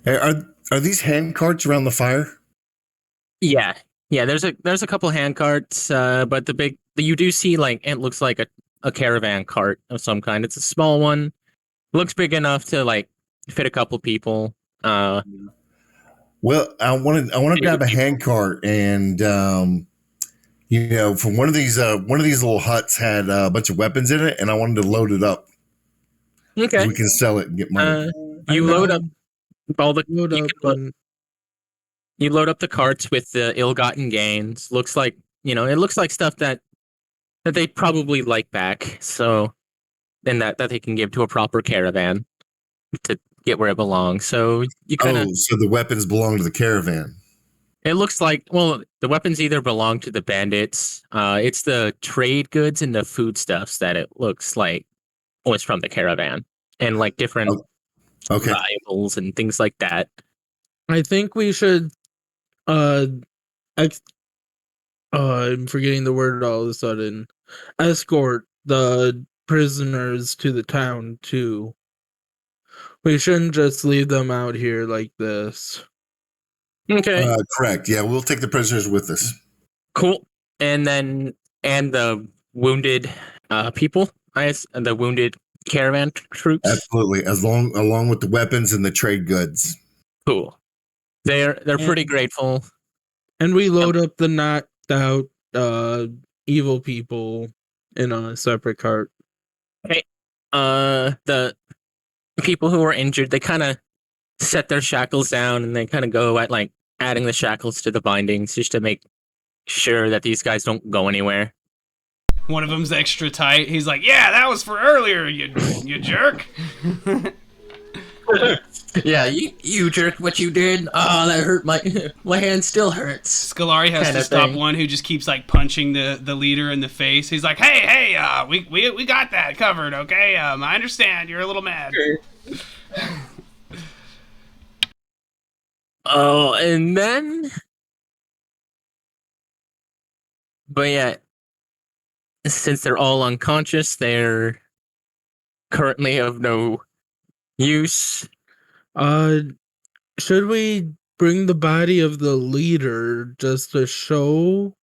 Hey, are these hand carts around the fire? yeah. There's a couple hand carts, but you do see, like, it looks like a caravan cart of some kind. It's a small one. Looks big enough to like fit a couple people. Well, I want to grab a hand cart, and from one of these little huts had a bunch of weapons in it, and I wanted to load it up. Okay. So we can sell it and get money. You load up all the Load you up can and you load up the carts with the ill-gotten gains. Looks like, it looks like stuff that they probably like back. So, and that they can give to a proper caravan to get where it belongs. So you kind of. Oh, so the weapons belong to the caravan. It looks like, well, the weapons either belong to the bandits. It's the trade goods and the foodstuffs that it looks like was from the caravan, and like different Okay. valuables and things like that. I think we should I'm forgetting the word all of a sudden. Escort the prisoners to the town too. We shouldn't just leave them out here like this. Okay. Correct. Yeah, we'll take the prisoners with us. Cool. And the wounded people, the wounded caravan troops. Absolutely, along with the weapons and the trade goods. Cool. They're pretty grateful. And we load up the knocked out evil people in a separate cart. The people who are injured, they kind of set their shackles down, and they kind of go at like adding the shackles to the bindings just to make sure that these guys don't go anywhere. One of them's extra tight. He's like, "Yeah, that was for earlier, you jerk." Yeah, you jerk, what you did. Oh, that hurt. My hand still hurts. Scolari has Kinda to stop thing. one who just keeps like punching the leader in the face. He's like, "Hey, we got that covered, okay? I understand you're a little mad." Oh, and then, but yeah, since they're all unconscious, they're currently of no use. Should we bring the body of the leader just to show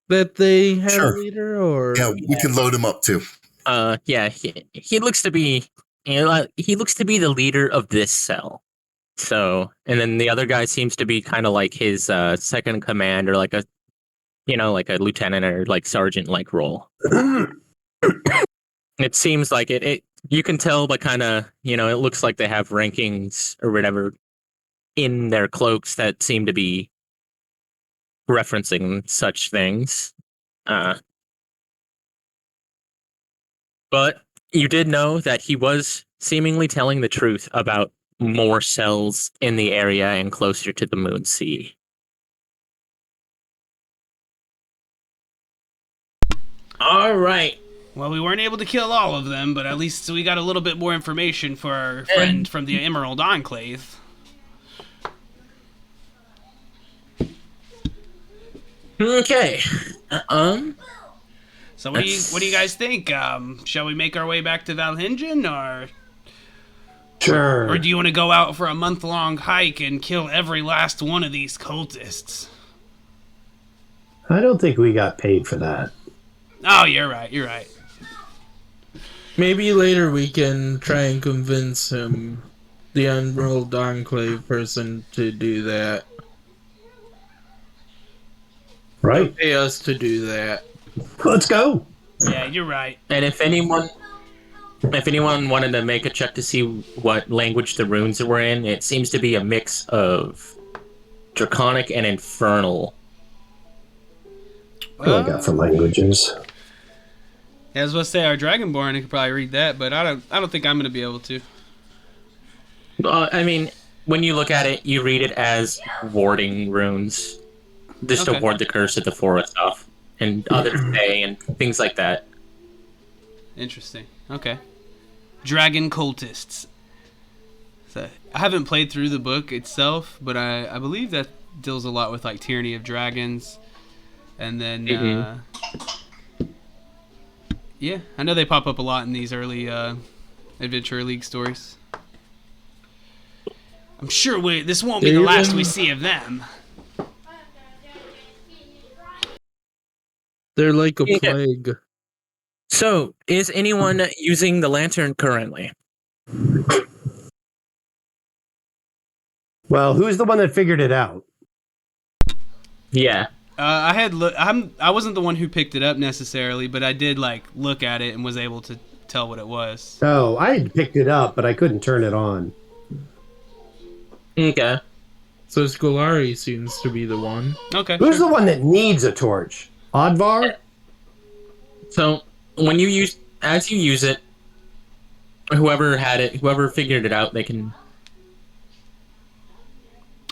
that they have Sure. a leader, or Yeah, we can load them up too. Yeah, he looks to be, he looks to be the leader of this cell. So, and then the other guy seems to be kind of like his second in command, or like a lieutenant or like sergeant like role. It seems like it. You can tell, but kind of, it looks like they have rankings or whatever in their cloaks that seem to be referencing such things. But you did know that he was seemingly telling the truth about more cells in the area and closer to the Moon Sea. All right. Well, we weren't able to kill all of them, but at least we got a little bit more information for our friend from the Emerald Enclave. Okay. So what do you guys think? Shall we make our way back to Valhingen, Sure. or do you want to go out for a month-long hike and kill every last one of these cultists? I don't think we got paid for that. Oh, you're right. You're right. Maybe later we can try and convince him, the Emerald Enclave person, to do that. Right. Pay us to do that. Let's go. Yeah, you're right. And if anyone wanted to make a check to see what language the runes were in, it seems to be a mix of Draconic and Infernal. What do I got for languages? I was about to say our Dragonborn could probably read that, but I don't think I'm gonna be able to. I mean, when you look at it, you read it as warding runes, just Okay. to ward the curse of the forest off, and other Fae and things like that. Interesting. Okay. Dragon cultists. So I haven't played through the book itself, but I believe that deals a lot with like Tyranny of Dragons, and then yeah, I know they pop up a lot in these early Adventure League stories. I'm sure this won't be the last we see of them. They're like a Yeah. plague. So, is anyone using the lantern currently? Well, who's the one that figured it out? Yeah. I wasn't the one who picked it up necessarily, but I did like look at it and was able to tell what it was. Oh, I had picked it up, but I couldn't turn it on. Okay. So Scolari seems to be the one. Okay. Who's the one that needs a torch? Oddvar? So, when you use it, whoever figured it out, they can.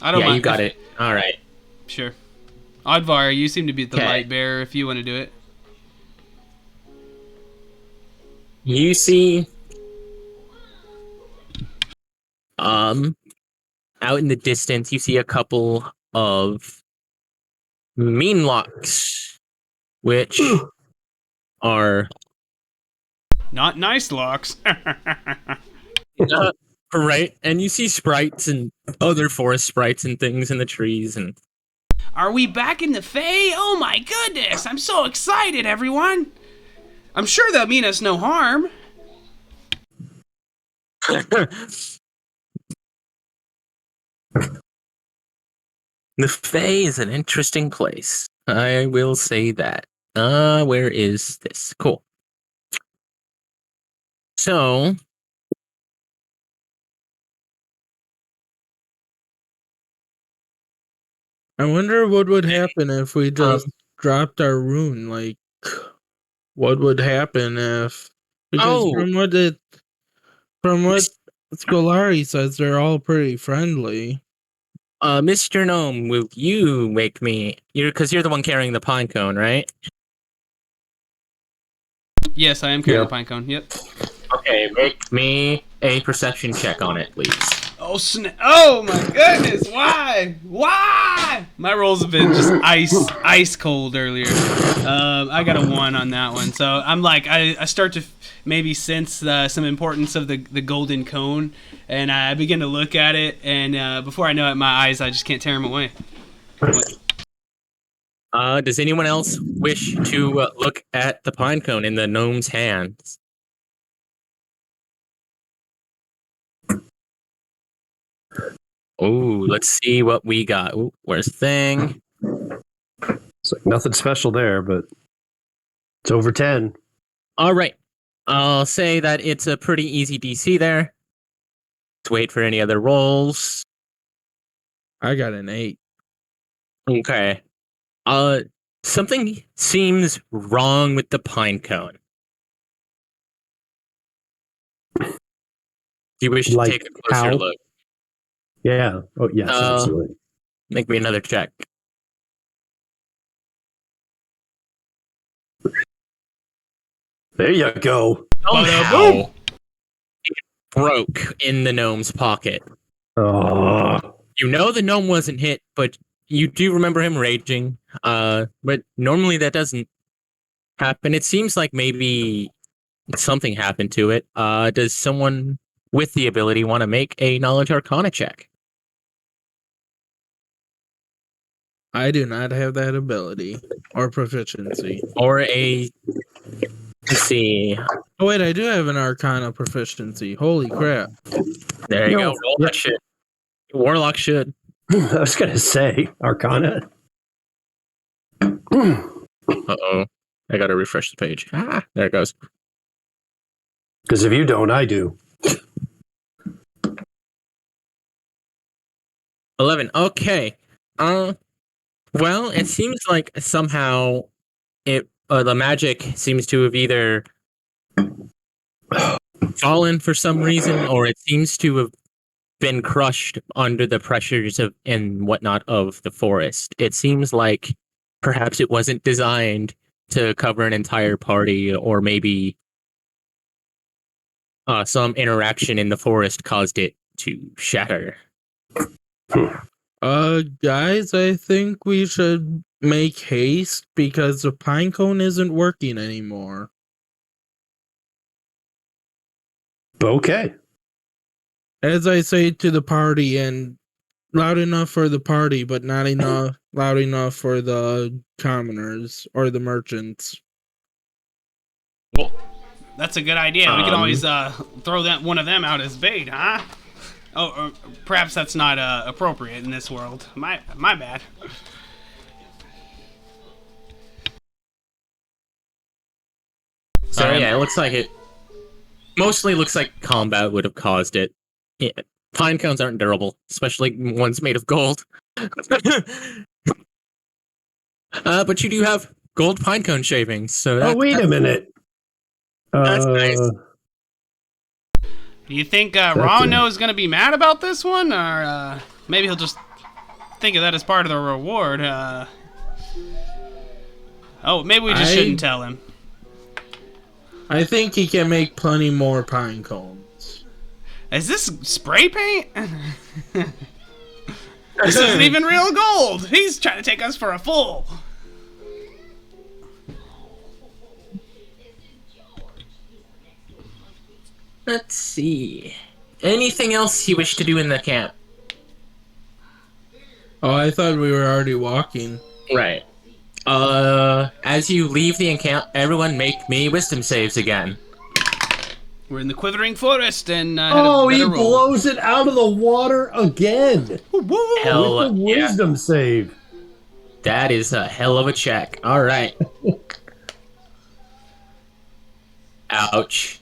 I don't Yeah, mind. you got it. All right. Sure. Oddvar, you seem to be the Okay. light bearer if you want to do it. You see, out in the distance, you see a couple of meanlocks, which are Not nice locks. right, and you see sprites and other forest sprites and things in the trees, and Are we back in the Fae? Oh my goodness! I'm so excited, everyone! I'm sure they'll mean us no harm. the Fae is an interesting place. I will say that. Where is this? Cool. So, I wonder what would happen if we just dropped our rune. Like, what would happen if? Because Oh. from what Scolari says, they're all pretty friendly. Mr. Gnome, will you make me? Because you're the one carrying the pine cone, right? Yes, I am carrying Yep. the pinecone. Yep. Okay, make me a perception check on it, please. Oh snap! Oh my goodness! Why? Why? My rolls have been just ice cold earlier. I got a 1 on that one, so I'm like, I start to maybe sense some importance of the golden cone, and I begin to look at it, and before I know it, my eyes, I just can't tear them away. Does anyone else wish to look at the pine cone in the gnome's hands? Oh, let's see what we got. Ooh, where's the thing? It's like nothing special there, but it's over 10. All right. I'll say that it's a pretty easy DC there. Let's wait for any other rolls. I got an 8. Okay. Something seems wrong with the pine cone. Do you wish to Like take a closer how? look? Yeah. Oh, yes, absolutely. Make me another check. There you go. Somehow, it broke in the gnome's pocket. Oh, You know the gnome wasn't hit, but you do remember him raging. But normally that doesn't happen. It seems like maybe something happened to it. Does someone with the ability want to make a knowledge arcana check? I do not have that ability or proficiency. Or a let's see. Oh wait, I do have an Arcana proficiency. Holy crap! There you No, go. Roll that shit. Warlock should. I was gonna say Arcana. Uh-oh. I gotta refresh the page. Ah, there it goes. Because if you don't, I do. 11. Okay. Well, it seems like somehow the magic seems to have either fallen for some reason, or it seems to have been crushed under the pressures of and whatnot of the forest. It seems like perhaps it wasn't designed to cover an entire party, or maybe some interaction in the forest caused it to shatter. Guys, I think we should make haste because the pine cone isn't working anymore. Okay. As I say to the party, and loud enough for the party, but not enough loud enough for the commoners or the merchants. Well, that's a good idea. We can always throw one of them out as bait, huh? Oh, or perhaps that's not appropriate in this world. My bad. So yeah, it looks like it mostly looks like combat would have caused it. Yeah. Pine cones aren't durable, especially ones made of gold. But you do have gold pine cone shavings, so Oh, wait a minute. That's nice. Do you think Rono is going to be mad about this one? Or maybe he'll just think of that as part of the reward? Oh, maybe we just shouldn't tell him. I think he can make plenty more pine cones. Is this spray paint? This isn't even real gold. He's trying to take us for a fool. Let's see. Anything else you wish to do in the camp? Oh, I thought we were already walking. Right. As you leave the encampment, everyone make me wisdom saves again. We're in the quivering forest and he blows it out of the water again. Hell, With the wisdom save. That is a hell of a check. All right. Ouch.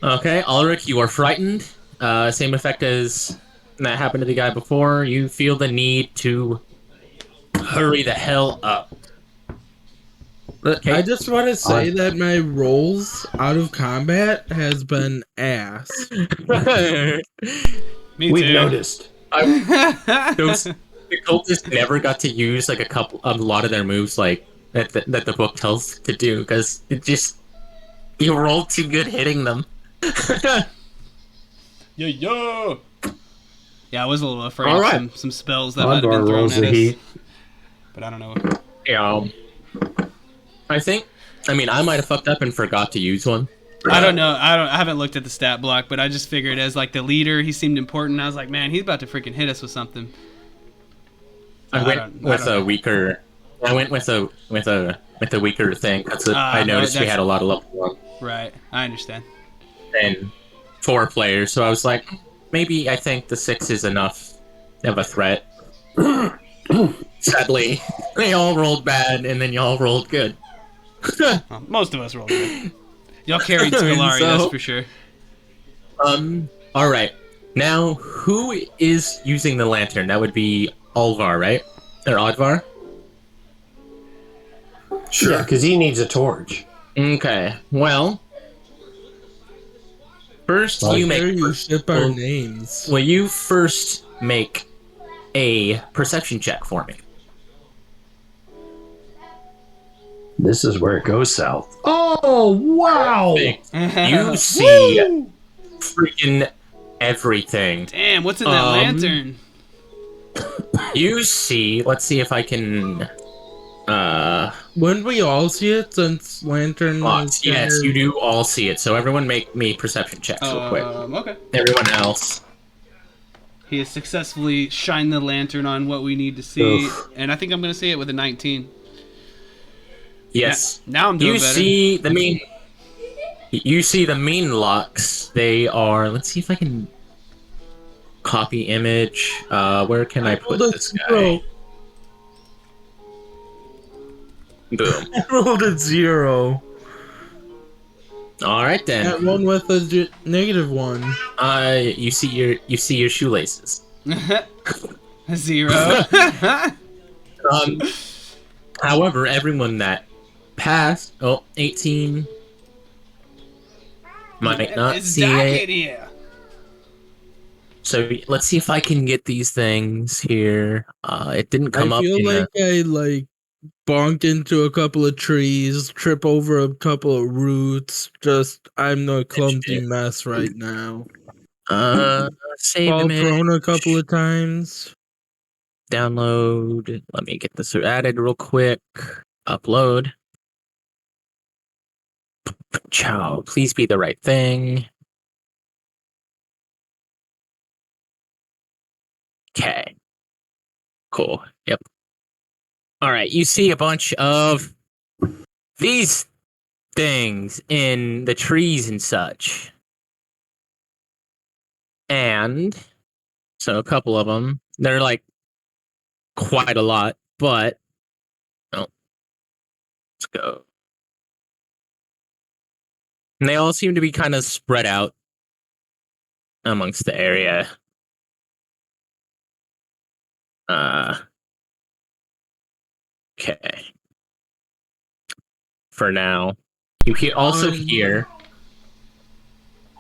Okay, Ulrich, you are frightened. Same effect as that happened to the guy before. You feel the need to hurry the hell up. Okay. I just want to say that my rolls out of combat has been ass. Me We've too. noticed. The cultists never got to use like a lot of their moves like that the book tells to do because it just you rolled too good hitting them. Yeah, I was a little afraid All of right. some spells that might have been Oddvar thrown rolls at the us. heat. But I don't know. Yeah. I mean, I might have fucked up and forgot to use one. I don't know. I haven't looked at the stat block, but I just figured as like the leader, he seemed important. I was like, man, he's about to freaking hit us with something. I went with a weaker weaker thing. I noticed we had a lot of level 1 Right, I understand. and 4 players, so I was like, maybe I think the 6 is enough of a threat. Sadly, they all rolled bad, and then y'all rolled good. Well, most of us rolled good. Y'all carried Scolari, So- that's for sure. All right. Now, who is using the lantern? That would be Alvar, right? Or Odvar? Sure. Yeah, because he needs a torch. Okay. Well, first Well, you make. There you ship our well, names. Will you first make a perception check for me? This is where it goes south. Oh, wow. You see Woo! freaking everything. Damn, what's in that lantern? You see. Let's see if I can. Wouldn't we all see it since Lantern is Yes, kind you of- do all see it. So everyone make me perception checks real quick. Okay. Everyone else. He has successfully shined the lantern on what we need to see, Oof. and I think I'm gonna see it with a 19. Yes. Now I'm doing You better. see the mean. You see the mean locks. They are. Let's see if I can copy image. Where can I put rolled a this guy? zero. Boom. I rolled a 0. All right That then. one with a -1. You see your shoelaces. 0. However, everyone that passed, 18 might not It's see dark it. in here. So let's see if I can get these things here. It didn't come I up feel in like I bonk into a couple of trees, trip over a couple of roots. Just I'm the clumsy shit. mess right now. Save Fall image, prone a couple of times. download. Let me get this added real quick. Upload. Ciao. Please be the right thing. Okay. Cool. Yep. All right. You see a bunch of these things in the trees and such. And so a couple of them, they're like quite a lot, but let's go. And they all seem to be kind of spread out amongst the area. Okay. For now. You also hear.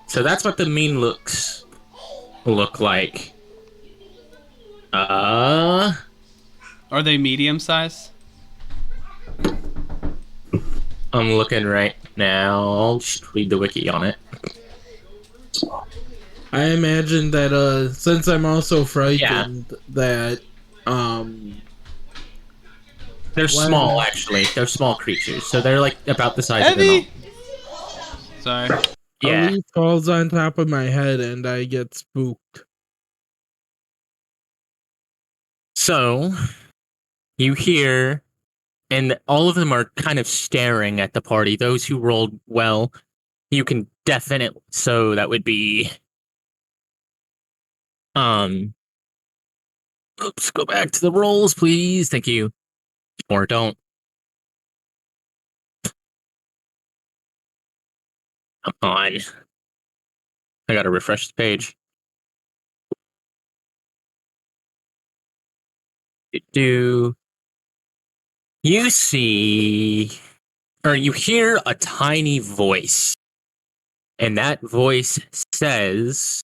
So that's what the mean looks look like. Are they medium size? I'm looking right now. I'll just read the wiki on it. I imagine that since I'm also frightened that They're Wow. small, actually. They're small creatures, so they're like about the size of an Heavy. elk. Sorry. a Yeah. leaf falls on top of my head and I get spooked. So you hear, and all of them are kind of staring at the party. Those who rolled well, you can definitely. So that would be. Oops. Go back to the rolls, please. Thank you. Or don't. Come on. I gotta refresh the page. Do you see, or you hear a tiny voice, and that voice says,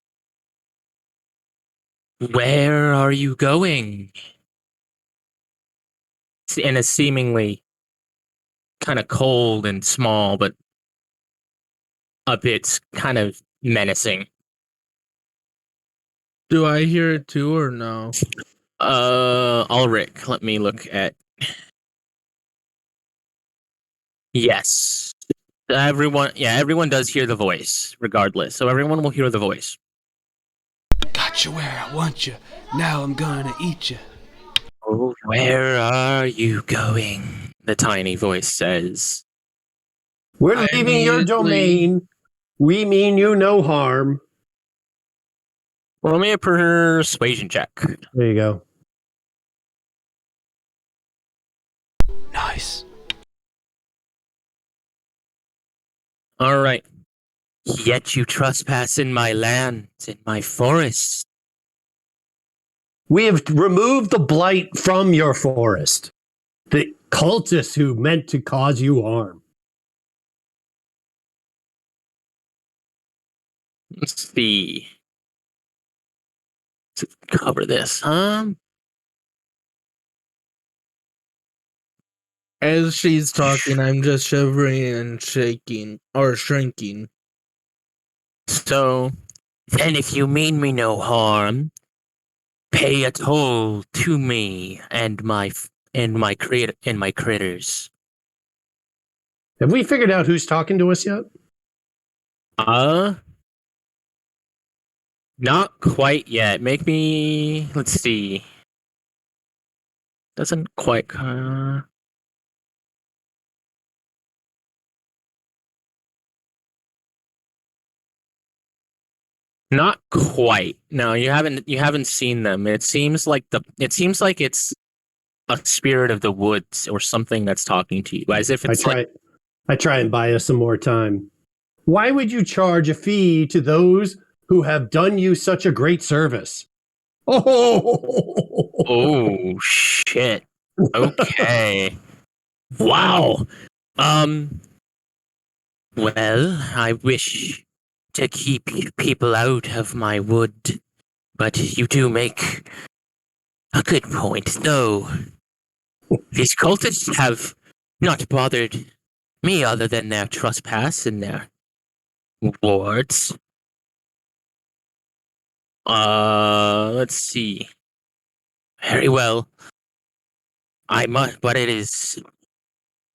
"Where are you going?" In a seemingly kind of cold and small, but a bit kind of menacing. Do I hear it too or no? Ulrich, let me look at. Yes. Everyone does hear the voice, regardless. So everyone will hear the voice. Got you where I want you. Now I'm gonna eat you. Oh, where are you going? The tiny voice says. We're I leaving your immediately- domain. We mean you no harm. Roll me a persuasion check. There you go. Nice. All right. Yet you trespass in my land, in my forest. We have removed the blight from your forest. The cultists who meant to cause you harm. Let's see. To cover this, As she's talking, I'm just shivering and shaking or shrinking. So, then if you mean me no harm, pay a toll to me and my critters. Have we figured out who's talking to us yet? Not quite yet. Make me. Let's see. Doesn't quite. Not quite. No, you haven't seen them. It seems like it's a spirit of the woods or something that's talking to you, as if it's I try and buy us some more time. Why would you charge a fee to those who have done you such a great service? Oh shit. Okay. Wow. Well, I wish to keep people out of my wood, but you do make a good point, though. These cultists have not bothered me other than their trespass and their wards. Let's see. Very well. I must, but it is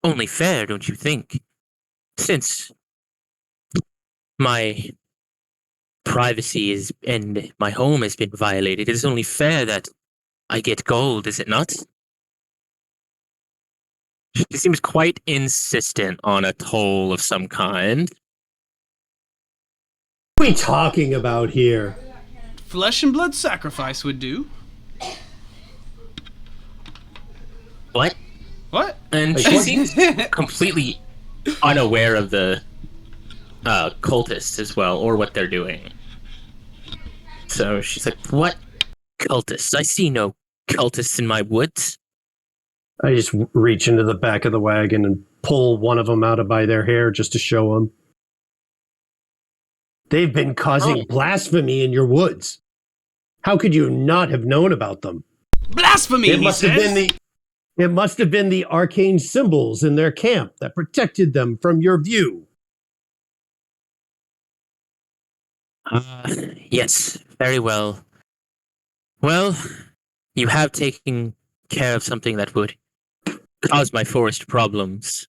only fair, don't you think? Since my privacy is and my home has been violated, it is only fair that I get gold, is it not? She seems quite insistent on a toll of some kind. What are we talking about here? Flesh and blood sacrifice would do. What? What? And Like, she what? seems completely unaware of the cultists as well, or what they're doing. So she's like, "What cultists? I see no cultists in my woods." I just reach into the back of the wagon and pull one of them out by their hair just to show them. They've been causing blasphemy in your woods. How could you not have known about them? Blasphemy, It must have been the arcane symbols in their camp that protected them from your view. Yes, very well. Well, you have taken care of something that would cause my forest problems.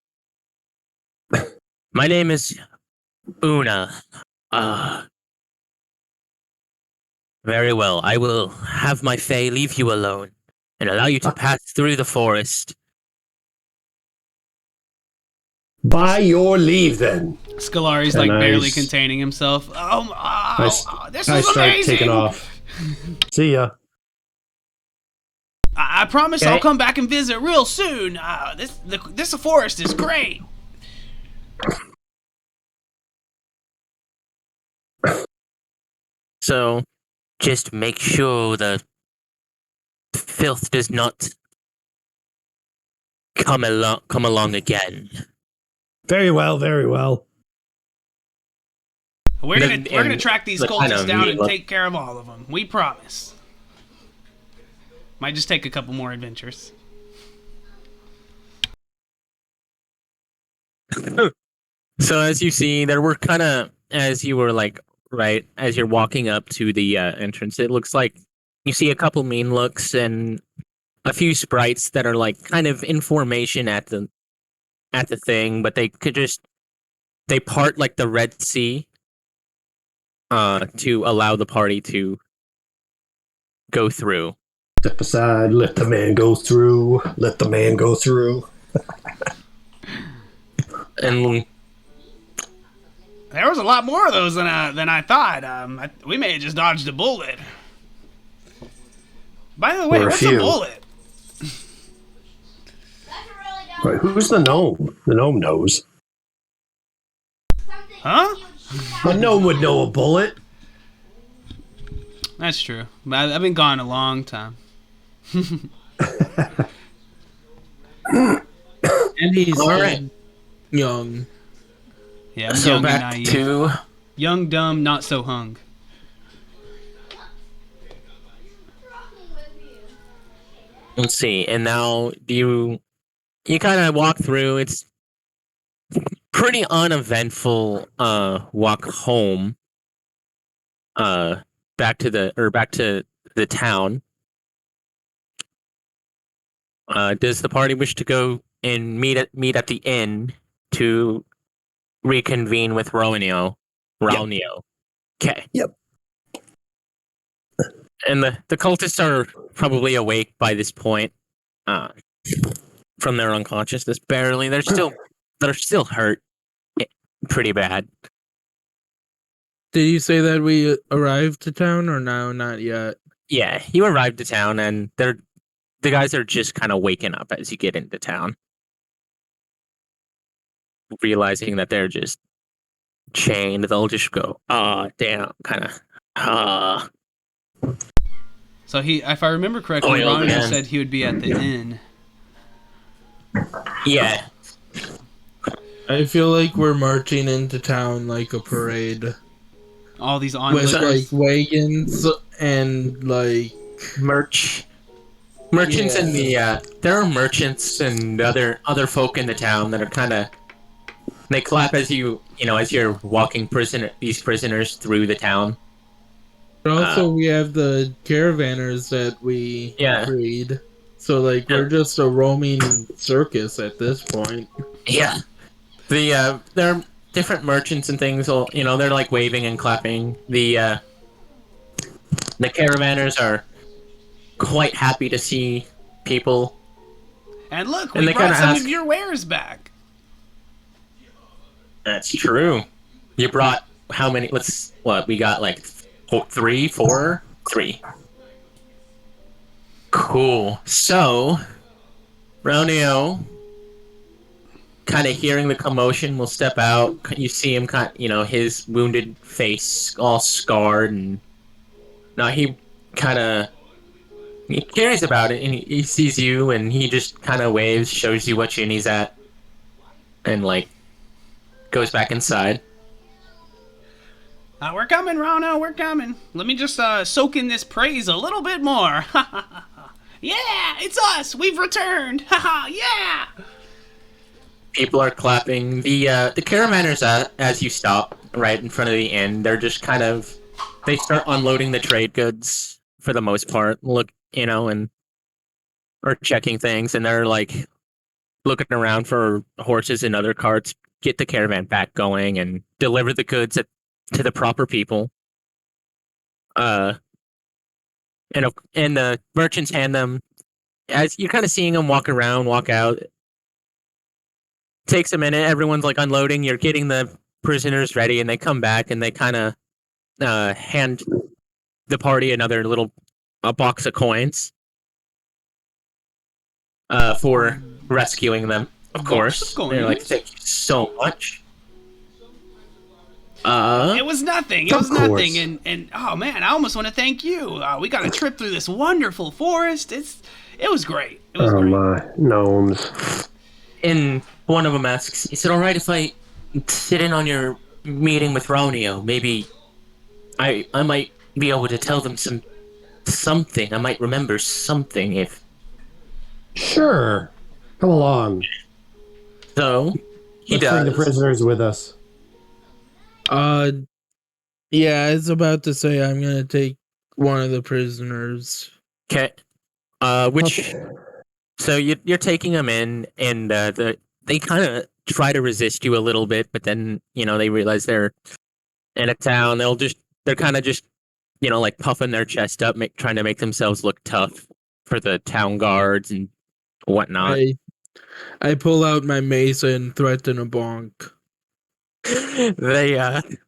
My name is Una. Very well. I will have my fae leave you alone and allow you to pass through the forest. By your leave, then. Scolari's And like barely I- containing himself. This I is start amazing. taking off. See ya. I promise Okay. I'll come back and visit real soon. This forest is great. So, just make sure the filth does not come along again. Very well, very well. We're gonna And track these the kind cultists of down and meat- take care of all of them. We promise. Might just take a couple more adventures. So as you see, there were kind of, as you were like, right, as you're walking up to the entrance, it looks like you see a couple mean looks and a few sprites that are like kind of in formation at the thing, but they part like the Red Sea to allow the party to go through. Step aside, let the man go through. Let the man go through. And There was a lot more of those than I thought. We may have just dodged a bullet. By the way, Or a what's a few. bullet? Right, who's the gnome? The gnome knows. Huh? But no one would know a bullet. That's true. But I've been gone a long time. And he's All right. young. Yeah, I'm So young and back naive. to Young, dumb, not so hung. let's see, and now you kind of walk through. It's pretty uneventful. Walk home. Back to the town. Does the party wish to go and meet at the inn to reconvene with Ronio? Ronio. Okay. Yep. And the cultists are probably awake by this point, from their unconsciousness. Barely. They're still hurt, pretty bad. Did you say that we arrived to town or no? Not yet. Yeah, you arrived to town, and the guys are just kind of waking up as you get into town, realizing that they're just chained. They'll just go, damn, kind of, So if I remember correctly, Oil Ronnie can. said he would be at the inn. yeah. I feel like we're marching into town like a parade All these with onlookers. like wagons and like Merchants Yeah. in the there are merchants and other folk in the town that are kind of, they clap as as you're walking these prisoners through the town. But also, we have the caravanners that we Yeah. freed. So, like, we're just a roaming circus at this point. Yeah. There are different merchants and things. They're like waving and clapping. The caravanners are quite happy to see people. And look, And we they brought kinda some ask- of your wares back. That's true. You brought how many? We got like 3, 4, 3. Cool. So, Ronio, kind of hearing the commotion, will step out. You see him, his wounded face all scarred, and now he cares about it, and he sees you, and he just kind of waves, shows you what inn he's at, and like goes back inside. We're coming, Rono. We're coming. Let me just soak in this praise a little bit more. Yeah, it's us. We've returned. Yeah. People are clapping. The caravanners, as you stop right in front of the inn, they're just they start unloading the trade goods for the most part. Or checking things, and they're like looking around for horses and other carts, get the caravan back going, and deliver the goods to the proper people. And the merchants hand them, as you're kind of seeing them walk around, walk out. Takes a minute. Everyone's like unloading. You're getting the prisoners ready, and they come back and they kind of hand the party a box of coins for rescuing them. Of course, coins? they're like, "Thank you so much." It was nothing. It Of was nothing. course. And oh man, I almost want to thank you. We got a trip through this wonderful forest. It was great. It was Oh great. my gnomes. and one of them asks, "Is it all right if I sit in on your meeting with Ronio? Maybe I might be able to tell them something. I might remember something if." Sure. Come along. So he Let's bring the does. prisoners with us. Yeah, I was about to say I'm gonna take one of the prisoners. Okay. So you're taking them in, and they kind of try to resist you a little bit, but then they realize they're in a town. They're kind of just like puffing their chest up, trying to make themselves look tough for the town guards and whatnot. I pull out my mace and threaten a bonk.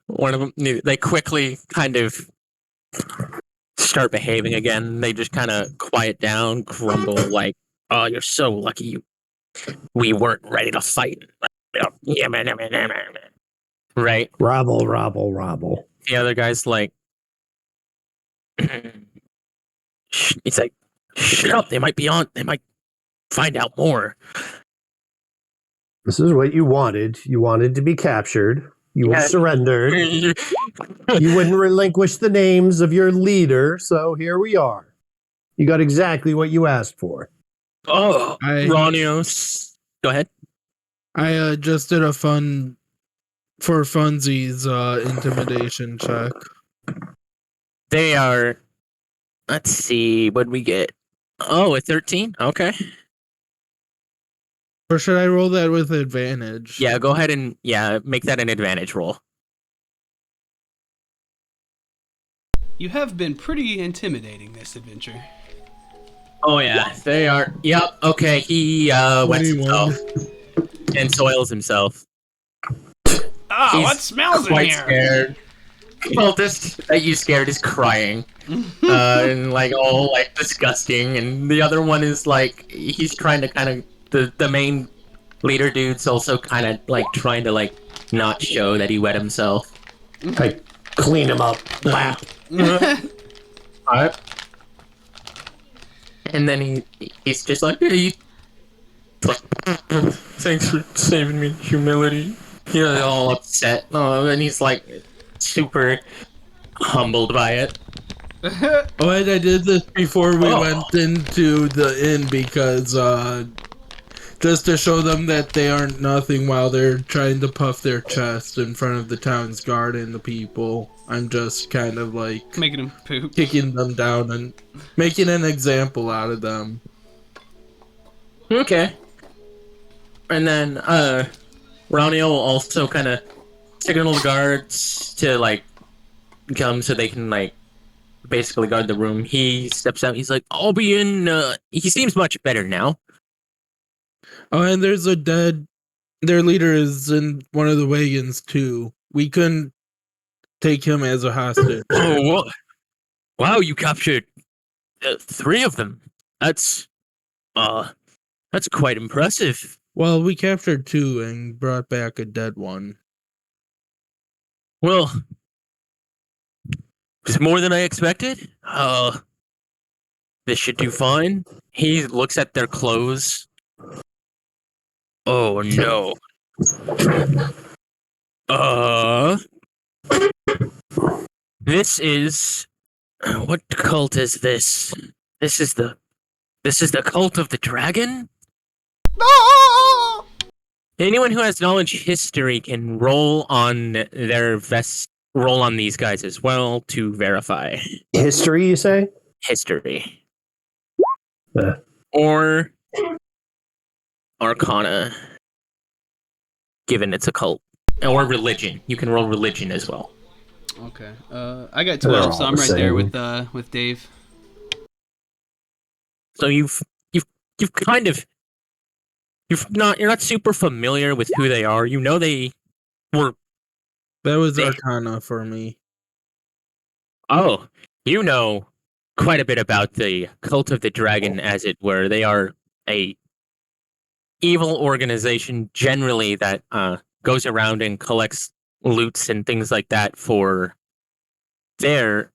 One of them, they quickly kind of start behaving again. They just kind of quiet down, grumble like, "Oh, you're so lucky we weren't ready to fight." Yeah, man. right? Robble. The other guy's like, it's like, shut up. They might find out more. This is what you wanted. You wanted to be captured. You Yeah. surrendered. You wouldn't relinquish the names of your leader, so here we are. You got exactly what you asked for. Oh, I- Ronios. Go ahead. I just did a for funsies intimidation check. They are. Let's see. What we get? Oh, a 13. Okay. Or should I roll that with advantage? Yeah. Go ahead and make that an advantage roll. You have been pretty intimidating this adventure. Oh yeah, they are. Yep. Okay. He wets 21. himself and soils himself. Ah, He's what smells in Quite here? scared. Well, this that you scared is crying, and like all like disgusting, and the other one is like he's trying to kind of the main leader dude's also kind of like trying to like not show that he wet himself. I clean him up. Lap. Alright. And then he's just like, hey, thanks for saving me. Humility. You know, they're all upset. Oh, and he's like super humbled by it. Oh, and I did this before we Oh. went into the inn because just to show them that they aren't nothing while they're trying to puff their chest in front of the town's guard and the people. I'm just kind of like Making him poop. kicking them down and making an example out of them. Okay. And then Ronnie will also kind of signal the guards to like come so they can like basically guard the room. He steps out. He's like, I'll be in. He seems much better now. Oh, and there's their leader is in one of the wagons too. We couldn't take him as a hostage. Oh, what? Wow, you captured 3 of them. That's quite impressive. Well, we captured 2 and brought back a dead one. Well, it's more than I expected. This should do fine. He looks at their clothes. Oh no. This is what cult is this? This is the cult of the dragon? No! Anyone who has knowledge history can roll on roll on these guys as well to verify History, you say? history. Uh, Or Arcana, given it's a cult. Or religion. You can roll religion as well. Okay. I got They're 12, so all I'm the right there same. with Dave. So you've kind of you're not super familiar with who they are. You know they were That was Arcana for me. oh, you know quite a bit about the cult of the dragon, as it were. They are a evil organization generally that goes around and collects loots and things like that for their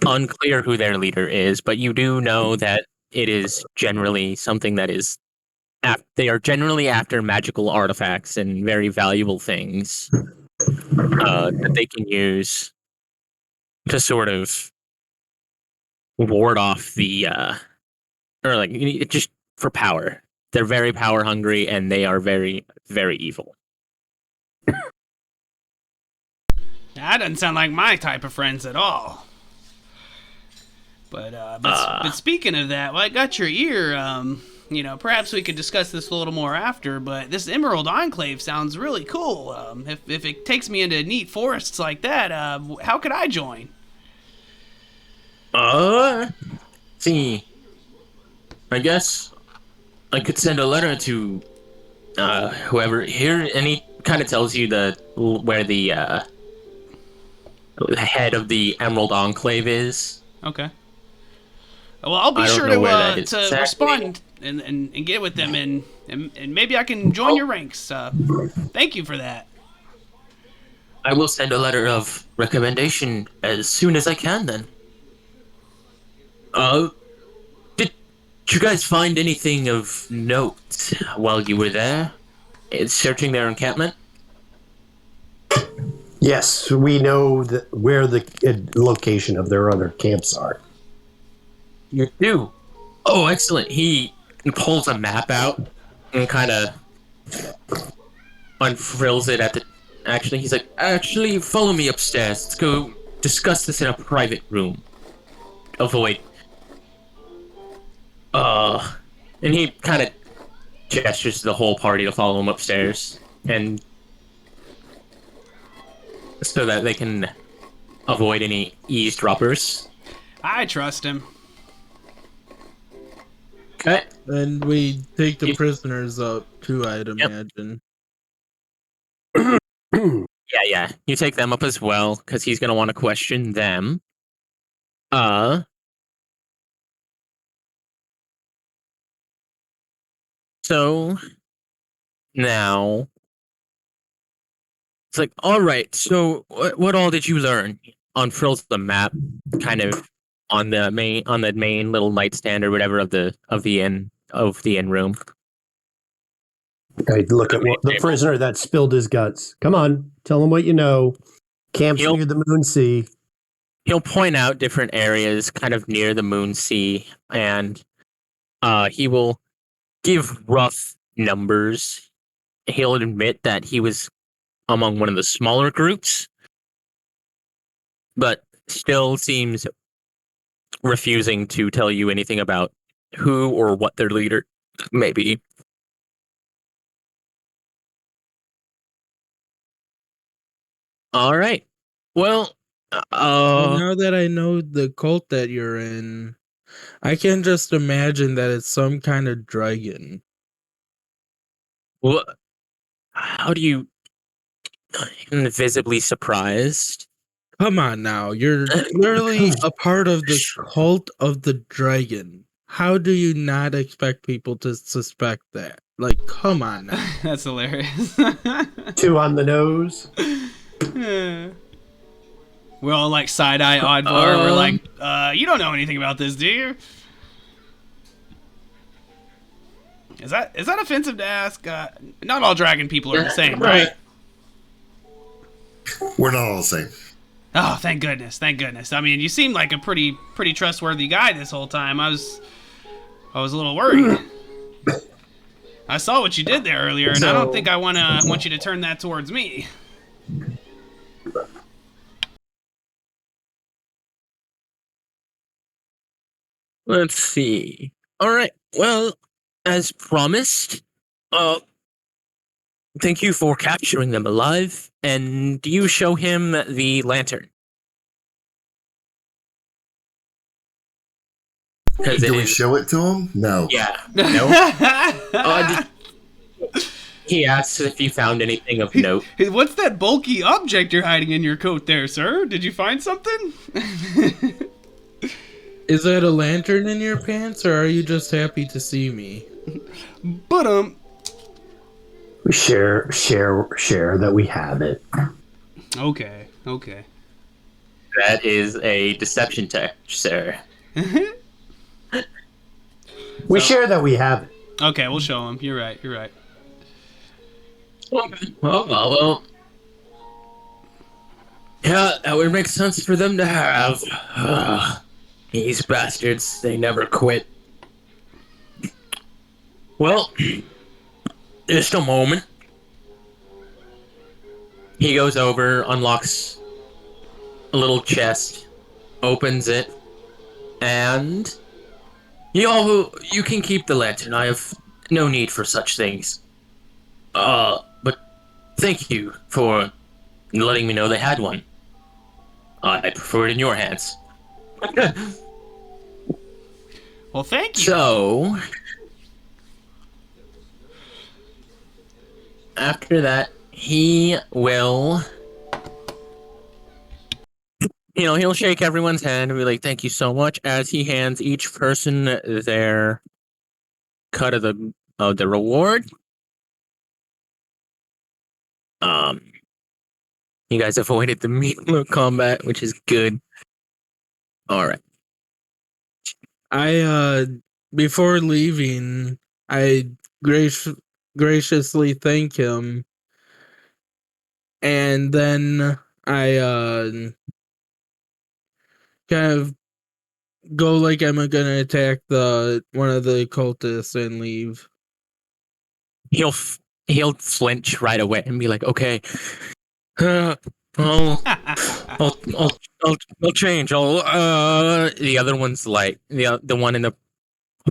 unclear who their leader is, but you do know that it is generally something that is they are generally after magical artifacts and very valuable things that they can use to sort of ward off the or like just for power. They're very power hungry and they are very, very evil. That doesn't sound like my type of friends at all. But speaking of that, well, I got your ear. Perhaps we could discuss this a little more after. But this Emerald Enclave sounds really cool. If it takes me into neat forests like that, how could I join? See, I guess I could send a letter to whoever here, and he kind of tells you where the head of the Emerald Enclave is. Okay. Well, I'll be I don't sure know where that is to exactly. respond and get with them, and maybe I can join your ranks. Thank you for that. I will send a letter of recommendation as soon as I can. Then. Did you guys find anything of note while you were there, searching their encampment? Yes, we know where the location of their other camps are. You do. Oh, excellent. He pulls a map out and kind of unfrills it at the. Actually, he's like, actually, follow me upstairs. Let's go discuss this in a private room. Avoid. And he kind of gestures to the whole party to follow him upstairs, and so that they can avoid any eavesdroppers. I trust him. Okay. And we take the Yep. prisoners up too, I'd imagine. Yeah. You take them up as well, because he's gonna want to question them. So now it's like, all right. So what all did you learn? Unfurls the map, kind of on the main little nightstand or whatever of the inn room. I look at the prisoner that spilled his guts. Come on, tell him what you know. Camps near the Moon Sea. He'll point out different areas kind of near the Moon Sea, and he will give rough numbers. He'll admit that he was among one of the smaller groups, but still seems refusing to tell you anything about who or what their leader may be. All right. Well, Now that I know the cult that you're in, I can just imagine that it's some kind of dragon. what? How do you invisibly surprised? Come on now, you're clearly a part of the cult of the dragon. How do you not expect people to suspect that? Like, come on now. That's hilarious. 2 on the nose. We're all like side-eye Oddvar. We're like, you don't know anything about this, do you? Is that offensive to ask? Not all dragon people are the same, right? We're not all the same. Oh, thank goodness, thank goodness. I mean, you seem like a pretty trustworthy guy this whole time. I was a little worried. I saw what you did there earlier, and I don't think I want you to turn that towards me. Let's see. All right. Well, as promised, thank you for capturing them alive. And you show him the lantern. Do we show it to him? No. Yeah. No. He asks if you found anything of note. What's that bulky object you're hiding in your coat there, sir? Did you find something? Is that a lantern in your pants, or are you just happy to see me? But We share that we have it. Okay. That is a deception check, sir. We share that we have it. Okay, we'll show him. You're right. Well. Yeah, that would make sense for them to have. These bastards, they never quit. Well, just a moment. He goes over, unlocks a little chest, opens it, and you can keep the lantern. I have no need for such things. But thank you for letting me know they had one. I prefer it in your hands. Well, thank you. So, after that, he will, he'll shake everyone's hand and be like, thank you so much, as he hands each person their cut of the reward. You guys avoided the meatloaf combat, which is good. All right. I before leaving, I graciously thank him, and then I kind of go like I'm gonna attack one of the cultists and leave. He'll flinch right away and be like, "Okay, I'll change. The other one's like the one in the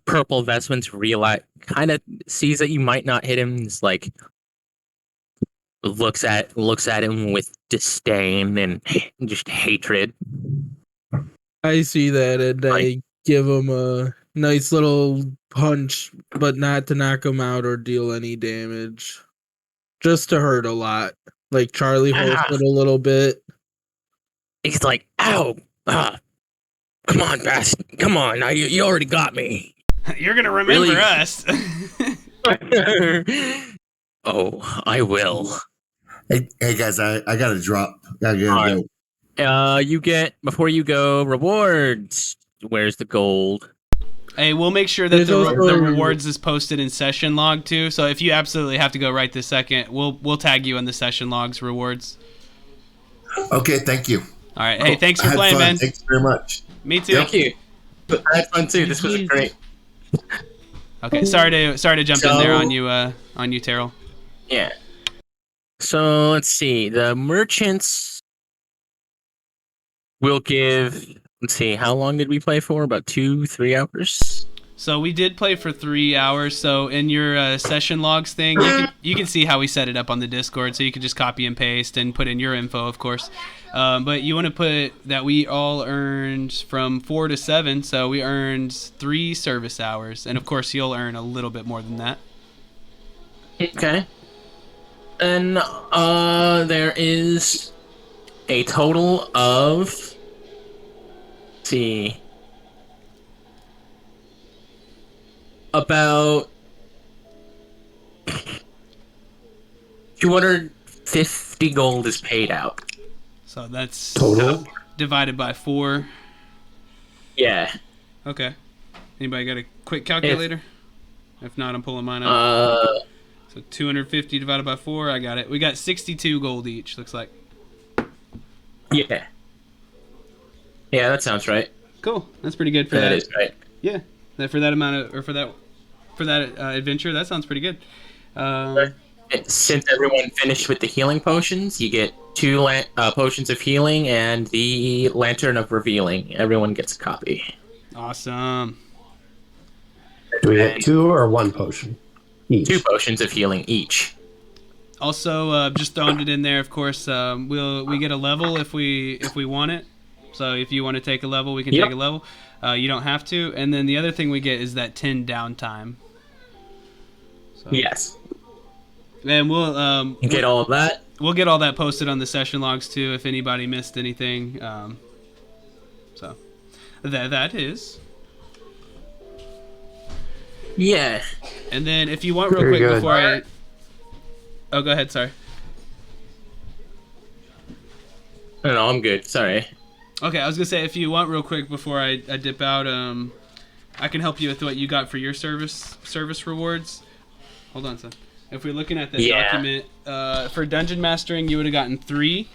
purple vestments kind of sees that you might not hit him. Is like looks at him with disdain and just hatred. I see that, and I give him a nice little punch, but not to knock him out or deal any damage, just to hurt a lot, like Charlie Horse did a little bit. He's like, "Ow! Come on, bastard! Come on! Now you already got me." You're gonna remember Really? us. Oh, I will. Hey guys, I gotta drop. I gotta go. You get before you go rewards. Where's the gold? Hey, we'll make sure that There's the also- rewards is posted in session log too. So if you absolutely have to go right this second, we'll tag you in the session logs rewards. Okay, thank you. All right. Hey, thanks I for had playing, fun. man. Thanks very much. Me too. Thank you. I had fun too. This was great. Okay. Sorry to jump in there on you, Terrell. Yeah. So let's see. The merchants will give. Let's see. How long did we play for? About 2-3 hours. So we did play for 3 hours. So in your session logs thing, you can see how we set it up on the Discord. So you can just copy and paste and put in your info, of course. But you want to put that we all earned from 4 to 7. So we earned 3 service hours, and of course you'll earn a little bit more than that. Okay. And there is a total of. Let's see. About 250 gold is paid out. So that's Total? divided by 4. Yeah. Okay. Anybody got a quick calculator? If not, I'm pulling mine up. So 250 divided by 4. I got it. We got 62 gold each. Looks like. Yeah. Yeah, that sounds right. Cool. That's pretty good for That that. is right. Yeah. For that amount of, or for that adventure, that sounds pretty good. Since everyone finished with the healing potions, you get 2 potions of healing and the Lantern of Revealing. Everyone gets a copy. Awesome. Do we have 2 or 1 potion each? 2 potions of healing each. Also, just throwing it in there. Of course, we get a level if we want it. So if you want to take a level, we can take a level. You don't have to. And then the other thing we get is that 10 downtime. So, Yes. and we'll You get all of that. we'll get all that posted on the session logs too if anybody missed anything. So that is. Yeah. And then if you want real Very quick good. before I. Oh, go ahead. Sorry. No, I'm good. Sorry. Okay, I was gonna say if you want real quick before I dip out, I can help you with what you got for your service rewards. Hold on, son. If we're looking at that document, for dungeon mastering, you would have gotten 3,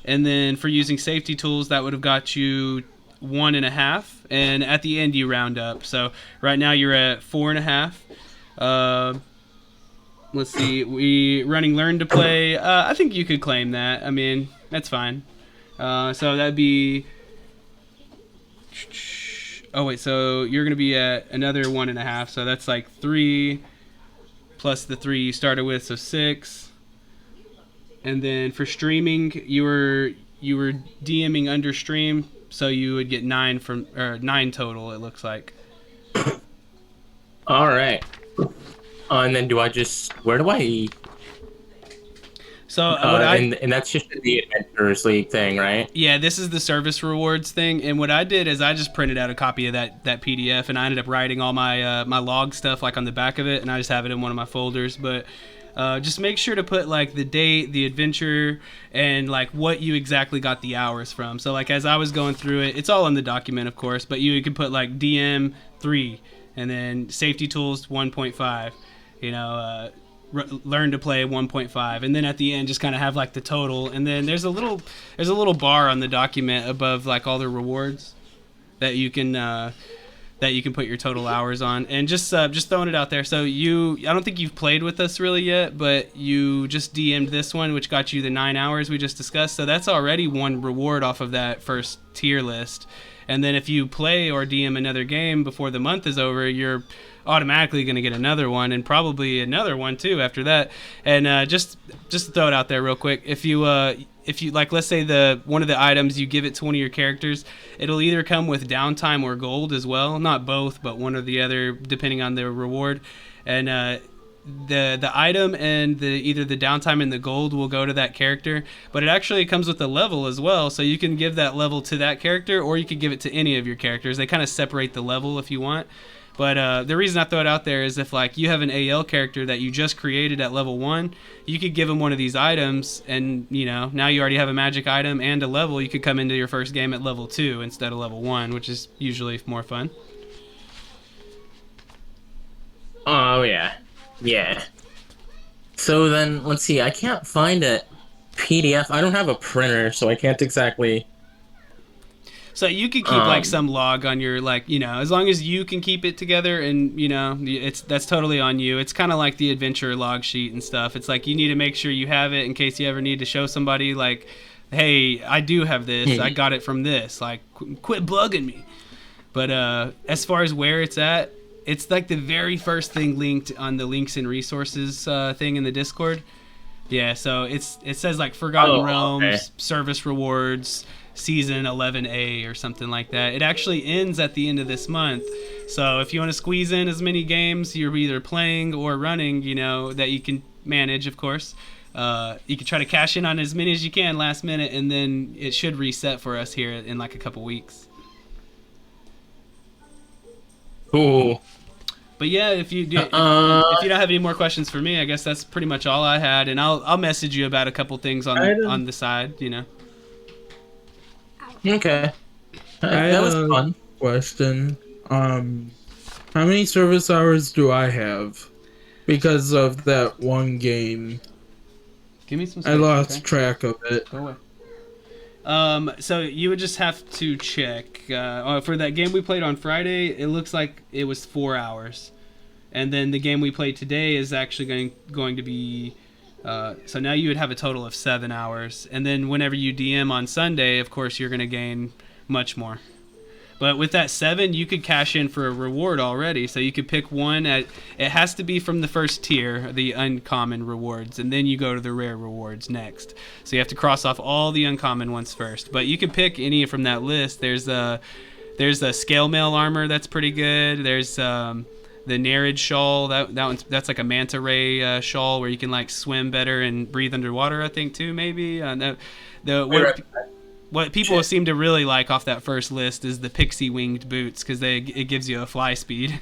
and then for using safety tools, that would have got you 1.5, and at the end you round up. So right now you're at 4.5. Let's see, we running learn to play. I think you could claim that. I mean, that's fine. So that'd be. Oh wait, so you're gonna be at another 1.5. So that's like 3 plus the 3 you started with, so 6. And then for streaming, you were DMing under stream, so you would get 9 total. It looks like. All right. And then where do I? So what and that's just the Adventurers League thing, right? Yeah, this is the service rewards thing, and what I did is I just printed out a copy of that PDF, and I ended up writing all my my log stuff like on the back of it, and I just have it in one of my folders. But just make sure to put like the date, the adventure, and like what you exactly got the hours from. So like as I was going through it, it's all in the document, of course, but you can put like DM 3, and then safety tools 1.5, you know. Learn to play 1.5, and then at the end just kind of have like the total, and then there's a little bar on the document above like all the rewards that you can put your total hours on, and just throwing it out there. So I don't think you've played with us really yet, but you just DM'd this one, which got you the 9 hours we just discussed, so that's already one reward off of that first tier list. And then if you play or DM another game before the month is over, you're automatically going to get another one, and probably another one too after that. And just to throw it out there real quick, if you like, let's say one of the items you give it to one of your characters, it'll either come with downtime or gold as well, not both, but one or the other depending on the reward. And the item and either the downtime and the gold will go to that character, but it actually comes with a level as well, so you can give that level to that character, or you could give it to any of your characters. They kind of separate the level if you want. But the reason I throw it out there is if like you have an AL character that you just created at level 1, you could give them one of these items, and you know, now you already have a magic item and a level. You could come into your first game at level 2 instead of level 1, which is usually more fun. Oh yeah. So then let's see. I can't find a PDF. I don't have a printer, so I can't exactly. So you could keep like some log on your, like, you know, as long as you can keep it together, and you know, that's totally on you. It's kind of like the adventure log sheet and stuff. It's like you need to make sure you have it in case you ever need to show somebody like, hey, I do have this. I got it from this. Like, quit bugging me. But as far as where it's at, it's like the very first thing linked on the links and resources thing in the Discord. Yeah, so it says like Forgotten Realms, service rewards, season 11A or something like that. It actually ends at the end of this month. So if you want to squeeze in as many games you're either playing or running, you know, that you can manage, of course, you can try to cash in on as many as you can last minute, and then it should reset for us here in like a couple weeks. Cool. But yeah, if you don't have any more questions for me, I guess that's pretty much all I had, and I'll message you about a couple things on the side, you know. Okay. That was fun. Question. How many service hours do I have? Because of that one game. Give me some space, I lost track of it. Go away. So you would just have to check. For that game we played on Friday, it looks like it was 4 hours. And then the game we played today is actually going to be... so now you would have a total of 7 hours. And then whenever you DM on Sunday, of course, you're going to gain much more. But with that 7, you could cash in for a reward already. So you could pick one. It has to be from the first tier, the uncommon rewards. And then you go to the rare rewards next. So you have to cross off all the uncommon ones first. But you can pick any from that list. There's a scale mail armor that's pretty good. There's... the Nereid shawl, that's like a manta ray shawl where you can like swim better and breathe underwater, I think too, maybe. What people seem to really like off that first list is the pixie winged boots, because it gives you a fly speed.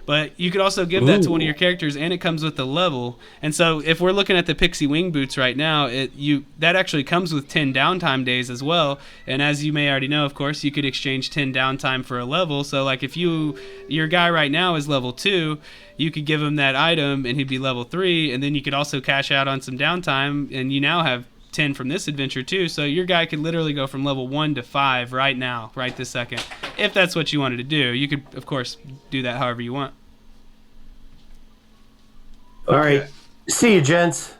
But you could also give that to one of your characters, and it comes with a level. And so if we're looking at the pixie wing boots right now, that actually comes with 10 downtime days as well. And as you may already know, of course, you could exchange 10 downtime for a level. So like if your guy right now is level 2, you could give him that item and he'd be level 3, and then you could also cash out on some downtime, and you now have 10 from this adventure too. So your guy could literally go from level 1 to 5 right now, right this second, if that's what you wanted to do. You could, of course, do that however you want. All right. See you, gents.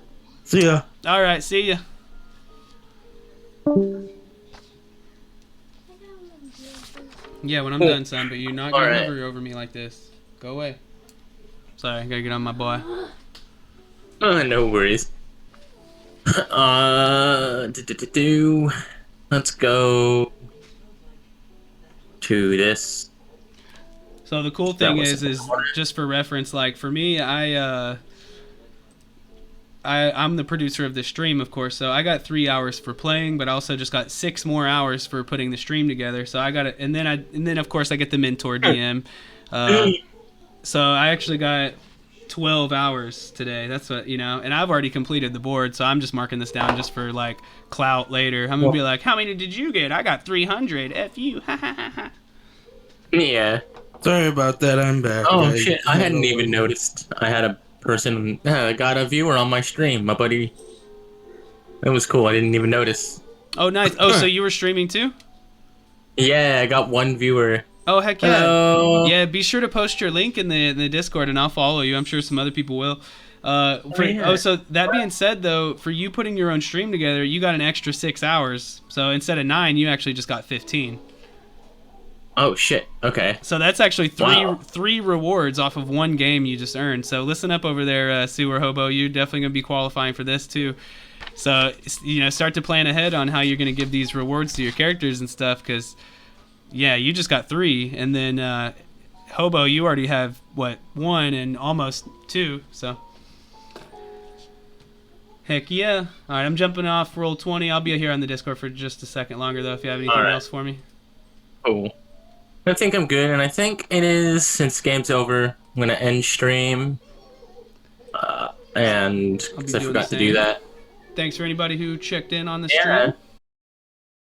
See ya. All right, see ya. Yeah, when I'm done, son, but you're not going to hover over me like this. Go away. Sorry, I gotta get on my boy. No worries. Let's go to this. So the cool thing is just for reference, like for me, I I'm the producer of this stream, of course. So I got 3 hours for playing, but I also just got 6 more hours for putting the stream together. So I got it, and then of course I get the mentor DM. So I actually got 12 hours today. That's what, and I've already completed the board, so I'm just marking this down just for like clout later. I'm gonna be like, how many did you get? I got 300. F you. Yeah. Sorry about that. I'm back. Oh shit! I hadn't even noticed. I had a person got a viewer on my stream. My buddy. It was cool. I didn't even notice. Oh, nice. Oh, so you were streaming too? Yeah, I got one viewer. Oh, heck yeah. Hello. Yeah, be sure to post your link in the Discord and I'll follow you. I'm sure some other people will. So that being said, though, for you putting your own stream together, you got an extra 6 hours. So instead of 9, you actually just got 15. Oh shit. Okay. So that's actually Wow. three rewards off of one game you just earned. So listen up over there, Sewer Hobo. You're definitely going to be qualifying for this too. So, start to plan ahead on how you're going to give these rewards to your characters and stuff, because, yeah, you just got 3. And then, Hobo, you already have, 1 and almost 2. So, heck yeah. All right, I'm jumping off roll 20. I'll be here on the Discord for just a second longer, though, if you have anything All right. else for me. Cool. I think I'm good, and I think it is, since game's over, I'm gonna end stream. And I'll be 'cause I doing forgot the to do same. that. Thanks for anybody who checked in on the Yeah. stream.